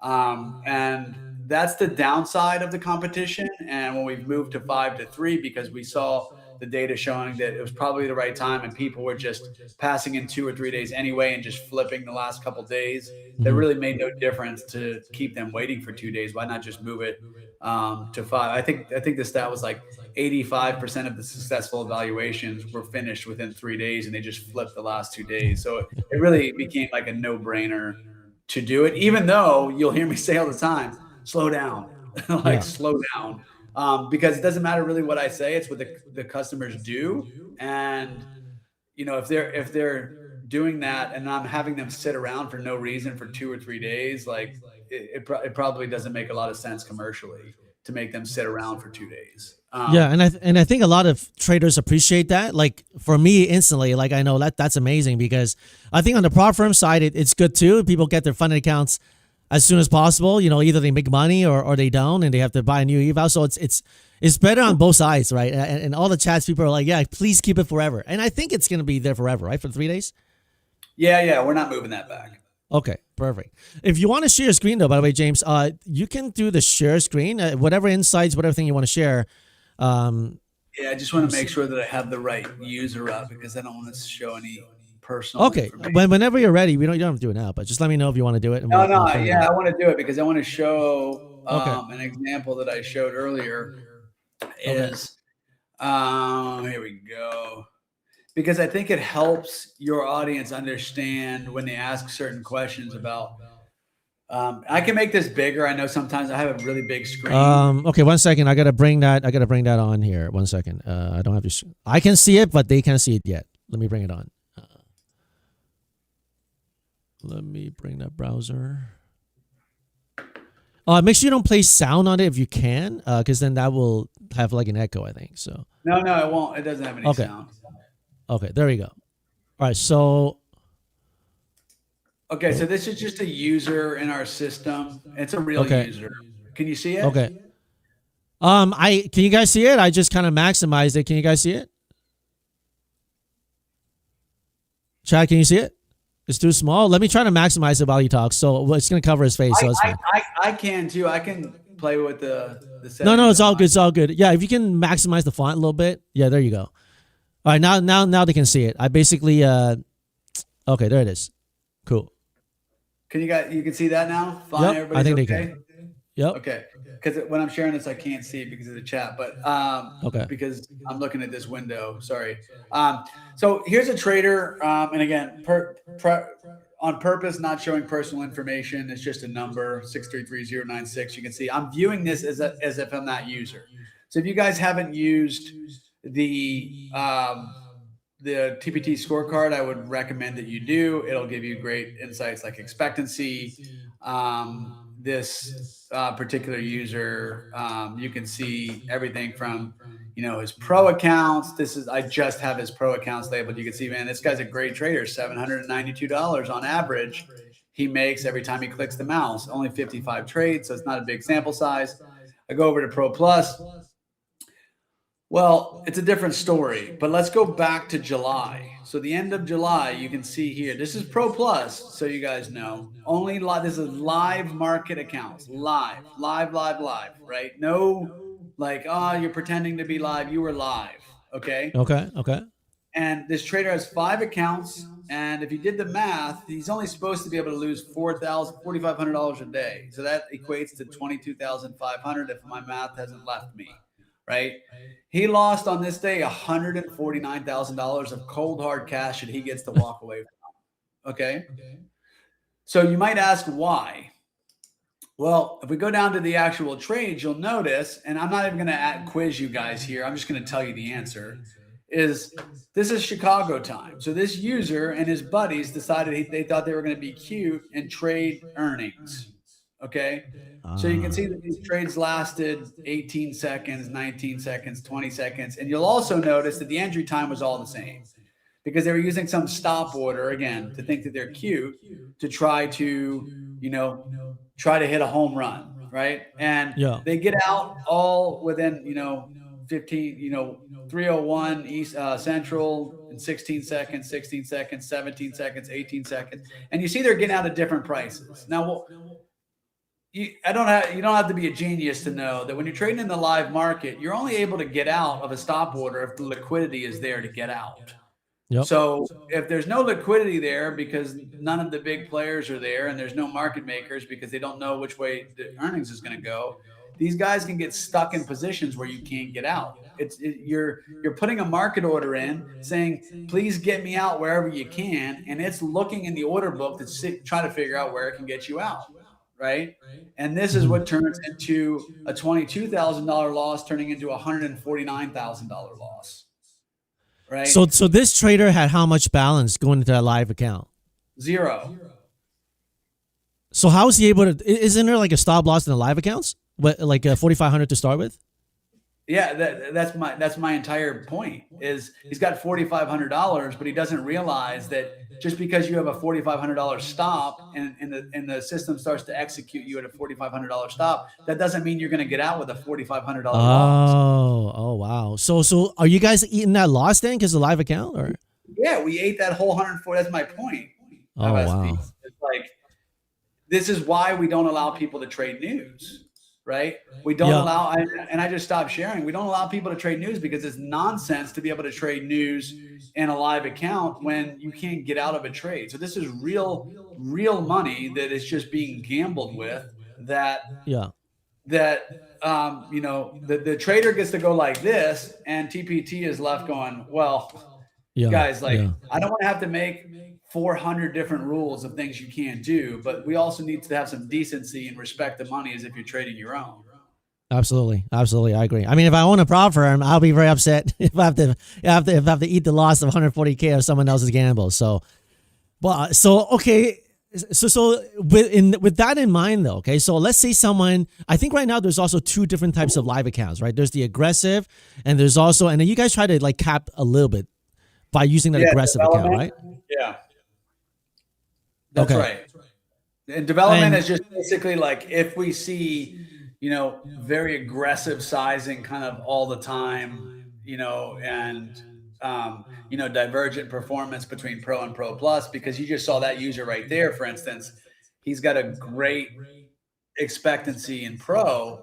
And that's the downside of the competition. And when we've moved to 5 to 3, because we saw the data showing that it was probably the right time and people were just passing in 2 or 3 days anyway and just flipping the last couple days, that Mhm. really made no difference to keep them waiting for 2 days. Why not just move it to 5? I think the stat was like 85% of the successful evaluations were finished within 3 days and they just flipped the last 2 days. So it really became like a no brainer to do it, even though you'll hear me say all the time, slow down, like Yeah. slow down. Because it doesn't matter really what I say, it's what the customers do. And if they're doing that and I'm having them sit around for no reason for 2 or 3 days, like it probably doesn't make a lot of sense commercially to make them sit around for 2 days. Yeah, and I think a lot of traders appreciate that. Like for me, instantly, like I know that's amazing because I think on the prop firm side, it's good too. People get their funded accounts as soon as possible. Either they make money or they don't, and they have to buy a new eval. So it's better on both sides, right? And all the chats, people are like, yeah, please keep it forever. And I think it's gonna be there forever, right? For 3 days. Yeah, we're not moving that back. Okay, perfect. If you want to share your screen, though, by the way, James, you can do the share screen, whatever insights, whatever thing you want to share. Yeah, I just want to make sure that I have the right user up because I don't want to show any personal Okay, information. whenever you're ready, you don't have to do it now, but just let me know if you want to do it, and No, we'll no, turn it yeah, on. I want to do it because I want to show Okay, an example that I showed earlier okay, is here we go. Because I think it helps your audience understand when they ask certain questions about. I can make this bigger. I know sometimes I have a really big screen. okay. 1 second, I gotta bring that. I gotta bring that on here. 1 second. I don't have to. I can see it, but they can't see it yet. Let me bring it on. Let me bring that browser. Make sure you don't play sound on it if you can, because then that will have like an echo, I think. So No, it won't. It doesn't have any okay, sound. okay, there we go. All right, so Okay, so this is just a user in our system. It's a real okay, user. Can you see it? okay. I can you guys see it? I just kind of maximized it. Can you guys see it? Chad, can you see it? It's too small. Let me try to maximize it while you talk. So it's gonna cover his face, so it's fine. I can too. I can play with the settings. No, it's on all mine. good. It's all good. Yeah, if you can maximize the font a little bit. Yeah, there you go. All right, now they can see it. I basically okay, there it is. Cool. You can see that now? Fine, Yep, everybody's I think okay? they can. Yep. Okay. Because when I'm sharing this, I can't see it because of the chat, but Okay. because I'm looking at this window. Sorry. So here's a trader, and again, on purpose, not showing personal information. It's just a number 633-096. You can see I'm viewing this as if I'm that user. So if you guys haven't used the the TPT scorecard, I would recommend that you do. It'll give you great insights like expectancy. This particular user, you can see everything from, his pro accounts. I just have his pro accounts labeled. You can see, man, this guy's a great trader. $792 on average he makes every time he clicks the mouse. Only 55 trades, so it's not a big sample size. I go over to Pro Plus. Well, it's a different story, but let's go back to July. So the end of July, you can see here, this is Pro Plus, so you guys know. This is live market accounts, live, right? No, like, you're pretending to be live. You were live, okay? Okay. And this trader has 5 accounts, and if you did the math, he's only supposed to be able to lose $4,500 a day. So that equates to $22,500 if my math hasn't left me. Right? He lost on this day $149,000 of cold hard cash that he gets to walk away from. Okay. So you might ask why. Well, if we go down to the actual trades, you'll notice, and I'm not even going to quiz you guys here, I'm just going to tell you the answer, is this is Chicago time. So this user and his buddies decided they thought they were going to be cute and trade earnings. Okay. So you can see that these trades lasted 18 seconds, 19 seconds, 20 seconds. And you'll also notice that the entry time was all the same because they were using some stop order, again, to think that they're cute, to try to, try to hit a home run, right? And they get out all within, 301 East Central in 16 seconds, 16 seconds, 17 seconds, 18 seconds. And you see they're getting out at different prices. Now, you don't have to be a genius to know that when you're trading in the live market, you're only able to get out of a stop order if the liquidity is there to get out. Yep. So if there's no liquidity there because none of the big players are there and there's no market makers because they don't know which way the earnings is going to go, these guys can get stuck in positions where you can't get out. You're putting a market order in saying, please get me out wherever you can. And it's looking in the order book to try to figure out where it can get you out. Right. And this is what turns into a $22,000 loss, turning into a $149,000 loss. Right. So this trader had how much balance going into that live account? 0. So how is he able to? Isn't there like a stop loss in the live accounts? What, like 4,500 to start with? Yeah, that's my entire point. Is he's got $4,500, but he doesn't realize that just because you have a $4,500 stop and the system starts to execute you at a $4,500 stop, that doesn't mean you're going to get out with a $4,500 loss. Oh, wow. So are you guys eating that loss then because of the live account, or? Yeah, we ate that whole 104. That's my point. Oh, wow. It's like, this is why we don't allow people to trade news. Right? We don't allow, and I just stopped sharing. We don't allow people to trade news because it's nonsense to be able to trade news in a live account when you can't get out of a trade. So this is real money that is just being gambled with. The trader gets to go like this, and TPT is left going, well, guys, I don't want to have to make 400 different rules of things you can't do, but we also need to have some decency and respect the money as if you're trading your own. Absolutely. I agree. I mean, if I own a prop firm, I'll be very upset if I have to eat the loss of 140K of someone else's gamble. So okay. So with that in mind though, okay, so let's say I think right now there's also 2 different types of live accounts, right? There's the aggressive and there's also, and then you guys try to like cap a little bit by using that aggressive account, right? Yeah. That's right. And development is just basically like if we see, very aggressive sizing kind of all the time, and, divergent performance between Pro and Pro Plus, because you just saw that user right there, for instance, he's got a great expectancy in Pro,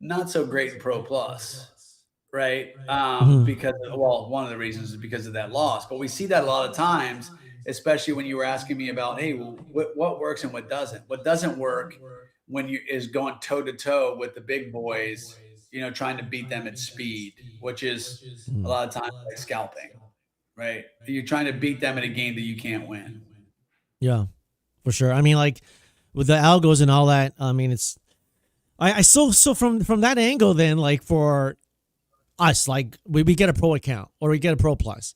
not so great in Pro Plus. Right. Because, one of the reasons is because of that loss, but we see that a lot of times, especially when you were asking me about, hey, what works and what doesn't work when is going toe to toe with the big boys, trying to beat them at speed, which is a lot of times like scalping, right? You're trying to beat them in a game that you can't win. Yeah, for sure. I mean, like with the algos and all that, I mean, so from that angle, then like for us, like we get a Pro account or we get a Pro Plus.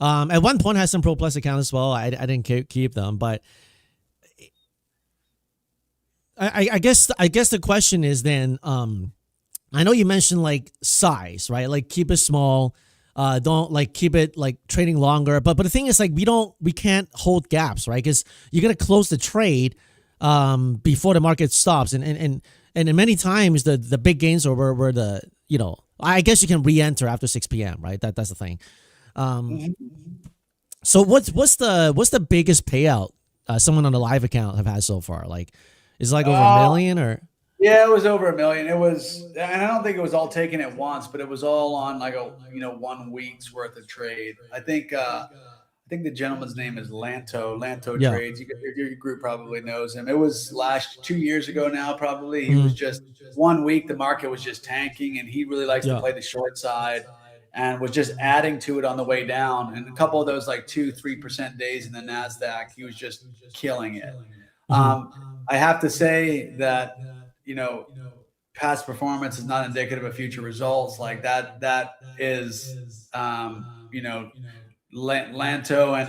At one point, I had some Pro Plus accounts as well. I didn't keep them, but I guess the question is then. I know you mentioned like size, right? Like keep it small. Don't like keep it like trading longer. But the thing is like we can't hold gaps, right? Because you're gonna close the trade before the market stops, and many times the big gains are where the I guess you can re-enter after 6 p.m. right? That's the thing. So what's the biggest payout someone on a live account have had so far? Like, is it like over a million or? Yeah, it was over $1 million. It was, and I don't think it was all taken at once, but it was all on like a 1 week's worth of trade. I think the gentleman's name is Lanto. Lanto Yeah. Trades. Your group probably knows him. It was 2 years ago now, probably. He was just 1 week. The market was just tanking, and he really likes to play the short side, and was just adding to it on the way down. And a couple of those like 2-3% days in the Nasdaq, he was just killing it. I have to say that past performance is not indicative of future results. Like that is Lanto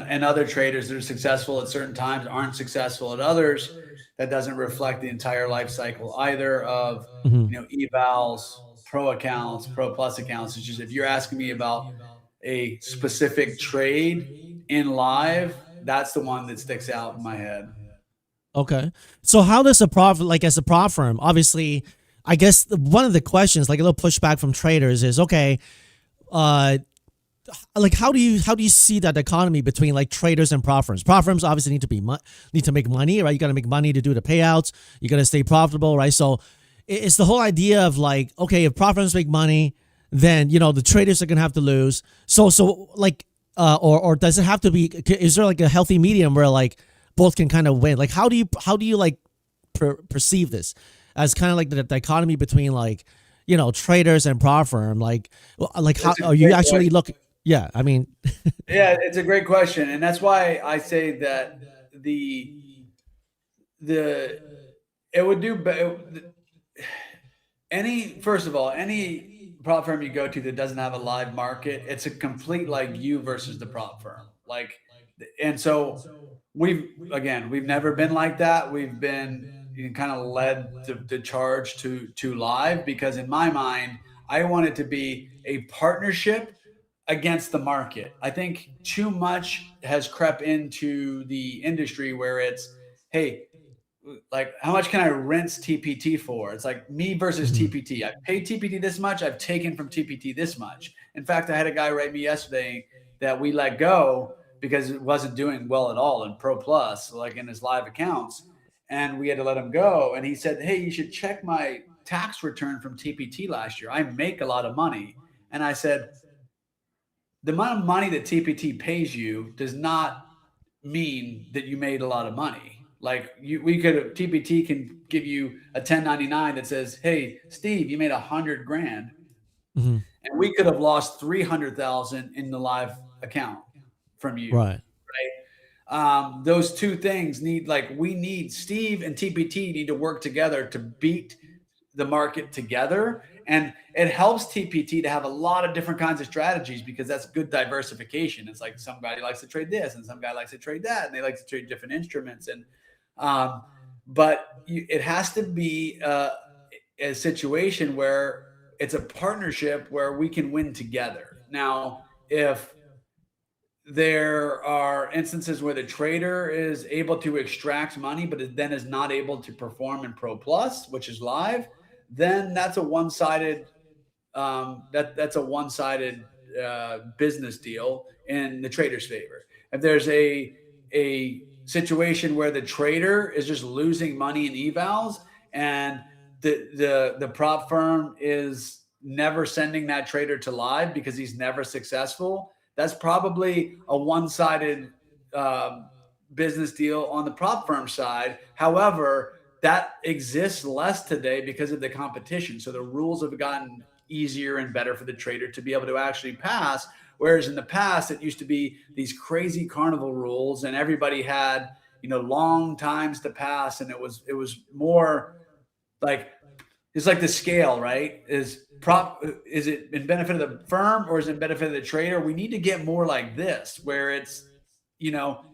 and other traders that are successful at certain times aren't successful at others. That doesn't reflect the entire life cycle either of evals, pro accounts, pro plus accounts. It's just, if you're asking me about a specific trade in live, that's the one that sticks out in my head. Okay. So how does a prop, like as a prop firm, obviously, I guess one of the questions, like a little pushback from traders is, okay, like how do you see that economy between like traders and prop firms? Prop firms obviously need to make money, right? You got to make money to do the payouts. You got to stay profitable, right? So it's the whole idea of like, okay, if prop firms make money, then the traders are gonna have to lose. So like, or does it have to be? Is there like a healthy medium where like both can kind of win? Like how do you like perceive this as kind of like the dichotomy between like traders and prop firm? Like how are you actually looking? Yeah, I mean, yeah, it's a great question, and that's why I say that it would do first of all, any prop firm you go to that doesn't have a live market, it's a complete like you versus the prop firm. Like, and so we've never been like that. We've been kind of led the charge to live, because in my mind, I want it to be a partnership against the market. I think too much has crept into the industry where it's, hey, like, how much can I rinse TPT for? It's like me versus TPT. I've paid TPT this much. I've taken from TPT this much. In fact, I had a guy write me yesterday that we let go because it wasn't doing well at all in Pro Plus, like in his live accounts. And we had to let him go. And he said, hey, you should check my tax return from TPT last year. I make a lot of money. And I said, the amount of money that TPT pays you does not mean that you made a lot of money. Like TPT can give you a 1099 that says, hey, Steve, you made 100 grand. And we could have lost 300,000 in the live account from you. Right. Those two things we need Steve and TPT need to work together to beat the market together. And it helps TPT to have a lot of different kinds of strategies, because that's good diversification. It's like somebody likes to trade this and some guy likes to trade that, and they like to trade different instruments. And but it has to be a situation where it's a partnership where we can win together. Now, if there are instances where the trader is able to extract money, but then is not able to perform in Pro Plus, which is live, then that's a one-sided that's a one-sided business deal in the trader's favor. If there's a situation where the trader is just losing money in evals, and the prop firm is never sending that trader to live because he's never successful, that's probably a one-sided business deal on the prop firm side. However, that exists less today because of the competition. So the rules have gotten easier and better for the trader to be able to actually pass. Whereas in the past, it used to be these crazy carnival rules, and everybody had, long times to pass. And it was more like, it's like the scale, right? Is it in benefit of the firm or is it in benefit of the trader? We need to get more like this, where it's, you know,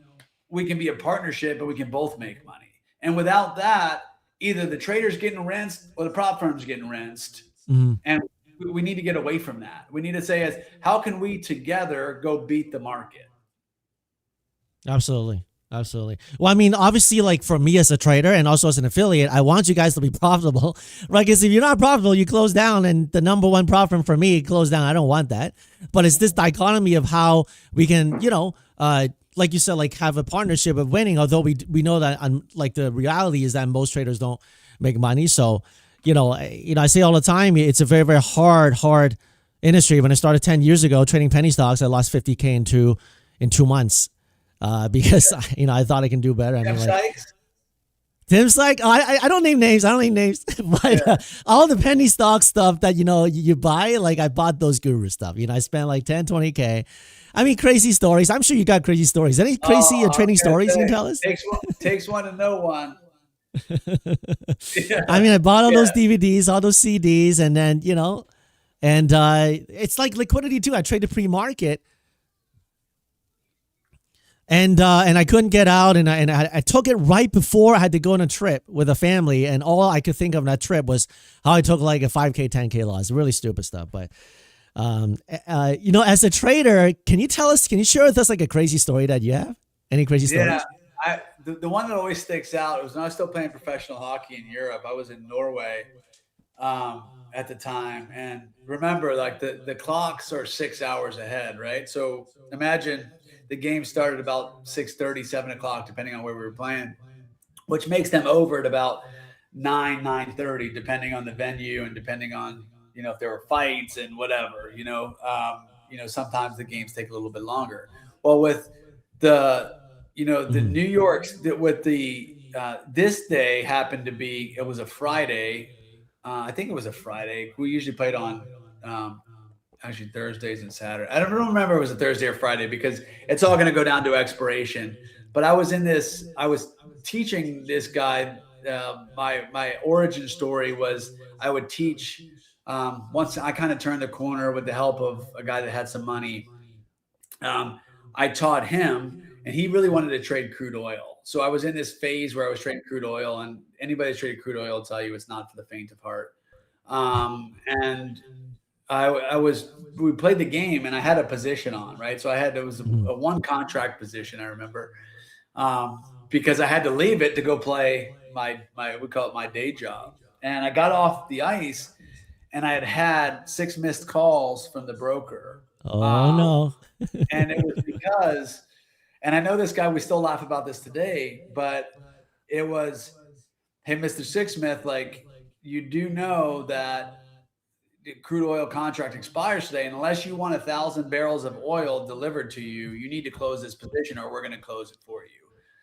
we can be a partnership, but we can both make money. And without that, either the trader's getting rinsed or the prop firm's getting rinsed. Mhm. And we need to get away from that. We need to say, how can we together go beat the market? Absolutely. Absolutely. Well, I mean, obviously, like for me as a trader and also as an affiliate, I want you guys to be profitable, right? Because if you're not profitable, you close down, and the number one prop firm for me closed down. I don't want that. But it's this dichotomy of how we can, like you said, like have a partnership of winning. Although we know that, like the reality is that most traders don't make money. So, I say all the time, it's a very, very hard industry. When I started 10 years ago trading penny stocks, I lost 50K in 2 months. Because I thought I can do better. Tim Sykes? Tim Sykes? I don't name names. But all the penny stock stuff that you buy, like I bought those guru stuff. I spent like 10, 20K. I mean, crazy stories. I'm sure you got crazy stories. Any crazy trading stories you can tell us? Takes one to know one. I mean, I bought all those DVDs, all those CDs, and then and it's like liquidity too. I traded pre-market. And I couldn't get out, and I took it right before I had to go on a trip with a family, and all I could think of on that trip was how I took like a 5K, 10K loss. Really stupid stuff. But as a trader, can you share with us like a crazy story that you have? Any crazy stories? Yeah, the one that always sticks out was when I was still playing professional hockey in Europe. I was in Norway at the time, and remember, like the clocks are 6 hours ahead, right? So imagine the game started about 6:30, 7 o'clock, depending on where we were playing, which makes them over at about 9:30, depending on the venue and depending on, if there were fights and whatever, sometimes the games take a little bit longer. Well, with the New York's, with this day happened to be, it was a Friday. I think it was a Friday. We usually played on, actually Thursdays and Saturday. I don't remember if it was a Thursday or Friday because it's all going to go down to expiration. But I was teaching this guy. My origin story was I would teach once I kind of turned the corner with the help of a guy that had some money. I taught him, and he really wanted to trade crude oil. So I was in this phase where I was trading crude oil, and anybody that's traded crude oil will tell you it's not for the faint of heart. And we played the game, and I had a position on, right? So it was a one contract position, I remember, because I had to leave it to go play we call it my day job. And I got off the ice, and I had 6 missed calls from the broker. Oh, no. And it was because, and I know this guy, we still laugh about this today, but it was, hey, Mr. Sixsmith, like, you do know that the crude oil contract expires today, and unless you want 1,000 barrels of oil delivered to you, you need to close this position or we're going to close it for you.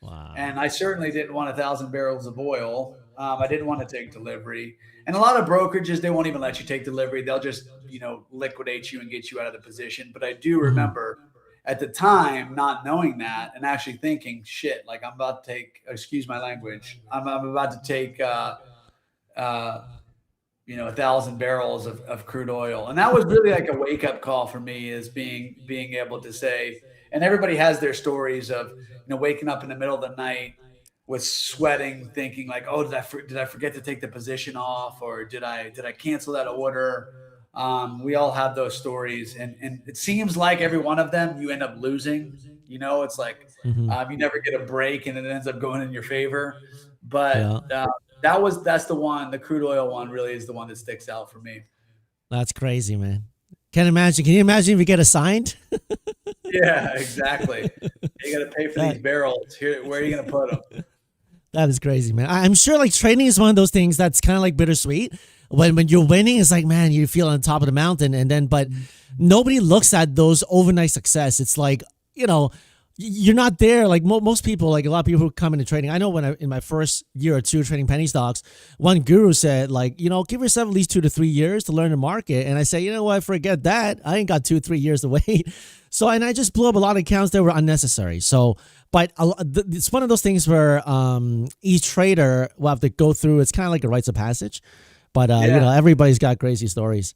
Wow. And I certainly didn't want 1,000 barrels of oil. I didn't want to take delivery. And a lot of brokerages, they won't even let you take delivery. They'll just, liquidate you and get you out of the position. But I do remember at the time not knowing that and actually thinking, shit, like I'm about to take, excuse my language, I'm about to take 1,000 barrels of crude oil. And that was really like a wake up call for me, is being able to say, and everybody has their stories of, waking up in the middle of the night with sweating, thinking like, oh, did I forget to take the position off? Or did I cancel that order? We all have those stories, and it seems like every one of them you end up losing. It's like you never get a break, and it ends up going in your favor. But that's the one. The crude oil one really is the one that sticks out for me. That's crazy, man. Can you imagine if you get assigned? Yeah, exactly. You got to pay for these barrels. Here, where are you going to put them? That is crazy, man. I'm sure like trading is one of those things that's kind of like bittersweet. When you're winning, it's like, man, you feel on top of the mountain, but nobody looks at those overnight success. It's like, you're not there. Like most people, like a lot of people who come into trading. I know in my first year or two trading penny stocks, one guru said, like, give yourself at least 2 to 3 years to learn the market. And I say, you know what, forget that. I ain't got 2-3 years to wait. So, and I just blew up a lot of accounts that were unnecessary. So, but it's one of those things where each trader will have to go through. It's kind of like a rites of passage, But Yeah. everybody's got crazy stories.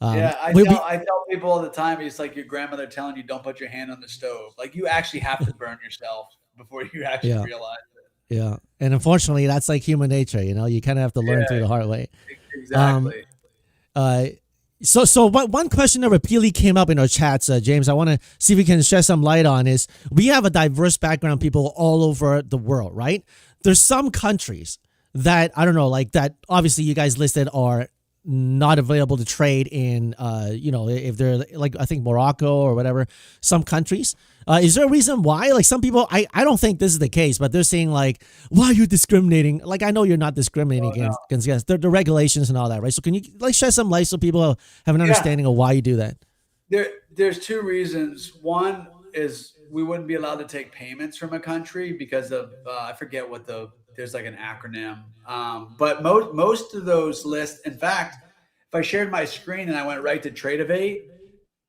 Yeah, we, I tell people all the time, it's like your grandmother telling you don't put your hand on the stove. Like you actually have to burn yourself before you actually yeah, realize yeah, and unfortunately, that's like human nature. You kind of have to it. learn through the Yeah, hard way. Um, exactly. uh, so one question that repeatedly came up in our chats, James, I want to see if we can shed some light on is we have a diverse background, people all over the world, right? There's some countries that I don't know, like that. Obviously, you guys listed are not available to trade in. If they're like I think Morocco or whatever, some countries. Is there a reason why? Like some people, I don't think this is the case, but they're saying like, why are you discriminating? Like I know you're not discriminating Oh, no. against the regulations and all that, right? So can you like shed some light so people have an Yeah. understanding of why you do that? There's two reasons. One is we wouldn't be allowed to take payments from a country because of I forget what there's like an acronym. But most of those lists, in fact, if I shared my screen and I went right to Tradeovate,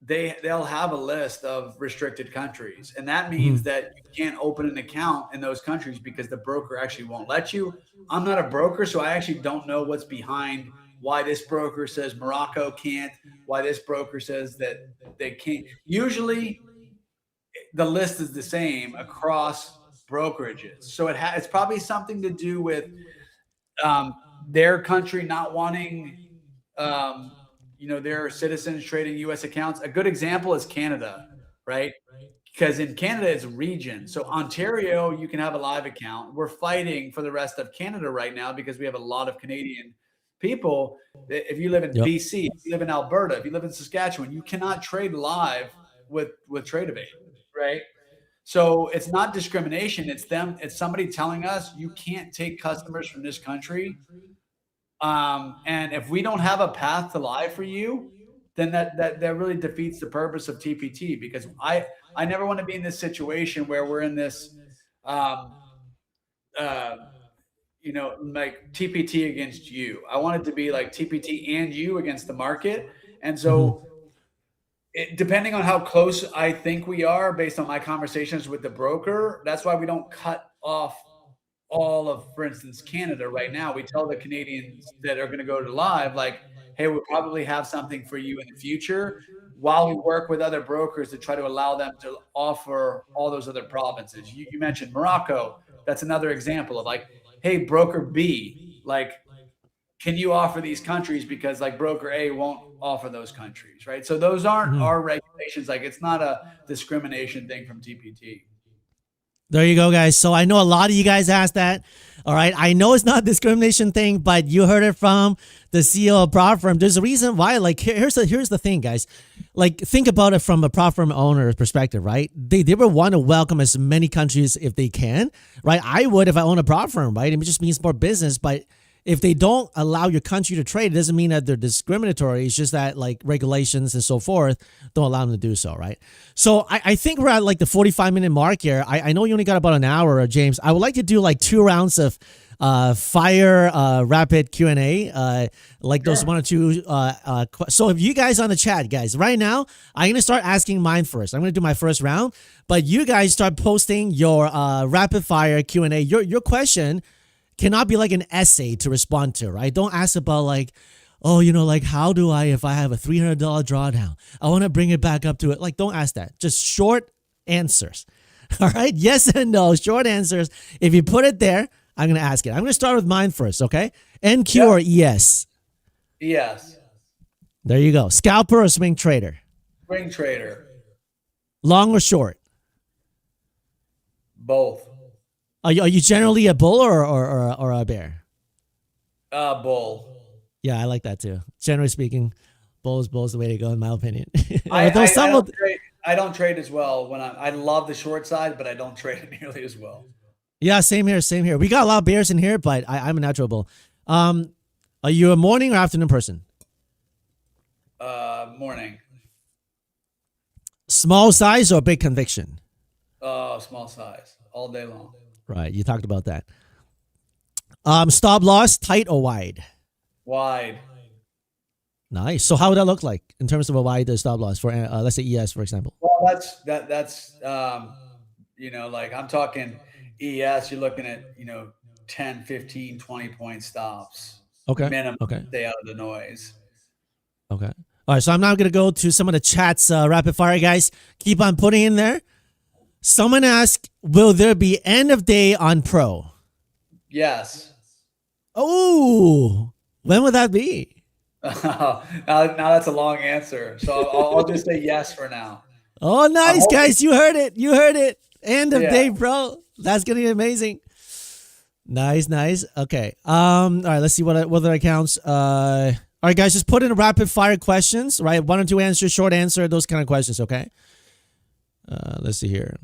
they'll have a list of restricted countries, and that means Mhm. that you can't open an account in those countries because the broker actually won't let you. I'm not a broker, so I actually don't know what's behind why this broker says Morocco can't, why this broker says that they can't. Usually the list is the same across brokerages, so it's probably something to do with um, their country not wanting um, their citizens trading U.S. accounts. A good example is Canada, right? Because in Canada it's region. So Ontario, you can have a live account. We're fighting for the rest of Canada right now because we have a lot of Canadian people. If you live in Yep. BC, if you live in Alberta, if you live in Saskatchewan, you cannot trade live with Tradeovate, right? So it's not discrimination. It's them. It's somebody telling us you can't take customers from this country. And if we don't have a path to live for you, then that really defeats the purpose of TPT because I never want to be in this situation where we're in this um, uh, like TPT against you. I want it to be like TPT and you against the market. And Mhm. so depending on how close I think we are based on my conversations with the broker, that's why we don't cut off all of, for instance, Canada right now. We tell the Canadians that are going to go to live, like, hey, we'll probably have something for you in the future while we work with other brokers to try to allow them to offer all those other provinces. You mentioned Morocco. That's another example of like, hey, broker B, like, can you offer these countries because like broker A won't offer those countries, right? So those aren't Mhm. our regulations. Like it's not a discrimination thing from TPT. There you go, guys. So I know a lot of you guys asked that. All right. I know it's not a discrimination thing, but you heard it from the CEO of prop firm. There's a reason why. Like here's the thing, guys. Like think about it from a prop firm owner's perspective, right? They would want to welcome as many countries if they can, right? I would if I own a prop firm, right? It just means more business, but if they don't allow your country to trade, it doesn't mean that they're discriminatory. It's just that like regulations and so forth don't allow them to do so, right? So I think we're at like the 45-minute mark here. I know you only got about an hour, James. I would like to do like 2 rounds of fire rapid Q&A, like those Sure. 1 or 2. So if you guys on the chat, guys, right now, I'm going to start asking mine first. I'm going to do my first round, but you guys start posting your rapid fire Q&A. Your question cannot be like an essay to respond to, right? Don't ask about like, oh, like how do I, if I have a $300 drawdown, I want to bring it back up to it. Like, don't ask that. Just short answers. All right. Yes and no, short answers. If you put it there, I'm going to ask it. I'm going to start with mine first. Okay. NQ Yep. or ES? Yes. There you go. Scalper or swing trader? Swing trader. Long or short? Both. Are you generally a bull or a bear? Bull. Yeah, I like that too. Generally speaking, bull's the way to go in my opinion. I, Although I, some I will, don't trade. I don't trade as well when I love the short side, but I don't trade it nearly as well. yeah, same here. We got a lot of bears in here, but I'm a natural bull. Are you a morning or afternoon person? Morning. Small size or big conviction? Small size all day long. Right, you talked about that. Stop loss, tight or wide? Wide. Nice. So how would that look like in terms of a wide stop loss for let's say ES, for example? Well, that's like I'm talking ES, you're looking at 10, 15, 20 point stops. Okay. minimum. Okay. Stay out of the noise. Okay. All right. So I'm now going to go to some of the chats rapid fire, guys. Keep on putting in there. Someone asked, will there be end of day on Pro? Yes. Oh, when would that be? now that's a long answer. So I'll just say yes for now. Oh, nice, guys. You heard it. You heard it. End of Yeah. day, bro. That's going to be amazing. Nice, nice. Okay. All right. Let's see what other accounts. All right, guys. Just put in rapid fire questions. Right, 1 or 2 answers, short answer, those kind of questions. Okay. Let's see here.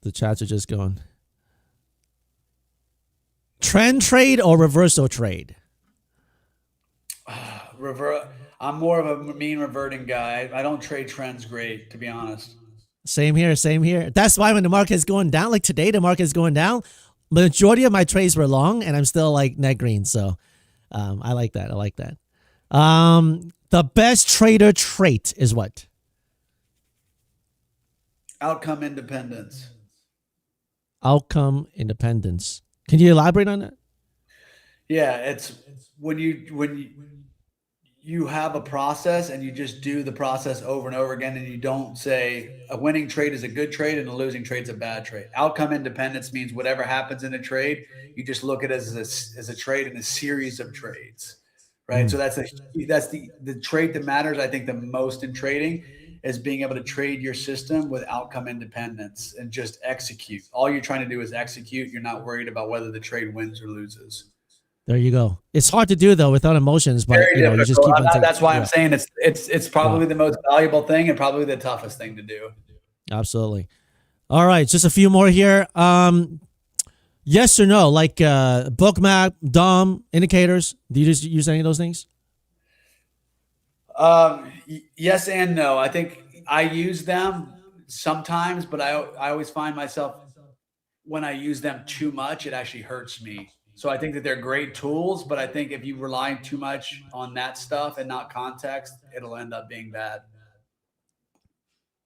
The chats are just going. Trend trade or reversal trade? I'm more of a mean reverting guy. I don't trade trends great, to be honest. Same here, same here. That's why when the market is going down, like today, the market is going down. Majority of my trades were long, and I'm still like net green. So, I like that. I like that. The best trader trait is what? Outcome independence. Outcome independence. Can you elaborate on that? Yeah, it's when you have a process and you just do the process over and over again, and you don't say a winning trade is a good trade and a losing trade is a bad trade. Outcome independence means whatever happens in a trade, you just look at it as a trade in a series of trades, right? So that's the trait that matters, I think, the most in trading is being able to trade your system with outcome independence and just execute. All you're trying to do is execute. You're not worried about whether the trade wins or loses. There you go. It's hard to do though without emotions, but you just keep on taking, that's why I'm saying it's probably the most valuable thing and probably the toughest thing to do. Absolutely. All right, just a few more here. Yes or no, like bookmap, DOM, indicators. Do you just use any of those things? Yes and no. I think I use them sometimes, but I always find myself when I use them too much, it actually hurts me. So I think that they're great tools, but I think if you rely too much on that stuff and not context, it'll end up being bad.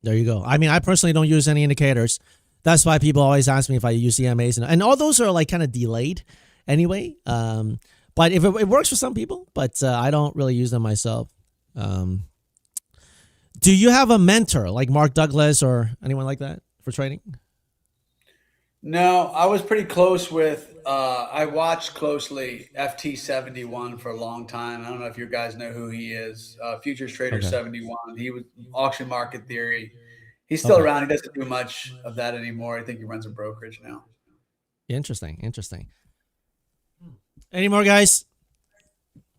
There you go. I mean, I personally don't use any indicators. That's why people always ask me if I use EMAs, and all those are like kind of delayed anyway. But if it works for some people, but I don't really use them myself. Do you have a mentor like Mark Douglas or anyone like that for trading? No, I was pretty close with, I watched closely FT71 for a long time. I don't know if you guys know who he is. Futures Trader 71. He was auction market theory. He's still around. He doesn't do much of that anymore. I think he runs a brokerage now. Interesting. Interesting. Any more guys?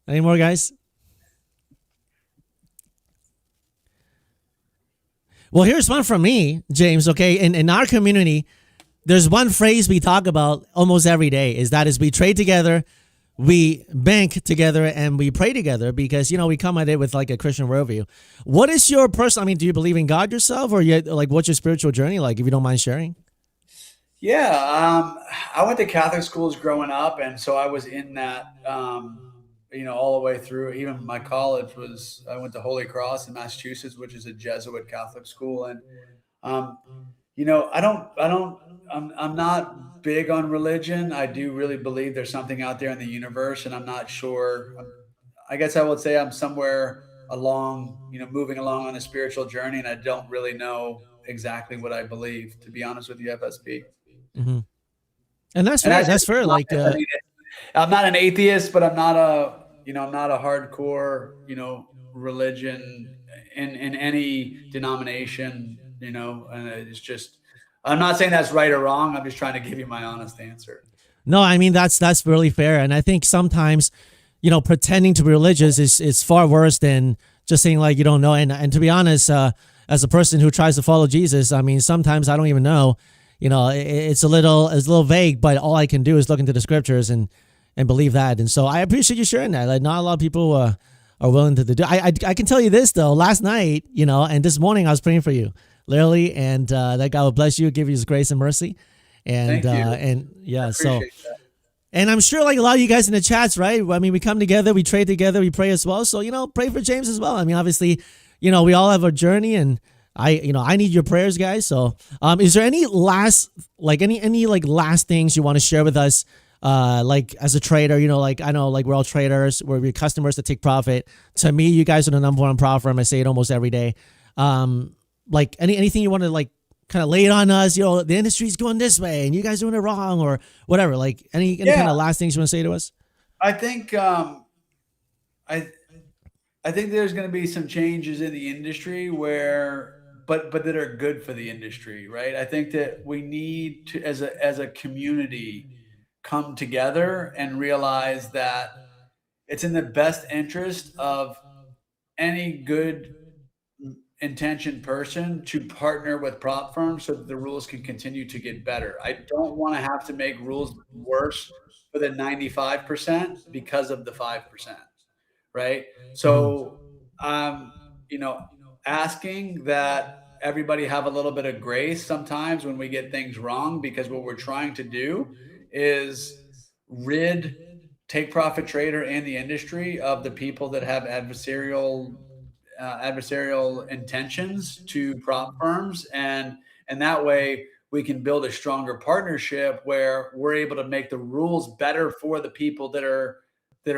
Any more guys? Well, here's one from me, James. Okay. In our community, there's one phrase we talk about almost every day is we trade together, we bank together, and we pray together because, we come at it with like a Christian worldview. What is your personal, do you believe in God yourself or what's your spiritual journey like, if you don't mind sharing? Yeah. I went to Catholic schools growing up. And so I was in that, all the way through. Even my college I went to Holy Cross in Massachusetts, which is a Jesuit Catholic school. And, I'm not big on religion. I do really believe there's something out there in the universe, and I'm not sure. I guess I would say I'm somewhere along, moving along on a spiritual journey, and I don't really know exactly what I believe, to be honest with you, FSP. Mm-hmm. And that's fair. That's fair. I'm not an atheist, but I'm not a hardcore, religion in any denomination, and it's just, I'm not saying that's right or wrong. I'm just trying to give you my honest answer. No, that's really fair. And I think sometimes, pretending to be religious is far worse than just saying like you don't know. And to be honest, as a person who tries to follow Jesus, sometimes I don't even know. It's a little vague, but all I can do is look into the scriptures and believe that. And so I appreciate you sharing that. Like not a lot of people are willing to do. I can tell you this though. Last night, and this morning I was praying for you. Literally, and that God will bless you, give you His grace and mercy, and so, and I'm sure like a lot of you guys in the chats, right? We come together, we trade together, we pray as well. So pray for James as well. Obviously, we all have a journey, and I need your prayers, guys. So, is there any last, like any like last things you want to share with us? Like as a trader, like I know, like we're all traders, we're customers that take profit. To me, you guys are the number one profit firm. I say it almost every day. Like anything you want to like kind of lay it on us, the industry's going this way and you guys doing it wrong or whatever. Like any kind of last things you want to say to us? I think I think there's going to be some changes in the industry but that are good for the industry, right? I think that we need to, as a community, come together and realize that it's in the best interest of any good intentioned person to partner with prop firms so that the rules can continue to get better. I don't want to have to make rules worse for the 95% because of the 5%, right? So, you know, asking that everybody have a little bit of grace sometimes when we get things wrong, because what we're trying to do is rid take profit trader and the industry of the people that have adversarial intentions to prop firms, and that way we can build a stronger partnership where we're able to make the rules better for the people that are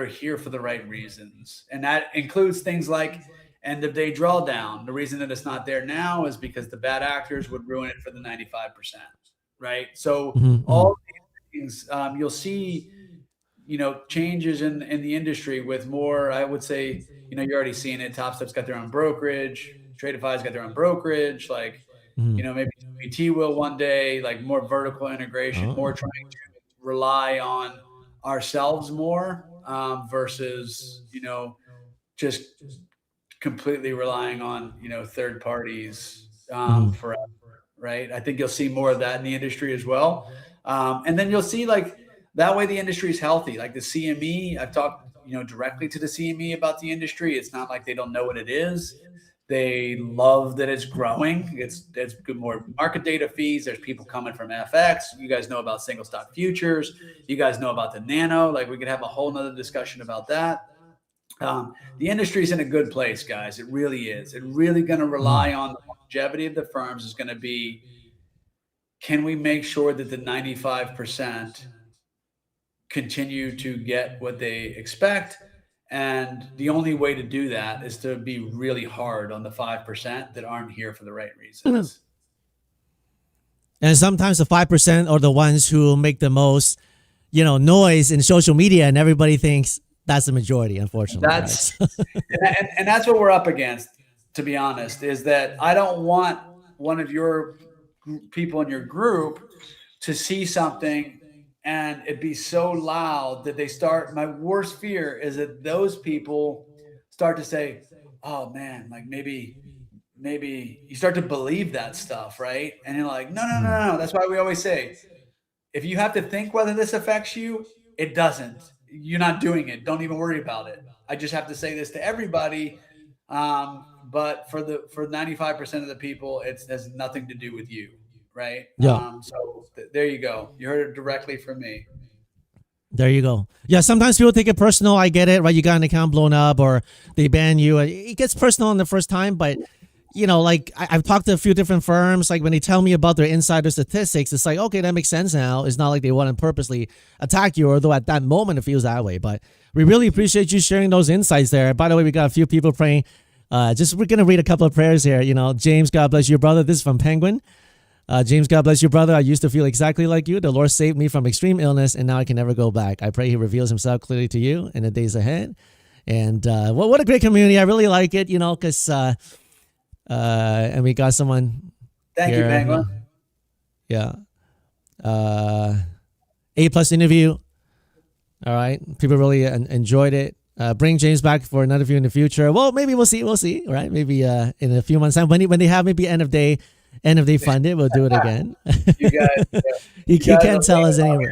here for the right reasons. And that includes things like end of day drawdown. The reason that it's not there now is because the bad actors would ruin it for the 95%, right? So all these things, you'll see, changes in the industry with more, I would say, you're already seeing it. Top Step's got their own brokerage. Tradeify's got their own brokerage. Like, maybe PT will one day, like more vertical integration, more trying to rely on ourselves more versus, just completely relying on, third parties forever, right? I think you'll see more of that in the industry as well. And then you'll see like that way the industry is healthy. Like the CME, I've talked, directly to the CME about the industry. It's not like they don't know what it is. They love that it's growing. It's good, more market data fees. There's people coming from FX. You guys know about single stock futures. You guys know about the nano. Like we could have a whole nother discussion about that. The industry is in a good place, guys. It really is. It really going to rely on the longevity of the firms is going to be, can we make sure that the 95% continue to get what they expect? And the only way to do that is to be really hard on the 5% that aren't here for the right reasons. And sometimes the 5% are the ones who make the most, noise in social media, and everybody thinks that's the majority, unfortunately. That's and that's what we're up against, to be honest, is that I don't want one of your people in your group to see something and it be so loud that they start. My worst fear is that those people start to say, oh man, like maybe you start to believe that stuff, right? And you're like, no. That's why we always say, if you have to think whether this affects you, it doesn't. You're not doing it. Don't even worry about it. I just have to say this to everybody. But for 95% of the people, it has nothing to do with you. Right. Yeah. So there you go. You heard it directly from me. There you go. Yeah. Sometimes people take it personal. I get it. Right. You got an account blown up or they ban you. It gets personal on the first time. But, like I've talked to a few different firms. Like when they tell me about their insider statistics, it's like, OK, that makes sense now. It's not like they want to purposely attack you, although at that moment it feels that way. But we really appreciate you sharing those insights there. By the way, we got a few people praying. We're going to read a couple of prayers here. James, God bless you, brother. This is from Penguin. James, God bless you, brother. I used to feel exactly like you. The Lord saved me from extreme illness, and now I can never go back. I pray he reveals himself clearly to you in the days ahead. And what a great community. I really like it, because and we got someone Thank here. You, Penguin. Yeah. A+ interview. All right. People really enjoyed it. Bring James back for another view in the future. Well, maybe we'll see. We'll see. Right. Maybe in a few months' time when they have maybe end of day funded, we'll do it again. You guys, you can't tell us anywhere.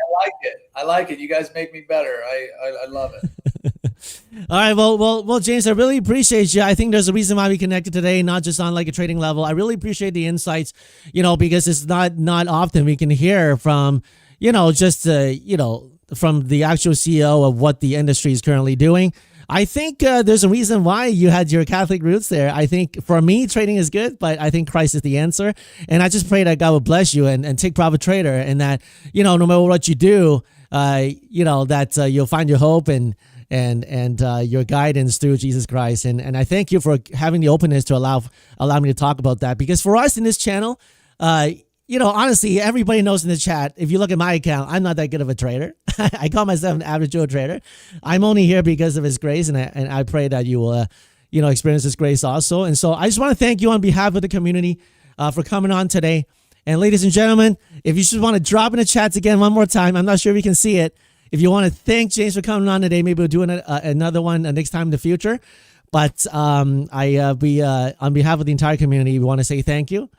I like it. You guys make me better. I love it. All right. Well, James, I really appreciate you. I think there's a reason why we connected today, not just on like a trading level. I really appreciate the insights, because it's not often we can hear from, just, from the actual CEO of what the industry is currently doing. I think there's a reason why you had your Catholic roots there. I think for me, trading is good, but I think Christ is the answer. And I just pray that God will bless you and take profit trader, and that, no matter what you do, that you'll find your hope and your guidance through Jesus Christ. And I thank you for having the openness to allow me to talk about that, because for us in this channel, honestly, everybody knows in the chat, if you look at my account, I'm not that good of a trader. I call myself an average Joe trader. I'm only here because of his grace, and I pray that you will, experience his grace also. And so I just want to thank you on behalf of the community for coming on today. And ladies and gentlemen, if you just want to drop in the chats again one more time, I'm not sure if you can see it. If you want to thank James for coming on today, maybe we'll do another one next time in the future. But on behalf of the entire community, we want to say thank you.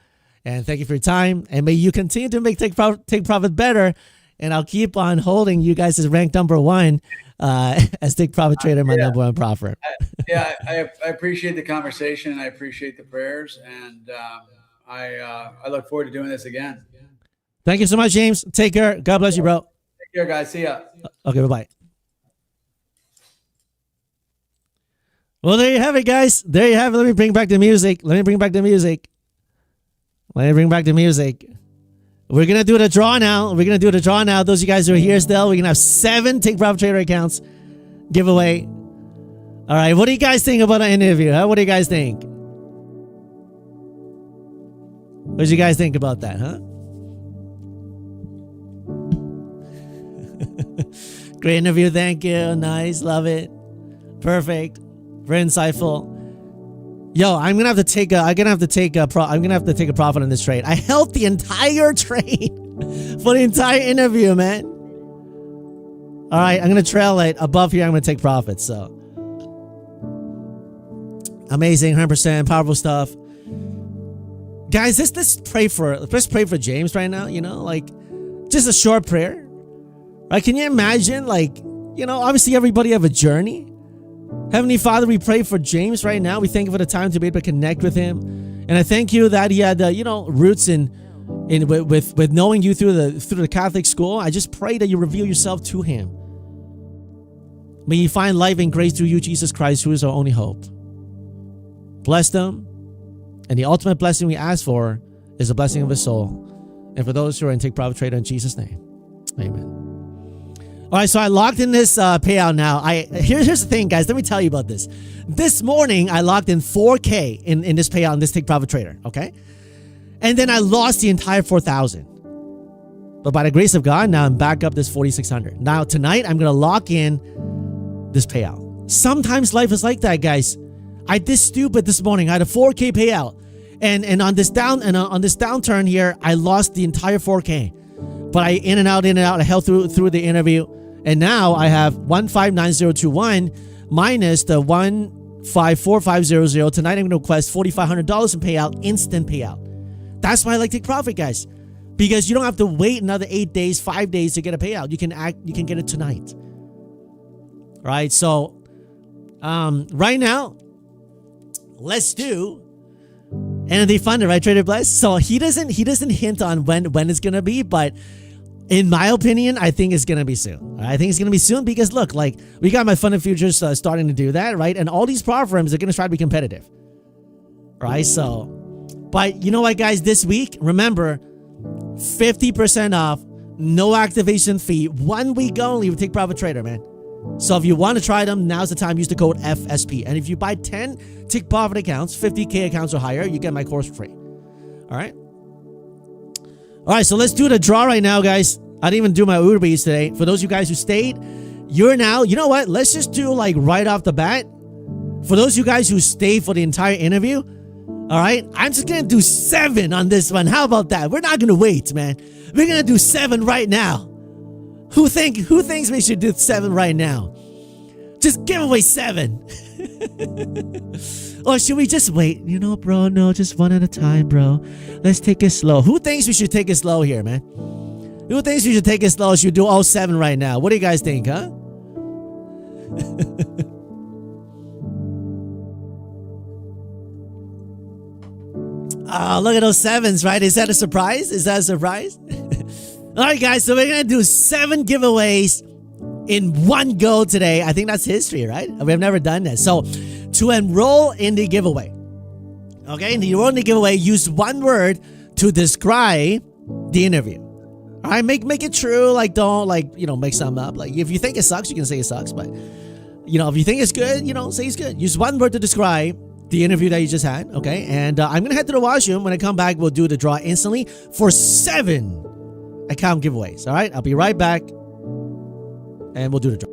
And thank you for your time. And may you continue to make Take Profit better. And I'll keep on holding you guys as ranked number one as Take Profit Trader, my number one profit. I appreciate the conversation. I appreciate the prayers. And I look forward to doing this again. Thank you so much, James. Take care. God bless you, bro. Take care, guys. See ya. Okay, bye-bye. Well, there you have it, guys. There you have it. Let me bring back the music. We're going to do the draw now. Those of you guys who are here still, we're going to have 7 Take Profit Trader accounts giveaway. All right. What do you guys think about an interview? Huh? What do you guys think? What do you guys think about that, huh? Great interview. Thank you. Nice. Love it. Perfect. Very insightful. Yo, I'm gonna have to take a profit on this trade. I held the entire trade for the entire interview, man. All right, I'm gonna trail it above here. I'm gonna take profits. So amazing, 100% powerful stuff, guys. Let's pray for James right now. Just a short prayer. Right? Can you imagine? Obviously everybody have a journey. Heavenly Father, we pray for James right now. We thank you for the time to be able to connect with him. And I thank you that he had, roots with knowing you through the Catholic school. I just pray that you reveal yourself to him. May he find life and grace through you, Jesus Christ, who is our only hope. Bless them. And the ultimate blessing we ask for is the blessing of his soul. And for those who are in Take Profit Trader, in Jesus' name, amen. All right, so I locked in this payout now. Here's the thing, guys. Let me tell you about this. This morning, I locked in 4K in this payout in this Take Profit Trader, okay? And then I lost the entire 4,000. But by the grace of God, now I'm back up this 4,600. Now, tonight, I'm going to lock in this payout. Sometimes life is like that, guys. I did stupid this morning. I had a 4K payout. And on this downturn here, I lost the entire 4K. But I in and out. I held through the interview. And now I have 159021 minus the 154500. Tonight I'm going to request $4,500 in payout, instant payout. That's why I like Take Profit, guys, because you don't have to wait another 8 days, 5 days to get a payout. You can get it tonight. All right. So, right now, let's do Entity Funder, right, Trader Bless? So he doesn't hint on when it's going to be, but in my opinion, I think it's going to be soon. I think it's going to be soon because look, we got my Funded Futures starting to do that, right? And all these power firms are going to try to be competitive, right? So, but you know what, guys, this week, remember, 50% off, no activation fee, 1 week only with Take Profit Trader, man. So if you want to try them, now's the time. Use the code FSP. And if you buy 10 Take Profit accounts, 50K accounts or higher, you get my course for free. All right? All right, so let's do the draw right now, guys. I didn't even do my Uber Eats today. For those of you guys who stayed, you know what? Let's just do right off the bat. For those of you guys who stayed for the entire interview, all right, I'm just going to do 7 on this one. How about that? We're not going to wait, man. We're going to do 7 right now. Who thinks we should do 7 right now? Just give away 7. Or should we just wait? Bro, no, just 1 at a time, bro. Let's take it slow. Who thinks we should take it slow here, man? Who thinks we should take it slow? Should we do all 7 right now? What do you guys think, huh? Oh, look at those 7s, right? Is that a surprise? All right, guys, so we're going to do 7 giveaways in one go today. I think that's history, right? We have never done this. So to enroll in the giveaway, okay, and enroll in the giveaway, use one word to describe the interview. All right, make it true. Like, don't make something up. Like, if you think it sucks, you can say it sucks. But if you think it's good, say it's good. Use one word to describe the interview that you just had. Okay, and I'm gonna head to the washroom. When I come back, we'll do the draw instantly for 7 account giveaways. All right, I'll be right back, and we'll do the draw.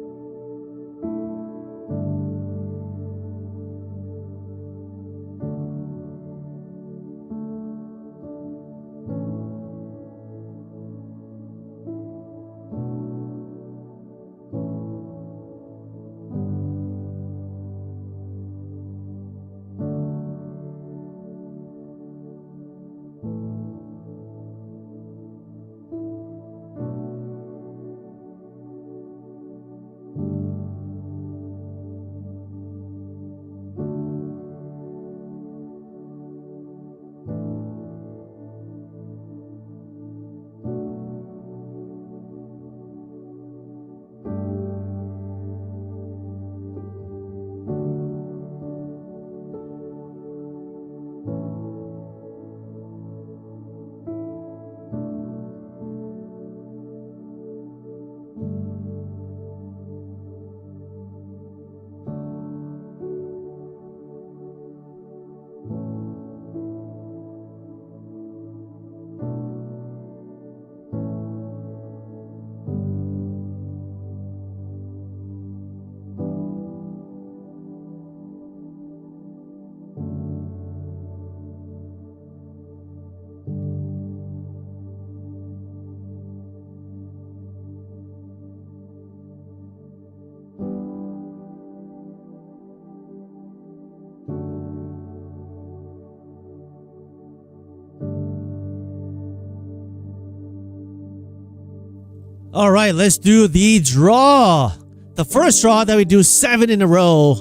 All right, let's do the draw. The first draw that we do 7 in a row.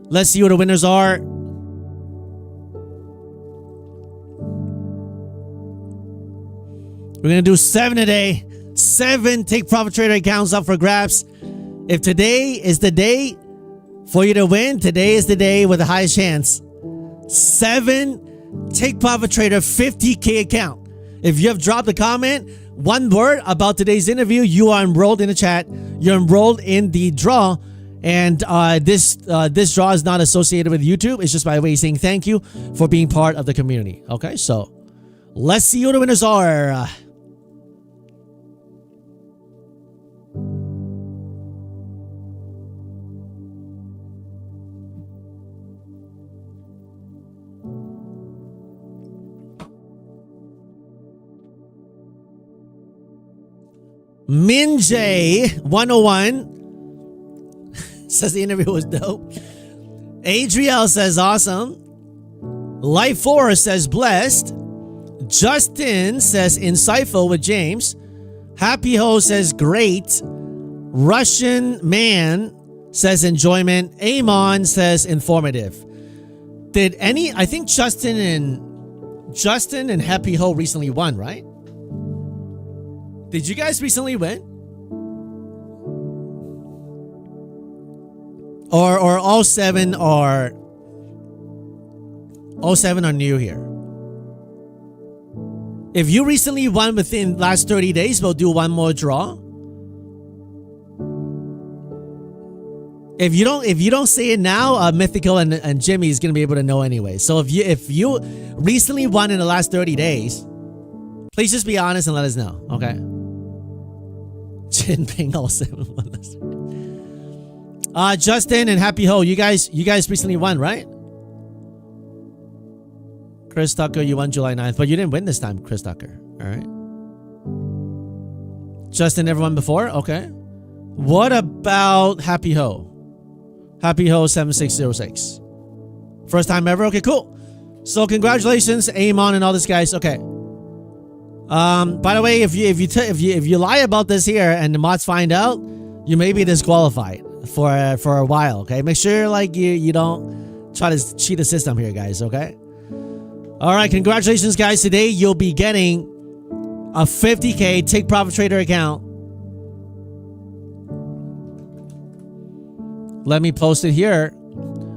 Let's see who the winners are. We're going to do 7 today. 7 Take Profit Trader accounts up for grabs. If today is the day for you to win, today is the day with the highest chance. 7 Take Profit Trader 50K account. If you have dropped a comment, one word about today's interview, you are enrolled in the chat. You're enrolled in the draw. And this draw is not associated with YouTube. It's just by way of saying thank you for being part of the community. Okay, so let's see who the winners are. Minjay101 says the interview was dope. Adriel says awesome. Life 4 says blessed. Justin says insightful with James. Happy Ho says great. Russian man says enjoyment. Amon says informative. I think Justin and Happy Ho recently won, right? Did you guys recently win? Or all 7 are new here? If you recently won within last 30 days, we'll do one more draw. If you don't say it now, Mythical and Jimmy is gonna be able to know anyway. So if you recently won in the last 30 days, please just be honest and let us know, okay? Jinping all 7 won last week. Justin and Happy Ho, you guys recently won, right? Chris Tucker, you won July 9th, but you didn't win this time, Chris Tucker. All right. Justin never won before? Okay. What about Happy Ho? Happy Ho 7606. First time ever? Okay, cool. So congratulations, Amon and all these guys. Okay. By the way, if you lie about this here and the mods find out, you may be disqualified for a while. Okay, make sure you don't try to cheat the system here, guys. Okay. All right, congratulations, guys. Today you'll be getting a 50K Take Profit Trader account. Let me post it here.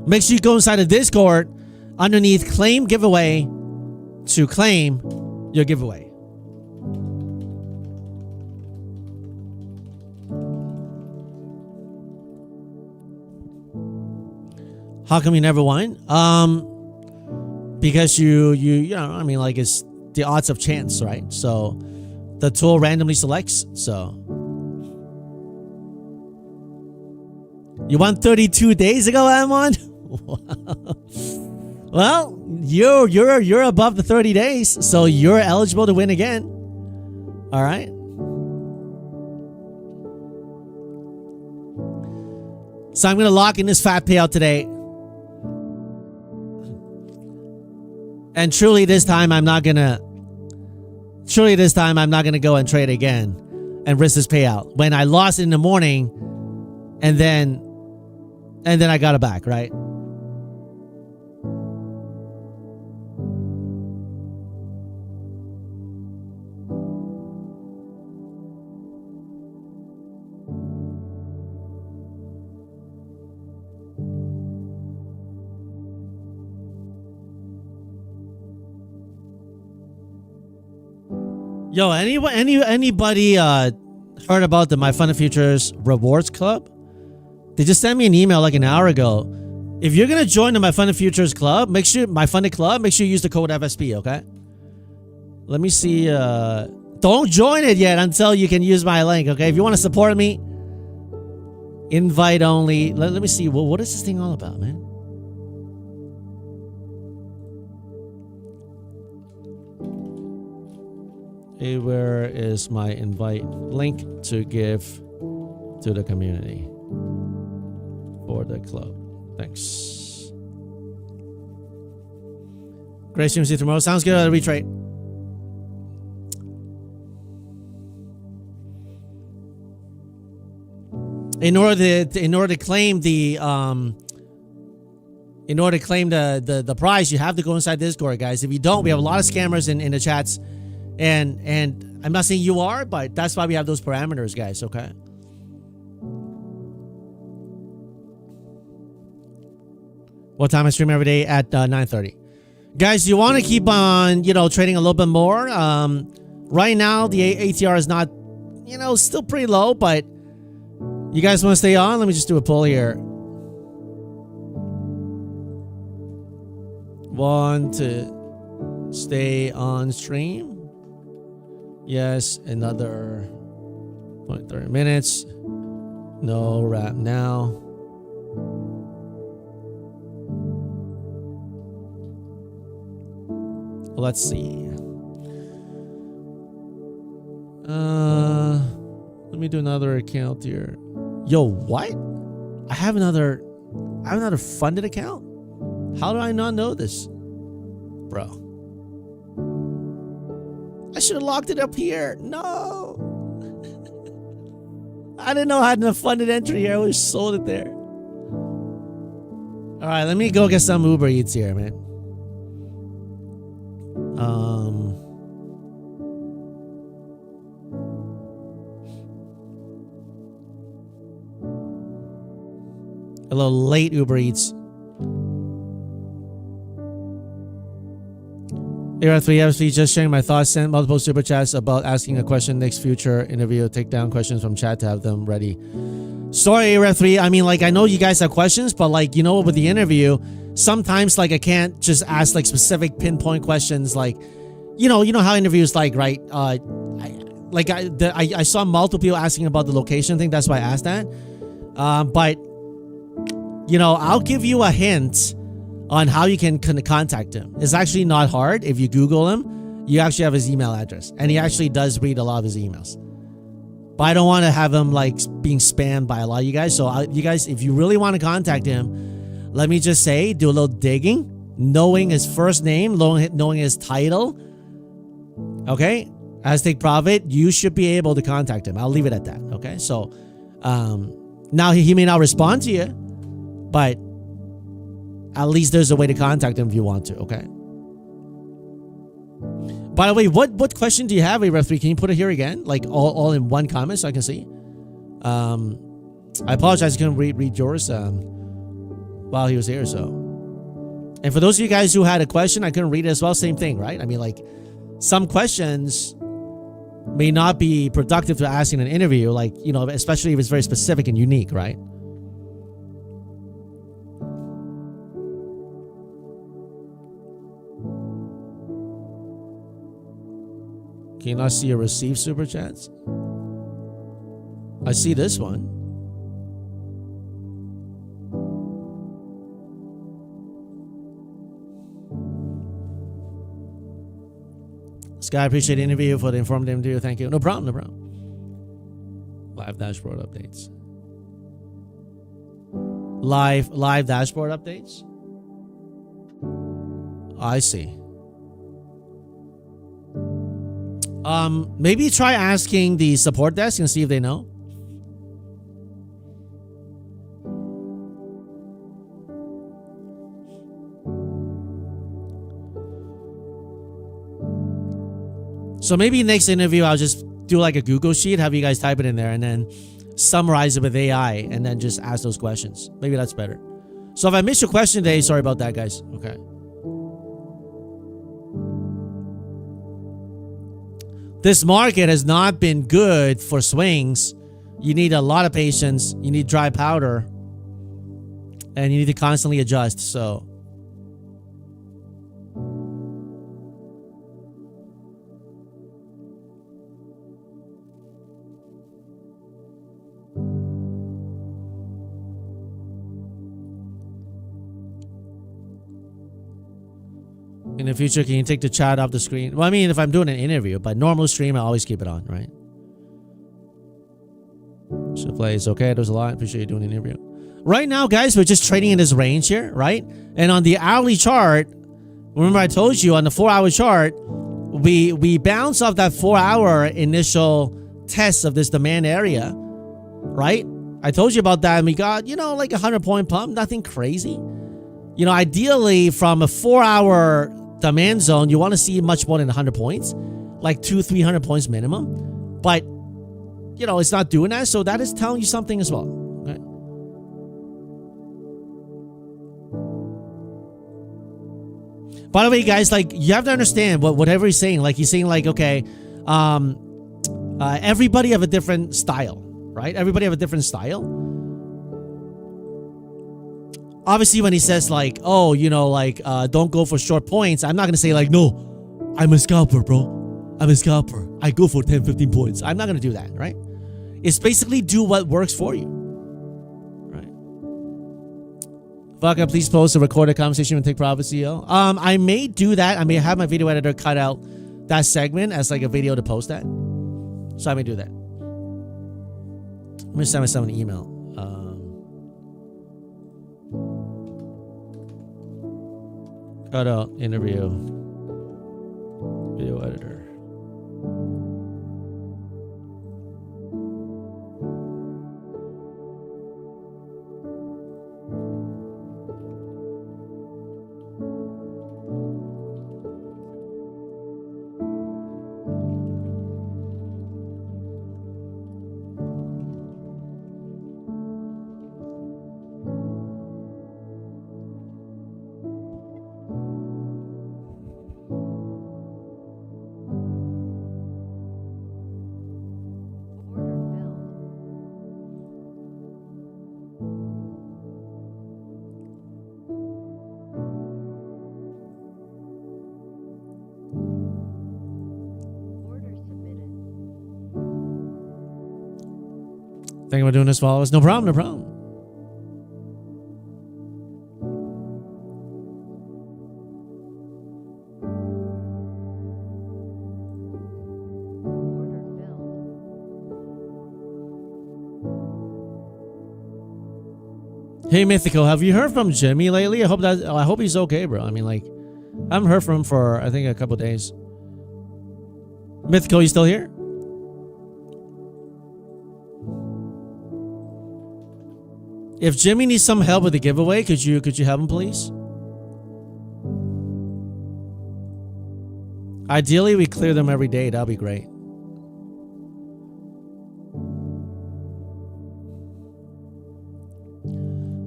Make sure you go inside the Discord underneath claim giveaway to claim your giveaway. How come you never won? Because you know, I mean, like, it's the odds of chance, right? So the tool randomly selects. So you won 32 days ago, Amon? Well, you're above the 30 days, so you're eligible to win again. All right. So I'm gonna lock in this fat payout today. And truly this time I'm not gonna go and trade again and risk this payout. When I lost it in the morning and then I got it back, right? Yo, anybody heard about the My Fun and Futures Rewards Club? They just sent me an email like an hour ago. If you're gonna join the My Fun and Futures Club, make sure you use the code FSP, okay? Let me see. Don't join it yet until you can use my link, okay? If you want to support me, invite only. Let me see. Well, what is this thing all about, man? Hey, where is my invite link to give to the community for the club? Thanks. Great stream, see you tomorrow. Sounds good. I'll retrade. In order to claim the prize, you have to go inside Discord, guys. If you don't, we have a lot of scammers in the chats. And I'm not saying you are, but that's why we have those parameters, guys, okay? What time I stream every day? At 9:30. Guys, you want to keep on, trading a little bit more. Right now, the ATR is not, still pretty low, but you guys want to stay on? Let me just do a poll here. Want to stay on stream? Yes, another 30 minutes. No, wrap now. Let's see. Let me do another account here. Yo, what? I have another funded account? How do I not know this? Bro. I should have locked it up here. No. I didn't know I had a funded entry here. I would have sold it there. All right, let me go get some Uber Eats here, man. A little late Uber Eats. Era 3 FSP, just sharing my thoughts. Sent multiple super chats about asking a question next future interview. Take down questions from chat to have them ready. Sorry, Era 3. I mean, like, I know you guys have questions, but like, with the interview, sometimes like I can't just ask like specific pinpoint questions. Like, you know how interviews like, right? I saw multiple people asking about the location thing. That's why I asked that. But I'll give you a hint on how you can contact him. It's actually not hard. If you Google him, you actually have his email address, and he actually does read a lot of his emails. But I don't want to have him like being spammed by a lot of you guys. So you guys, if you really want to contact him, let me just say, do a little digging, knowing his first name, knowing his title. Okay, Aztec Prophet, you should be able to contact him. I'll leave it at that. Okay, so now he may not respond to you, but at least there's a way to contact him if you want to, okay? By the way, what question do you have, Ref3? Can you put it here again? Like all in one comment so I can see? I apologize, I couldn't read yours while he was here. So, and for those of you guys who had a question, I couldn't read it as well. Same thing, right? I mean, like, some questions may not be productive to ask in an interview, like, you know, especially if it's very specific and unique, right? Can you not see or receive super chats? I see this one. Sky, I appreciate the interview for the informative interview. Thank you. No problem, no problem. Live dashboard updates. Live dashboard updates? I see. Maybe try asking the support desk and see if they know. So maybe next interview, I'll just do like a Google sheet, have you guys type it in there, and then summarize it with AI, and then just ask those questions. Maybe that's better. So if I missed your question today, sorry about that, guys. Okay. This market has not been good for swings. You need a lot of patience. You need dry powder. And you need to constantly adjust. So in the future, can you take the chat off the screen? Well, I mean, if I'm doing an interview, but normal stream, I always keep it on, right? So play is okay. There's a lot. Appreciate you doing an interview. Right now, guys, we're just trading in this range here, right? And on the hourly chart, remember I told you on the 4-hour chart, we bounce off that 4-hour initial test of this demand area, right? I told you about that, and we got, you know, like a 100-point pump, nothing crazy. You know, ideally from a 4-hour demand zone, you want to see much more than 100 points, like 200-300 points minimum. But, you know, it's not doing that, so that is telling you something as well. Okay? By the way, guys, like, you have to understand whatever he's saying. Like, he's saying, like, okay, everybody have a different style, right? Everybody have a different style. Obviously, when he says, like, oh, you know, like, don't go for short points, I'm not going to say, like, no, I'm a scalper, bro. I'm a scalper. I go for 10, 15 points. I'm not going to do that, right? It's basically do what works for you, right? Vodka, please post a recorded conversation with Take Profit CEO. I may do that. I may have my video editor cut out that segment as, like, a video to post that. So I may do that. I'm going to send myself an email. Cut out interview. Video editor. Thank you for doing this, followers. No problem, no problem. Hey, Mythical, have you heard from Jimmy lately? I hope he's okay, bro. I mean, like, I haven't heard from him for, I think, a couple days. Mythical, you still here? If Jimmy needs some help with the giveaway, could you help him, please? Ideally, we clear them every day. That'll be great.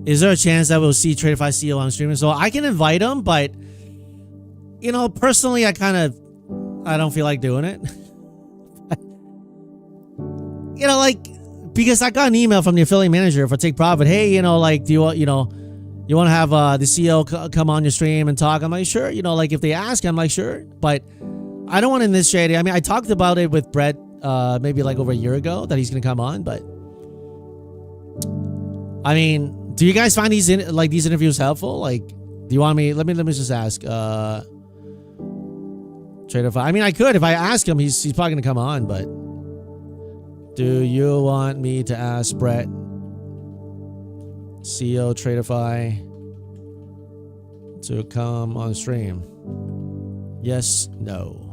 is there a chance that we'll see Traderify CEO on streaming? So I can invite him, but you know, personally, I don't feel like doing it. You know, like, because I got an email from the affiliate manager for Take Profit. Hey, you know, like, do you want, you know, you want to have the CEO come on your stream and talk? I'm like, sure. You know, like, if they ask, I'm like, sure. But I don't want to initiate it. I mean, I talked about it with Brett maybe like over a year ago that he's going to come on. But I mean, do you guys find these interviews helpful? Like, do you want me? Let me just ask. Traderify. I mean, I could if I ask him. He's probably going to come on, but. Do you want me to ask Brett, CEO Traderify, to come on stream? Yes, no.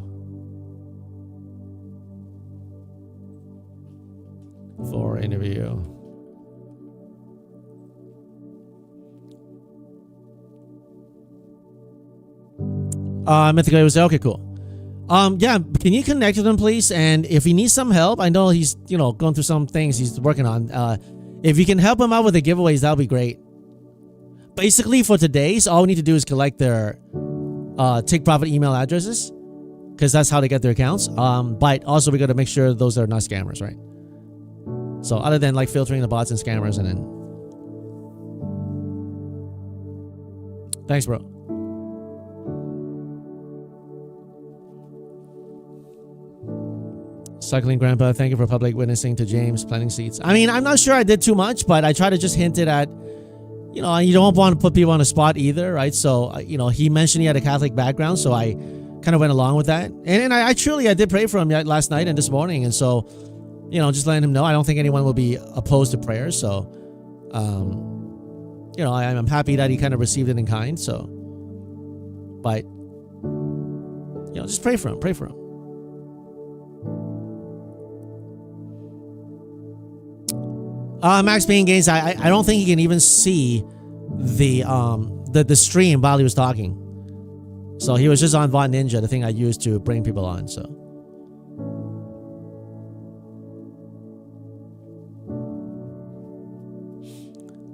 For interview. Mythical was okay, cool. Yeah, can you connect with him, please? And if he needs some help, I know he's, you know, going through some things he's working on. If you can help him out with the giveaways, that'll be great. Basically, for today's, all we need to do is collect their Take Profit email addresses, because that's how they get their accounts. But also, we got to make sure those are not scammers, right? So, other than like filtering the bots and scammers, and then. Thanks, bro. Cycling Grandpa, thank you for public witnessing to James planting seeds. I mean, I'm not sure I did too much, but I try to just hint it at, you know, you don't want to put people on the spot either, right? So, you know, he mentioned he had a Catholic background, so I kind of went along with that. And I did pray for him last night and this morning. And so, you know, just letting him know, I don't think anyone will be opposed to prayer. So, you know, I'm happy that he kind of received it in kind. So, but, you know, just pray for him, Max Payne Games, I don't think he can even see the stream while he was talking. So he was just on Von Ninja, the thing I used to bring people on. So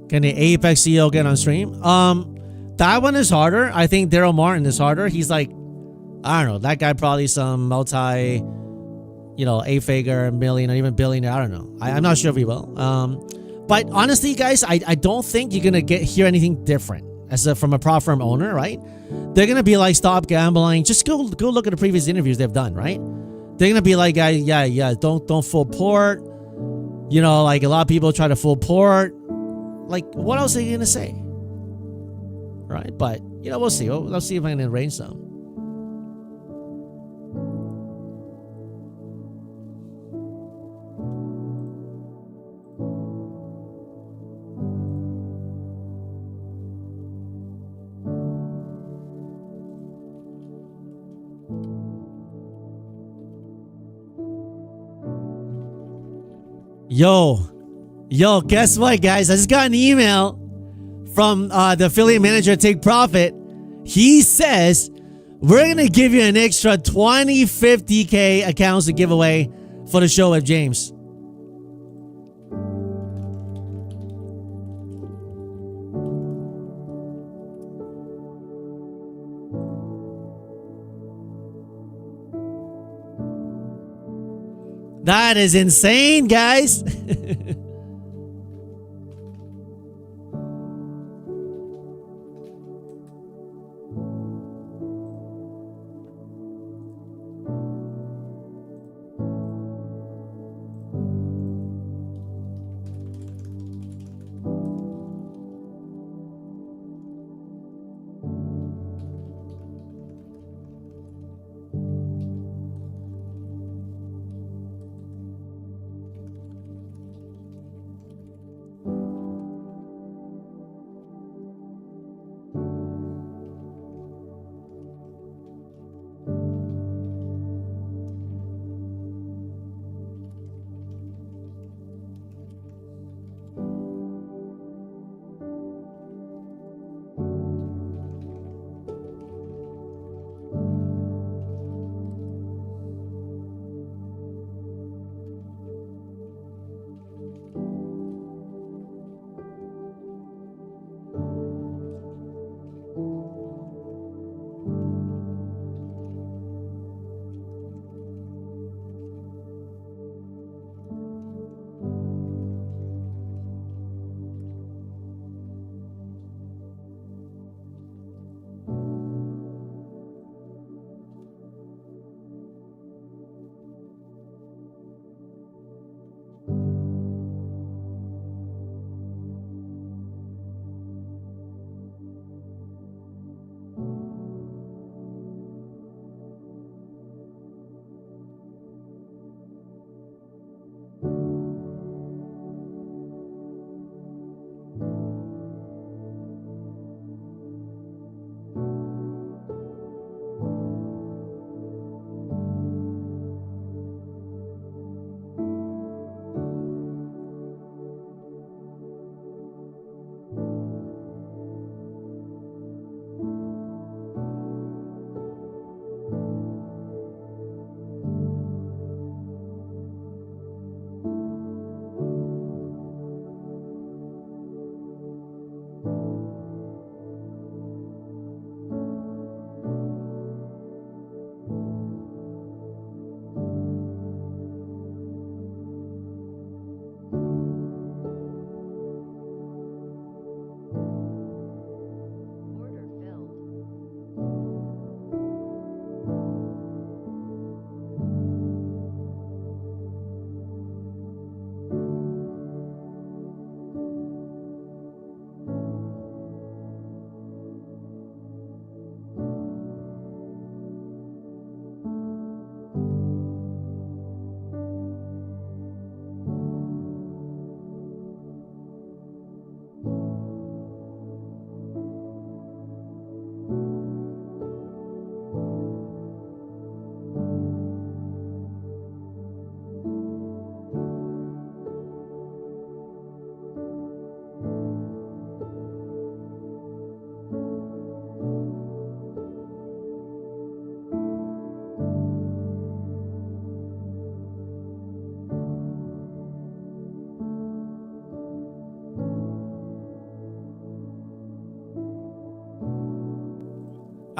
can the Apex CEO get on stream? That one is harder. I think Daryl Martin is harder. He's like, I don't know, that guy probably some multi, you know, eight-figure, million, or even billionaire. I don't know. I'm not sure if he will. But honestly, guys, I don't think you're gonna hear anything different from a prop firm owner, right? They're gonna be like, stop gambling. Just go look at the previous interviews they've done, right? They're gonna be like, yeah, don't full port. You know, like a lot of people try to full port. Like, what else are you gonna say, right? But you know, we'll see. Let's see if I can arrange some. Yo, guess what, guys? I just got an email from the affiliate manager at Take Profit. He says, we're going to give you an extra 20, 50K accounts to give away for the show with James. That is insane, guys.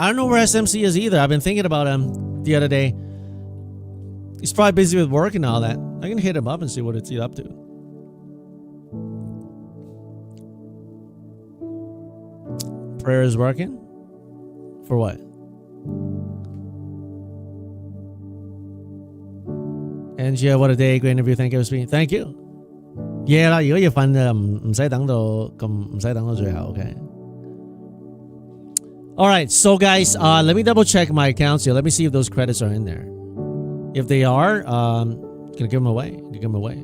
I don't know where SMC is either. I've been thinking about him the other day. He's probably busy with work and all that. I can hit him up and see what it's up to. Prayer is working? For what? Angie, what a day. Great interview. Thank you, FSP. Thank you. Yeah 啦，如果要瞓就唔使等到咁，唔使等到最後 ，OK。All right, so guys, let me double check my accounts here. Let me see if those credits are in there. If they are, gonna give them away. Give them away.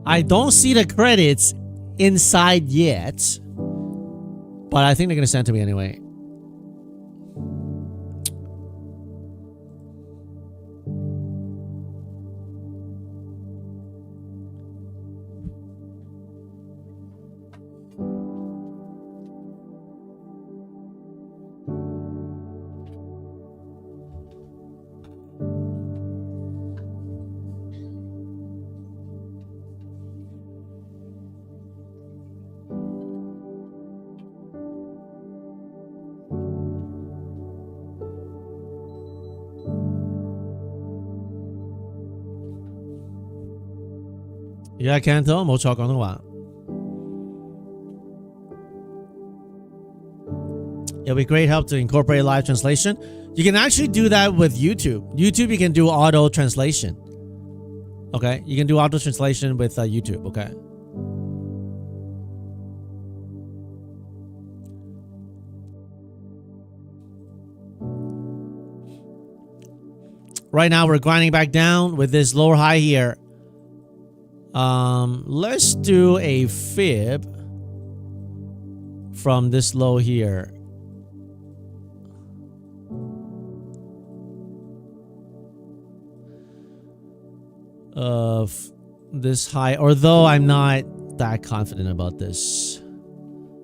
I don't see the credits inside yet, but I think they're going to send it to me anyway. Yeah, Canto, 冇錯廣東話. It'll be great help to incorporate live translation. You can actually do that with YouTube. YouTube, you can do auto translation. Okay, you can do auto translation with YouTube. Okay. Right now, we're grinding back down with this lower high here. Let's do a fib from this low here. Of this high, although I'm not that confident about this.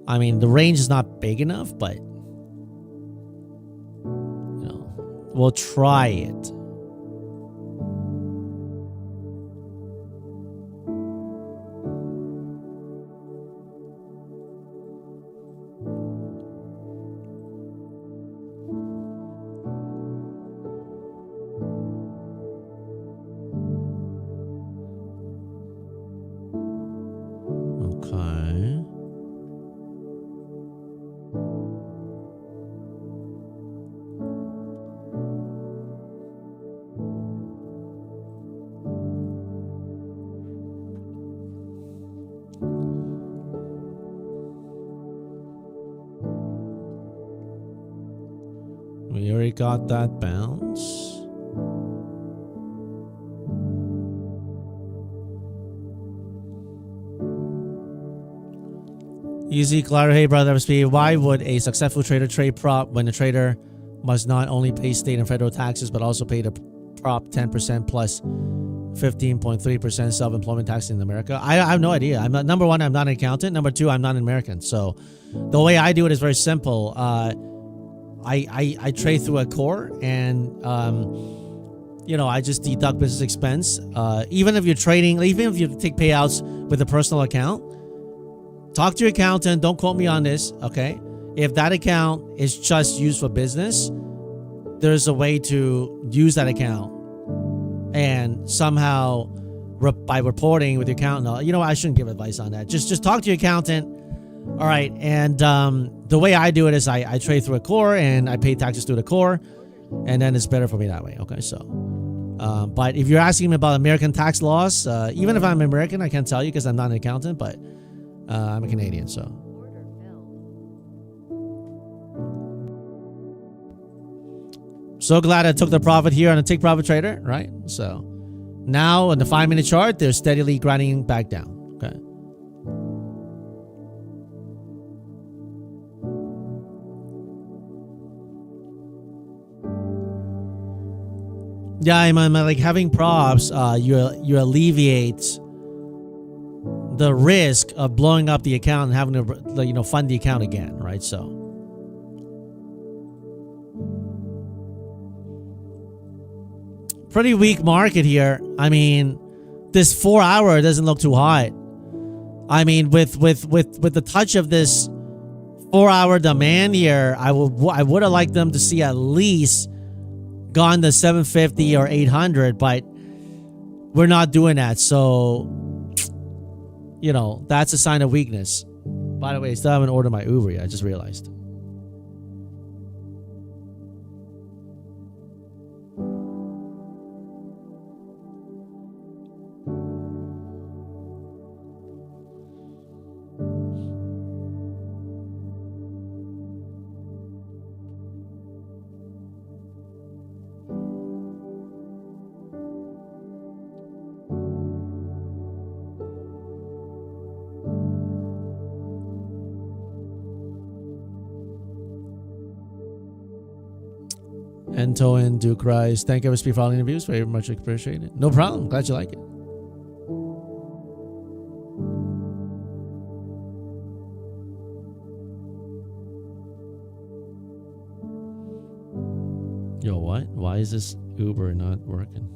I mean, the range is not big enough, but you know, we'll try it. We already got that bounce. Easy, Claro. Hey, brother FSP. Why would a successful trader trade prop when the trader must not only pay state and federal taxes, but also pay the prop 10% plus 15.3% self-employment tax in America? I have no idea. I'm not, number one, I'm not an accountant. Number two, I'm not an American. So the way I do it is very simple. I trade through a core, and you know, I just deduct business expense. Even if you're trading, even if you take payouts with a personal account, talk to your accountant. Don't quote me on this, okay? If that account is just used for business, there's a way to use that account, and somehow by reporting with your accountant, you know what, I shouldn't give advice on that. Just talk to your accountant. All right, and the way I do it is I trade through a core, and I pay taxes through the core, and then it's better for me that way. Okay, so, but if you're asking me about American tax laws, even if I'm American, I can't tell you because I'm not an accountant, but I'm a Canadian, so. Order filled. So glad I took the profit here on a take profit trader, right? So now on the 5-minute chart, they're steadily grinding back down. Okay. Yeah, I'm like having props. You alleviate the risk of blowing up the account and having to, you know, fund the account again, right? So pretty weak market here. I mean, this 4 hour doesn't look too hot. I mean, with the touch of this 4 hour demand here, I would have liked them to see at least gone to 750 or 800, but we're not doing that. So, you know, that's a sign of weakness. By the way, I still haven't ordered my Uber yet. I just realized. Ento and Duke Rise. Thank you, FSP, for all the interviews. Very much appreciated. No problem. Glad you like it. Yo, what? Why is this Uber not working?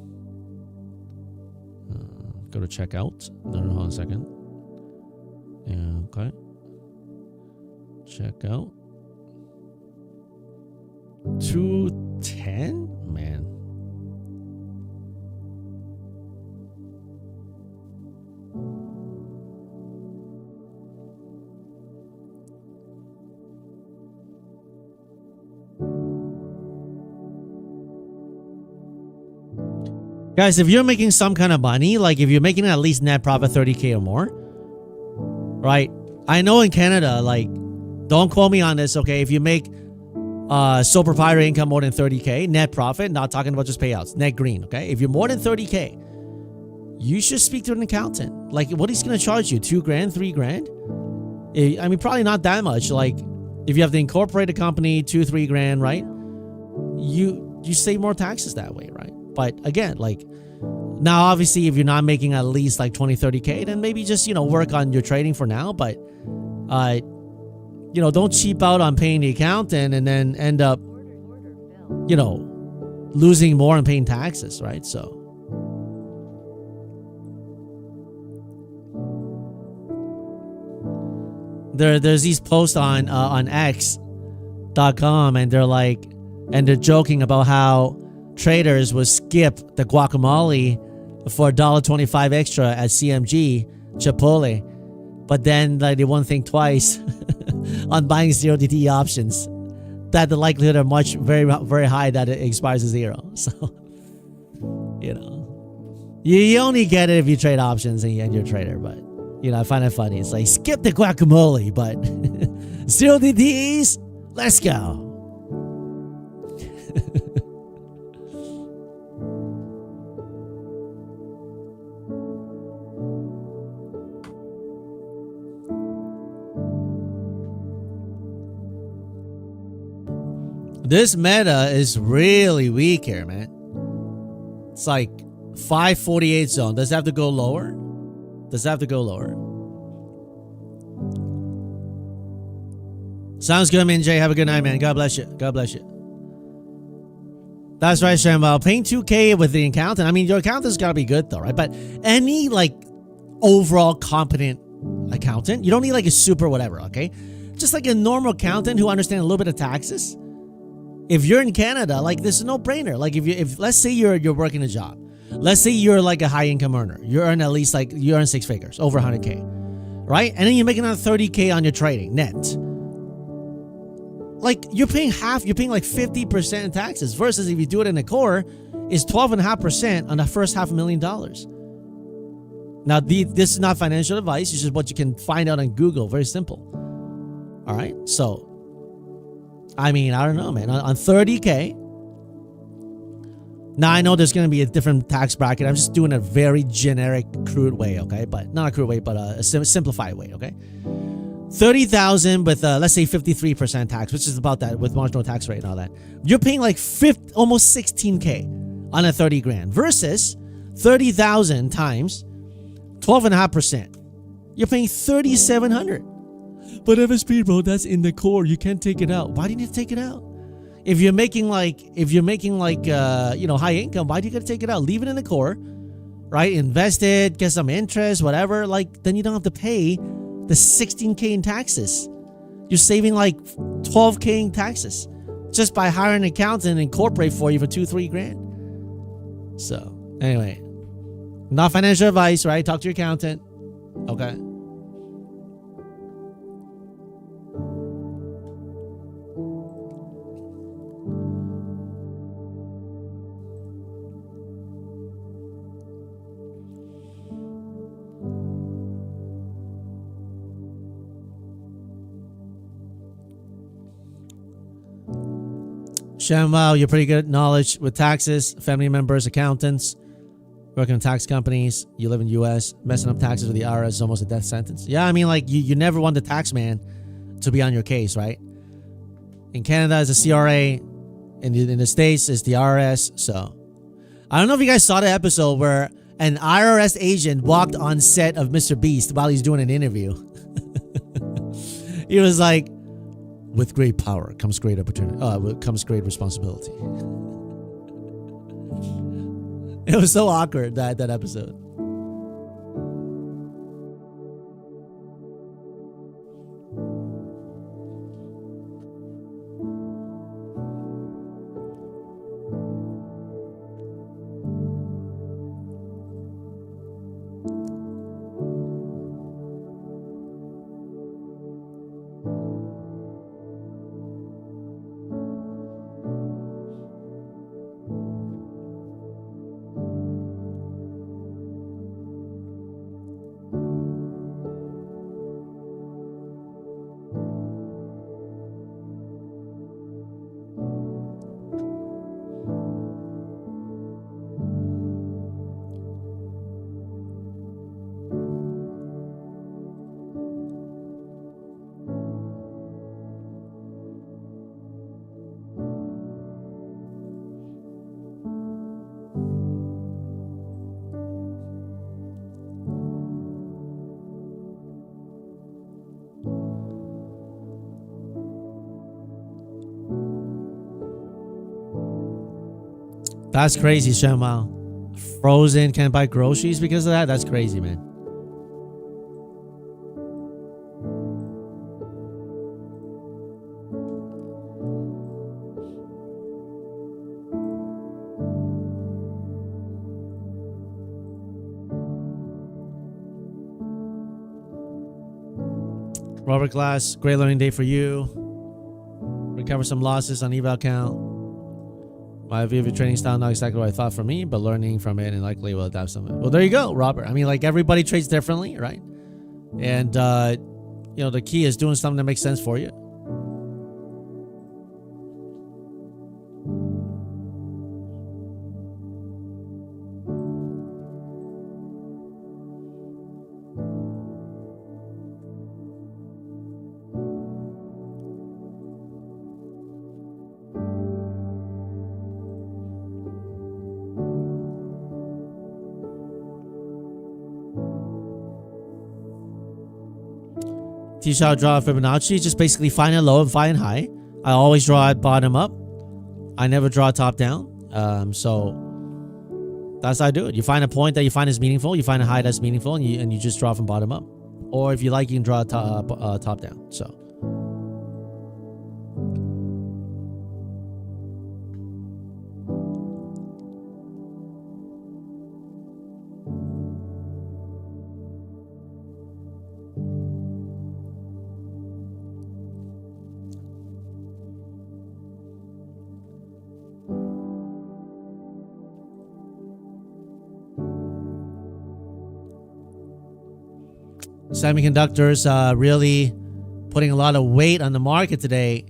Go to checkout. No, hold on a second. Yeah, okay. Checkout. 210? Man. Guys, if you're making some kind of money, like if you're making at least net profit 30K or more, right? I know in Canada, like, don't quote me on this, okay? If you make sole proprietor income more than 30K, net profit, not talking about just payouts, net green, okay? If you're more than 30K, you should speak to an accountant. Like, what is he going to charge you? 2 grand, 3 grand? I mean, probably not that much. Like, if you have to incorporate a company, 2, 3 grand, right? You save more taxes that way, right? But again, like, now obviously if you're not making at least like 20, 30K, then maybe just, you know, work on your trading for now. But, you know, don't cheap out on paying the accountant and then end up, you know, losing more and paying taxes, right? So. There's these posts on X.com and they're like, and they're joking about how traders will skip the guacamole for $1.25 extra at CMG, Chipotle, but then like they won't think twice on buying 0DTE options. That the likelihood are very, very high that it expires to 0. So, you know, you only get it if you trade options and you're a trader. But, you know, I find it funny. It's like, skip the guacamole, but 0DTEs, let's go. This meta is really weak here, man. It's like 548 zone. Does it have to go lower? Does it have to go lower? Sounds good, man. Jay. Have a good night, man. God bless you. God bless you. That's right, Shamwell. Paying 2K with the accountant. I mean, your accountant's got to be good, though, right? But any, like, overall competent accountant, you don't need, like, a super whatever, okay? Just like a normal accountant who understands a little bit of taxes. If you're in Canada, like, this is a no-brainer. Like, if let's say you're working a job. Let's say you're like a high-income earner. You earn at least, like, you earn 6 figures, over 100K, right? And then you're making another 30K on your trading, net. Like, you're paying half, you're paying like 50% in taxes, versus if you do it in a core, is 12.5% on the first $500,000. Now, this is not financial advice. It's just what you can find out on Google. Very simple. All right? So, I mean, I don't know, man. On 30K, now I know there's going to be a different tax bracket. I'm just doing a very generic, crude way, okay? But not a crude way, but a simplified way, okay? 30,000 with, let's say, 53% tax, which is about that with marginal tax rate and all that. You're paying like almost 16K on a 30 grand versus 30,000 times 12.5%. You're paying $3,700. But FSP, bro, that's in the core. You can't take it out. Why do you need to take it out? If you're making like high income, why do you gotta take it out? Leave it in the core, right? Invest it, get some interest, whatever. Like, then you don't have to pay the $16K in taxes. You're saving like $12K in taxes just by hiring an accountant and incorporate for you for $2-3 grand. So anyway, not financial advice, right? Talk to your accountant. Okay. Shem, wow, you're pretty good at knowledge with taxes, family members, accountants, working in tax companies. You live in the U.S. Messing up taxes with the IRS is almost a death sentence. Yeah, I mean, like, you never want the tax man to be on your case, right? In Canada, it's a CRA. In the States, it's the IRS. So, I don't know if you guys saw the episode where an IRS agent walked on set of Mr. Beast while he's doing an interview. He was like, with great power comes great opportunity. Comes great responsibility. It was so awkward, that episode. That's crazy, Shemal. Frozen, can't buy groceries because of that? That's crazy, man. Robert Glass, great learning day for you. Recover some losses on eval count. My view of your training style, not exactly what I thought for me, but learning from it and likely will adapt some of it. Well, there you go, Robert. I mean, like, everybody trades differently, right? And, the key is doing something that makes sense for you. Teach how to draw Fibonacci. Just basically find a low and find high. I always draw it bottom up. I never draw top down. So that's how I do it. You find a point that you find is meaningful. You find a high that's meaningful, and you just draw from bottom up. Or if you like, you can draw top down. So. Semiconductors really putting a lot of weight on the market today.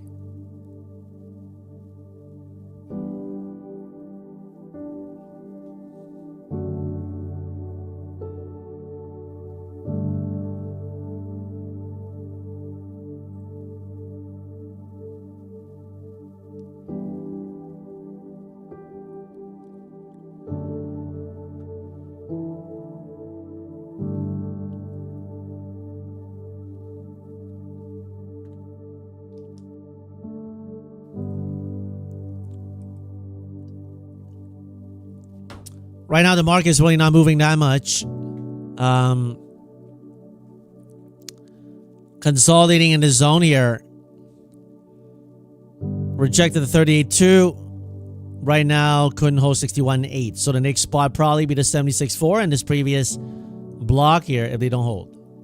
Right now, the market is really not moving that much. Consolidating in the zone here. Rejected the 38.2. Right now, couldn't hold 61.8. So the next spot probably be the 76.4 and this previous block here if they don't hold. Order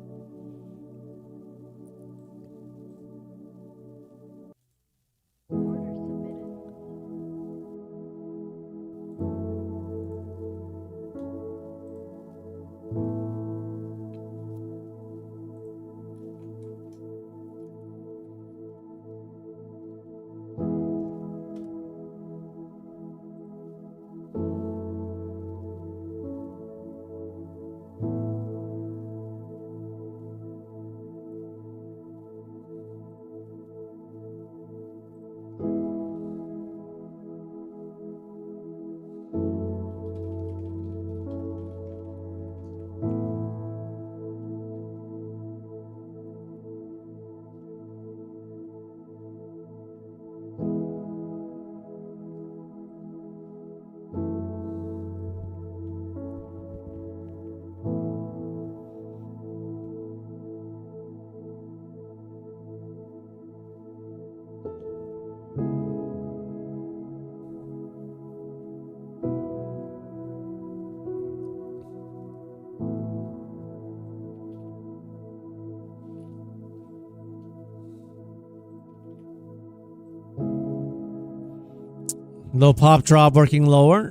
submitted. Low pop drop working lower.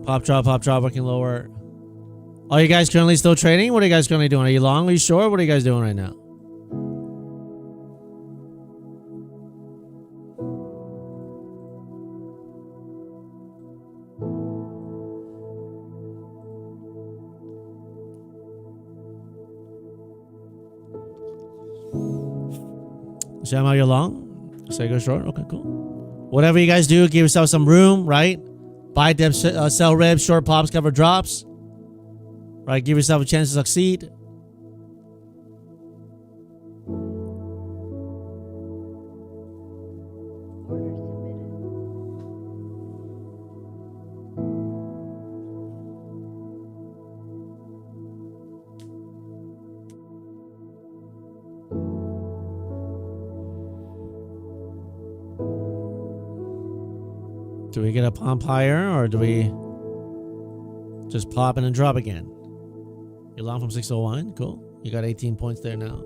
Pop drop working lower. Are you guys currently still trading? What are you guys currently doing? Are you long? Are you short? What are you guys doing right now? Sam, are you long? Say go short? Okay, cool. Whatever you guys do, give yourself some room, right? Buy dip, sell ribs, short pops, cover drops. Right, give yourself a chance to succeed. Order submitted. Do we get a pump higher or do we just pop in and drop again? You're long from 601. Cool. You got 18 points there now.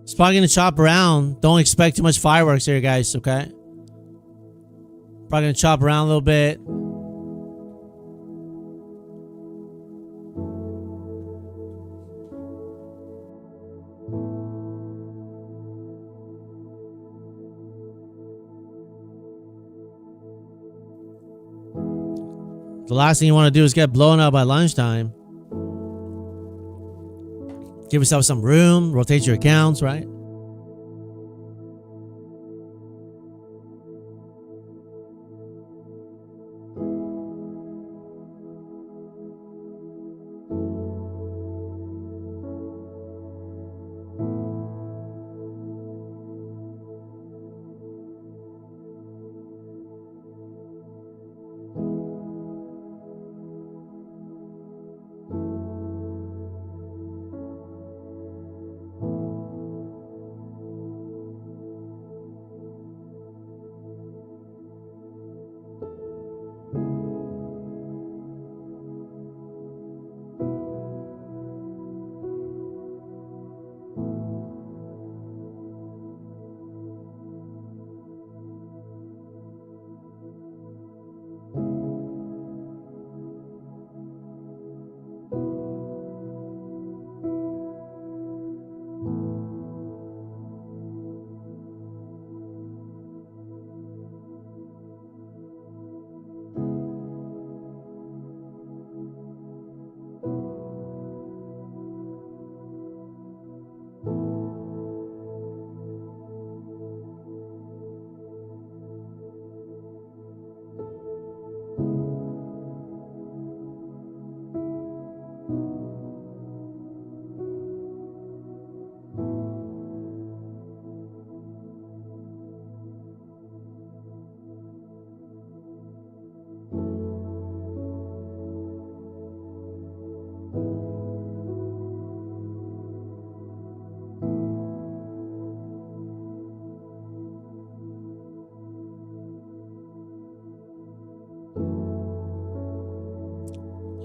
It's probably gonna chop around. Don't expect too much fireworks here, guys, okay? Probably gonna chop around a little bit. The last thing you want to do is get blown up by lunchtime. Give yourself some room, rotate your accounts, right?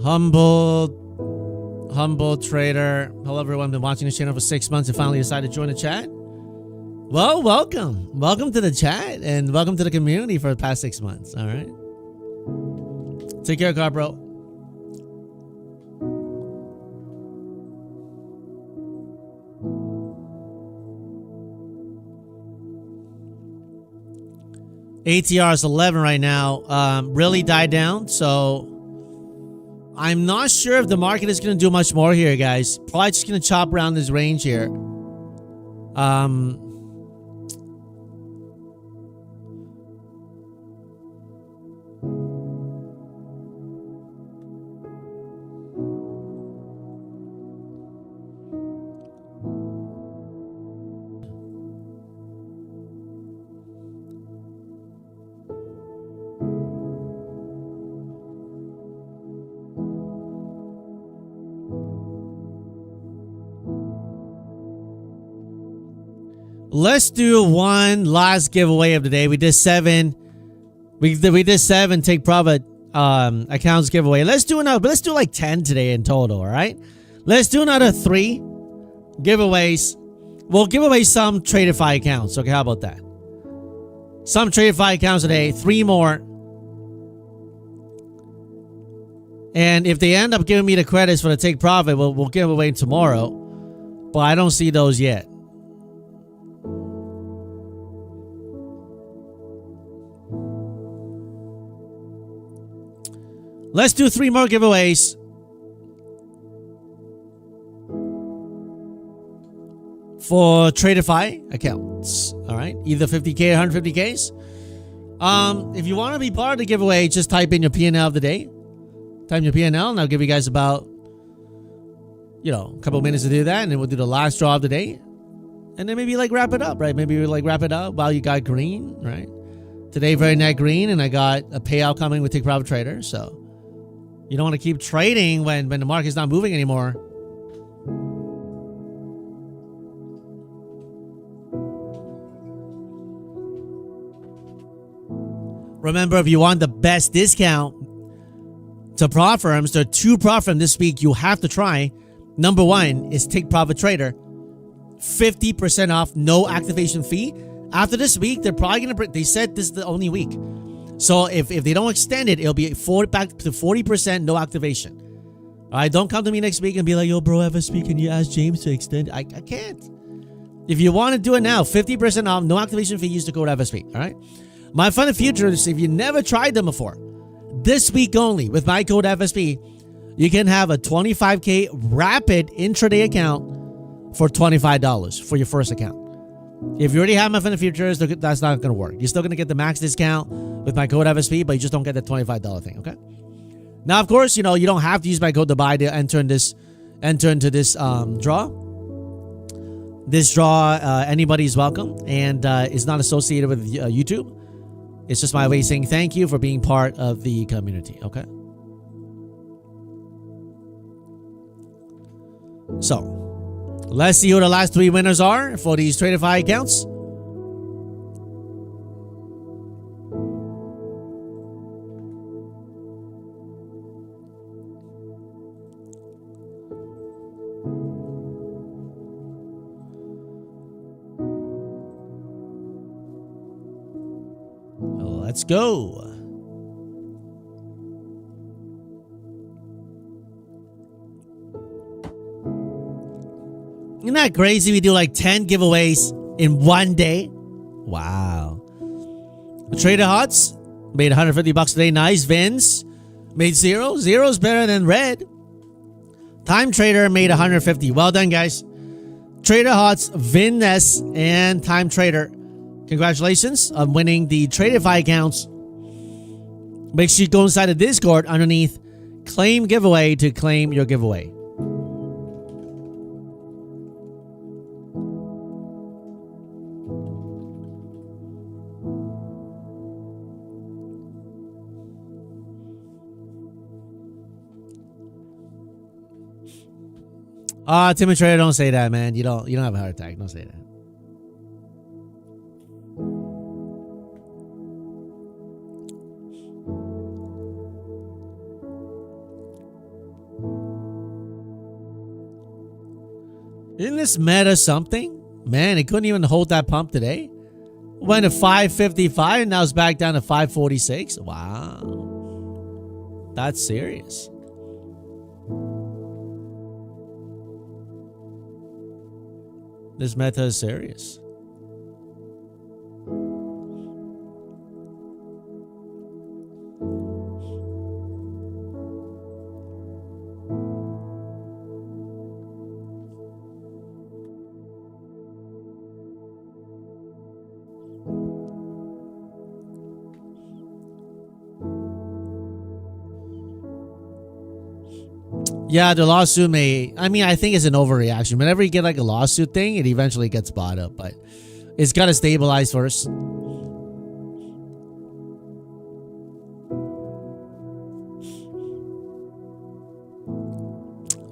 Humble trader. Hello, everyone. Been watching this channel for 6 months and finally decided to join the chat. Well, welcome. Welcome to the chat and welcome to the community for the past 6 months. All right. Take care, car bro. ATR is 11 right now. Really died down, so I'm not sure if the market is going to do much more here, guys. Probably just going to chop around this range here. Let's do one last giveaway of the day. We did 7. We did 7 take profit accounts giveaway. Let's do another, but let's do like 10 today in total, all right? Let's do another 3 giveaways. We'll give away some Tradeify accounts. Okay, how about that? Some Tradeify accounts today, 3 more. And if they end up giving me the credits for the take profit, we'll give away tomorrow. But I don't see those yet. Let's do 3 more giveaways. For Tradeify accounts. All right. Either 50K or 150Ks. If you want to be part of the giveaway, just type in your P&L of the day. Type in your P&L and I'll give you guys about, a couple minutes to do that. And then we'll do the last draw of the day. And then maybe like wrap it up, right? Maybe we like wrap it up while you got green, right? Today, very net green. And I got a payout coming with Take Profit Trader. So you don't want to keep trading when the market's not moving anymore. Remember, if you want the best discount to prop firms, there are 2 prop firms this week you have to try. Number 1 is Take Profit Trader. 50% off, no activation fee. After this week, they're probably going to, they said this is the only week. So if they don't extend it, it'll be back to 40%, no activation. All right, don't come to me next week and be like, yo, bro, FSP, can you ask James to extend? I can't. If you want to do it now, 50% off, no activation fee, use the code FSP. All right. My fun and futures, if you never tried them before, this week only with my code FSP, you can have a 25K rapid intraday account for $25 for your first account. If you already have my fun and futures, that's not going to work. You're still going to get the max discount with my code FSP, but you just don't get the $25 thing, okay? Now, of course, you don't have to use my code to buy to enter into this draw. This draw, anybody's welcome, and is not associated with YouTube. It's just my way of saying thank you for being part of the community, okay? So, let's see who the last 3 winners are for these Tradeify accounts. Let's go. Isn't that crazy? We do like 10 giveaways in one day. Wow. Trader Hots made $150 today. Nice. Vince made 0. 0's better than red. Time Trader made 150. Well done, guys. Trader Hots, Vin S, and Time Trader. Congratulations on winning the Tradeify accounts. Make sure you go inside the Discord underneath claim giveaway to claim your giveaway. Timmy Trader, don't say that, man. You don't have a heart attack. Don't say that. Isn't this meta something? Man, it couldn't even hold that pump today. Went to 555 and now it's back down to 546. Wow. That's serious. This meta is serious. Yeah, the lawsuit may... I mean, I think it's an overreaction. Whenever you get like a lawsuit thing, it eventually gets bought up. But it's got to stabilize first.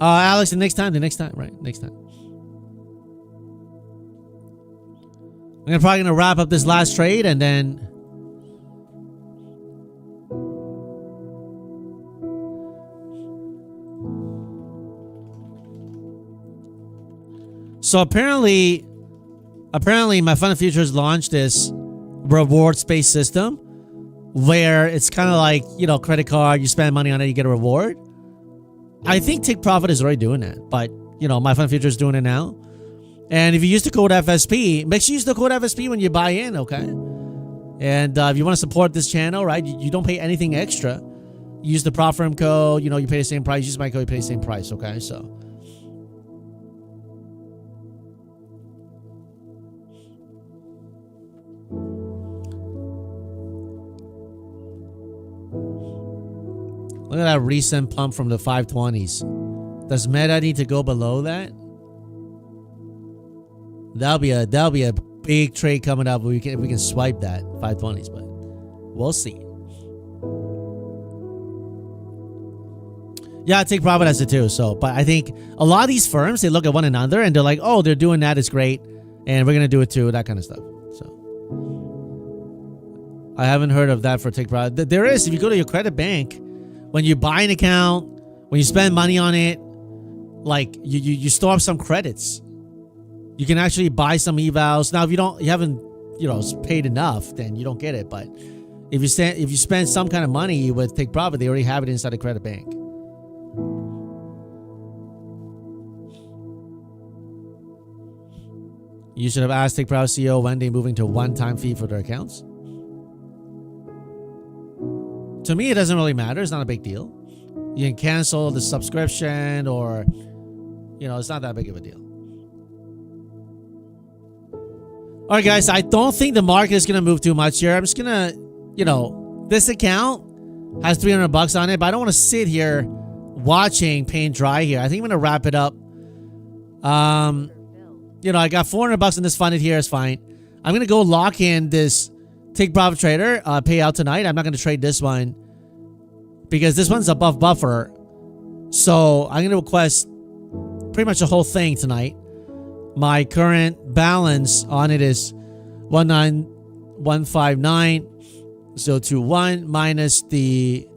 Alex, the next time, right? Next time. I'm probably going to wrap up this last trade and then... So apparently my Fund of Futures launched this rewards-based system where it's kind of like, you know, credit card, you spend money on it, you get a reward. I think Take Profit is already doing that, but, you know, my Fund of Futures is doing it now. And if you use the code FSP, make sure you use the code FSP when you buy in, okay? And if you want to support this channel, right, you don't pay anything extra. You use the prop firm code, you know, you pay the same price. Use my code, you pay the same price, okay? So... Look at that recent pump from the 520s. Does Meta need to go below that? That'll be a big trade coming up. We can swipe that 520s, but we'll see. Yeah, Take Profit has it too. So, but I think a lot of these firms, they look at one another and they're like, oh, they're doing that, it's great, and we're gonna do it too, that kind of stuff. So I haven't heard of that for Take Profit. There is, if you go to your credit bank. When you buy an account, when you spend money on it, like you store up some credits. You can actually buy some evals. Now, if you haven't, you know, paid enough, then you don't get it. But if you spend some kind of money with Take Profit, they already have it inside the credit bank. You should have asked Take Profit CEO when they're moving to a one-time fee for their accounts. To me, it doesn't really matter. It's not a big deal. You can cancel the subscription or, you know, it's not that big of a deal. All right, guys, I don't think the market is going to move too much here. I'm just going to, you know, this account has $300 on it, but I don't want to sit here watching paint dry here. I think I'm going to wrap it up. You know, I got $400 in this funded here. It's fine. I'm going to go lock in this Take Profit Trader payout tonight. I'm not going to trade this one because this one's above buffer. So I'm going to request pretty much the whole thing tonight. My current balance on it is 19159.021 minus the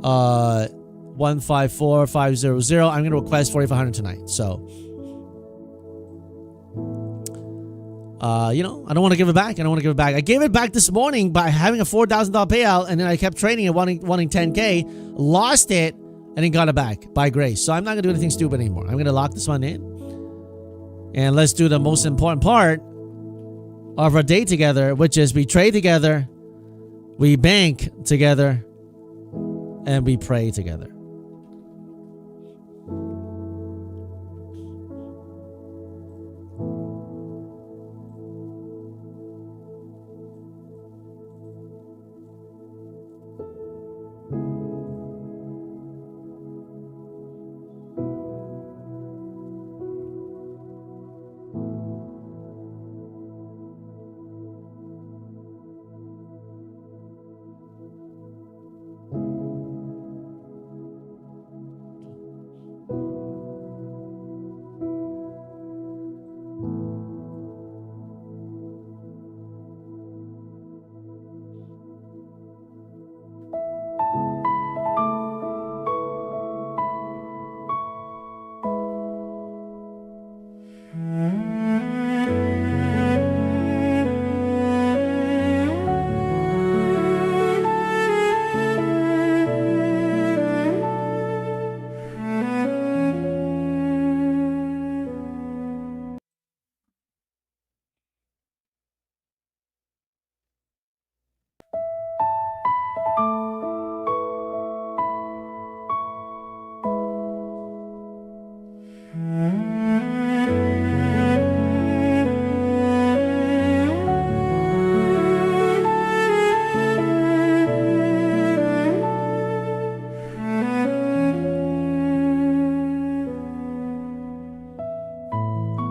154500. I'm going to request 4500 tonight. So you know, I don't want to give it back. I gave it back this morning by having a $4,000 payout, and then I kept trading it, wanting 10K, lost it, and then got it back by grace. So I'm not going to do anything stupid anymore. I'm going to lock this one in. And let's do the most important part of our day together, which is we trade together, we bank together, and we pray together.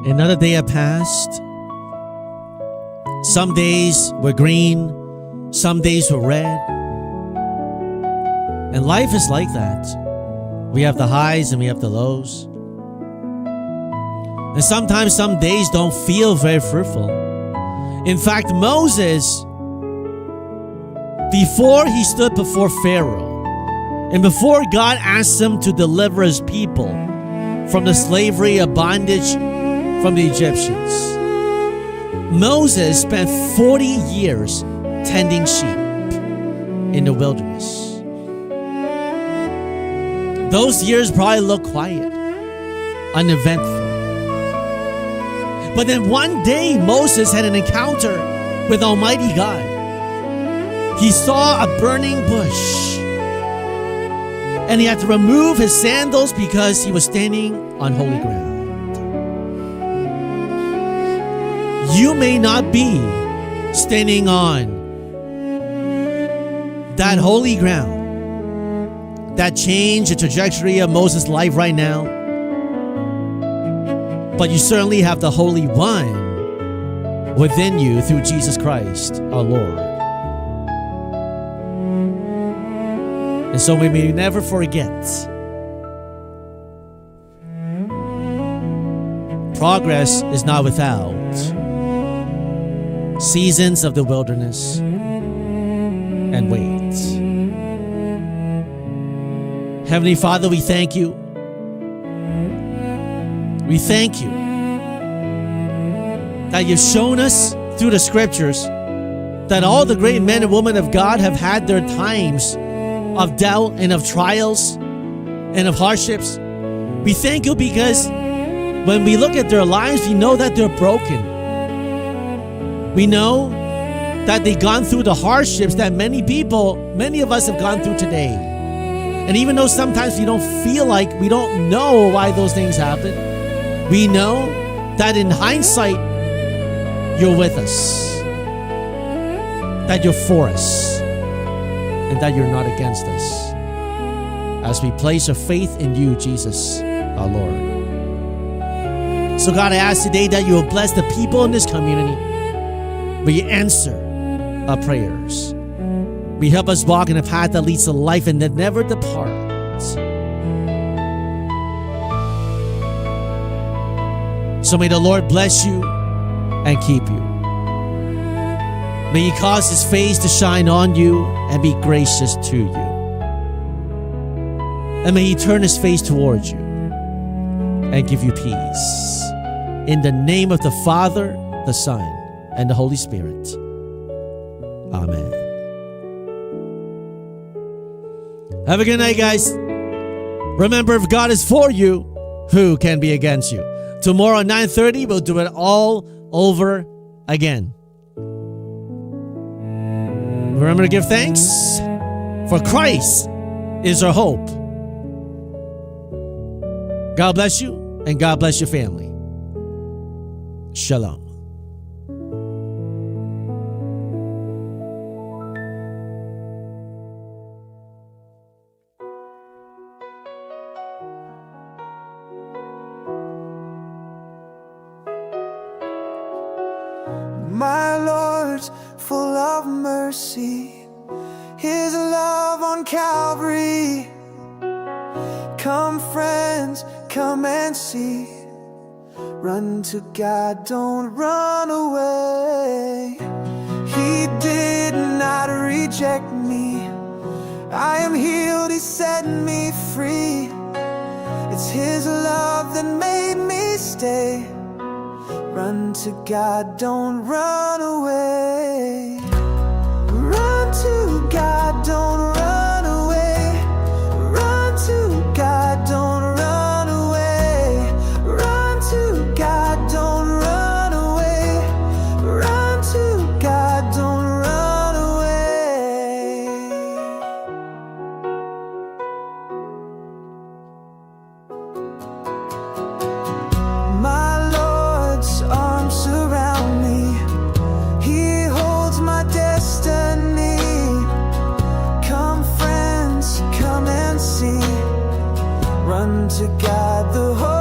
Another day had passed. Some days were green, some days were red. And life is like that. We have the highs and we have the lows. And sometimes some days don't feel very fruitful. In fact, Moses, before he stood before Pharaoh, and before God asked him to deliver his people from the slavery of bondage from the Egyptians, Moses spent 40 years tending sheep in the wilderness. Those years probably look quiet, uneventful. But then one day, Moses had an encounter with Almighty God. He saw a burning bush, and he had to remove his sandals because he was standing on holy ground. You may not be standing on that holy ground that changed the trajectory of Moses' life right now, but you certainly have the Holy One within you through Jesus Christ, our Lord. And so we may never forget, progress is not without seasons of the wilderness and wait. Heavenly Father, we thank you. We thank you that you've shown us through the scriptures that all the great men and women of God have had their times of doubt and of trials and of hardships. We thank you because when we look at their lives, we know that they're broken. We know that they've gone through the hardships that many of us have gone through today. And even though sometimes we don't feel like, we don't know why those things happen, we know that in hindsight, you're with us, that you're for us, and that you're not against us, as we place our faith in you, Jesus, our Lord. So God, I ask today that you will bless the people in this community. Will you answer our prayers? Will you help us walk in a path that leads to life and that never departs? So may the Lord bless you and keep you. May he cause his face to shine on you and be gracious to you. And may he turn his face towards you and give you peace. In the name of the Father, the Son, and the Holy Spirit. Amen. Have a good night, guys. Remember, if God is for you, who can be against you? Tomorrow at 9:30, we'll do it all over again. Remember to give thanks, for Christ is our hope. God bless you, and God bless your family. Shalom. My Lord's full of mercy, his love on Calvary. Come friends, come and see. Run to God, don't run away. He did not reject me. I am healed, he set me free. It's his love that made me stay. Run to God, don't run away. Run to God, don't run away. Run to God, don't run away. Run to God, don't run away. Run to God, don't run away. My Lord's arms surround me. He holds my destiny. Come friends, come and see. Run to God, the hope.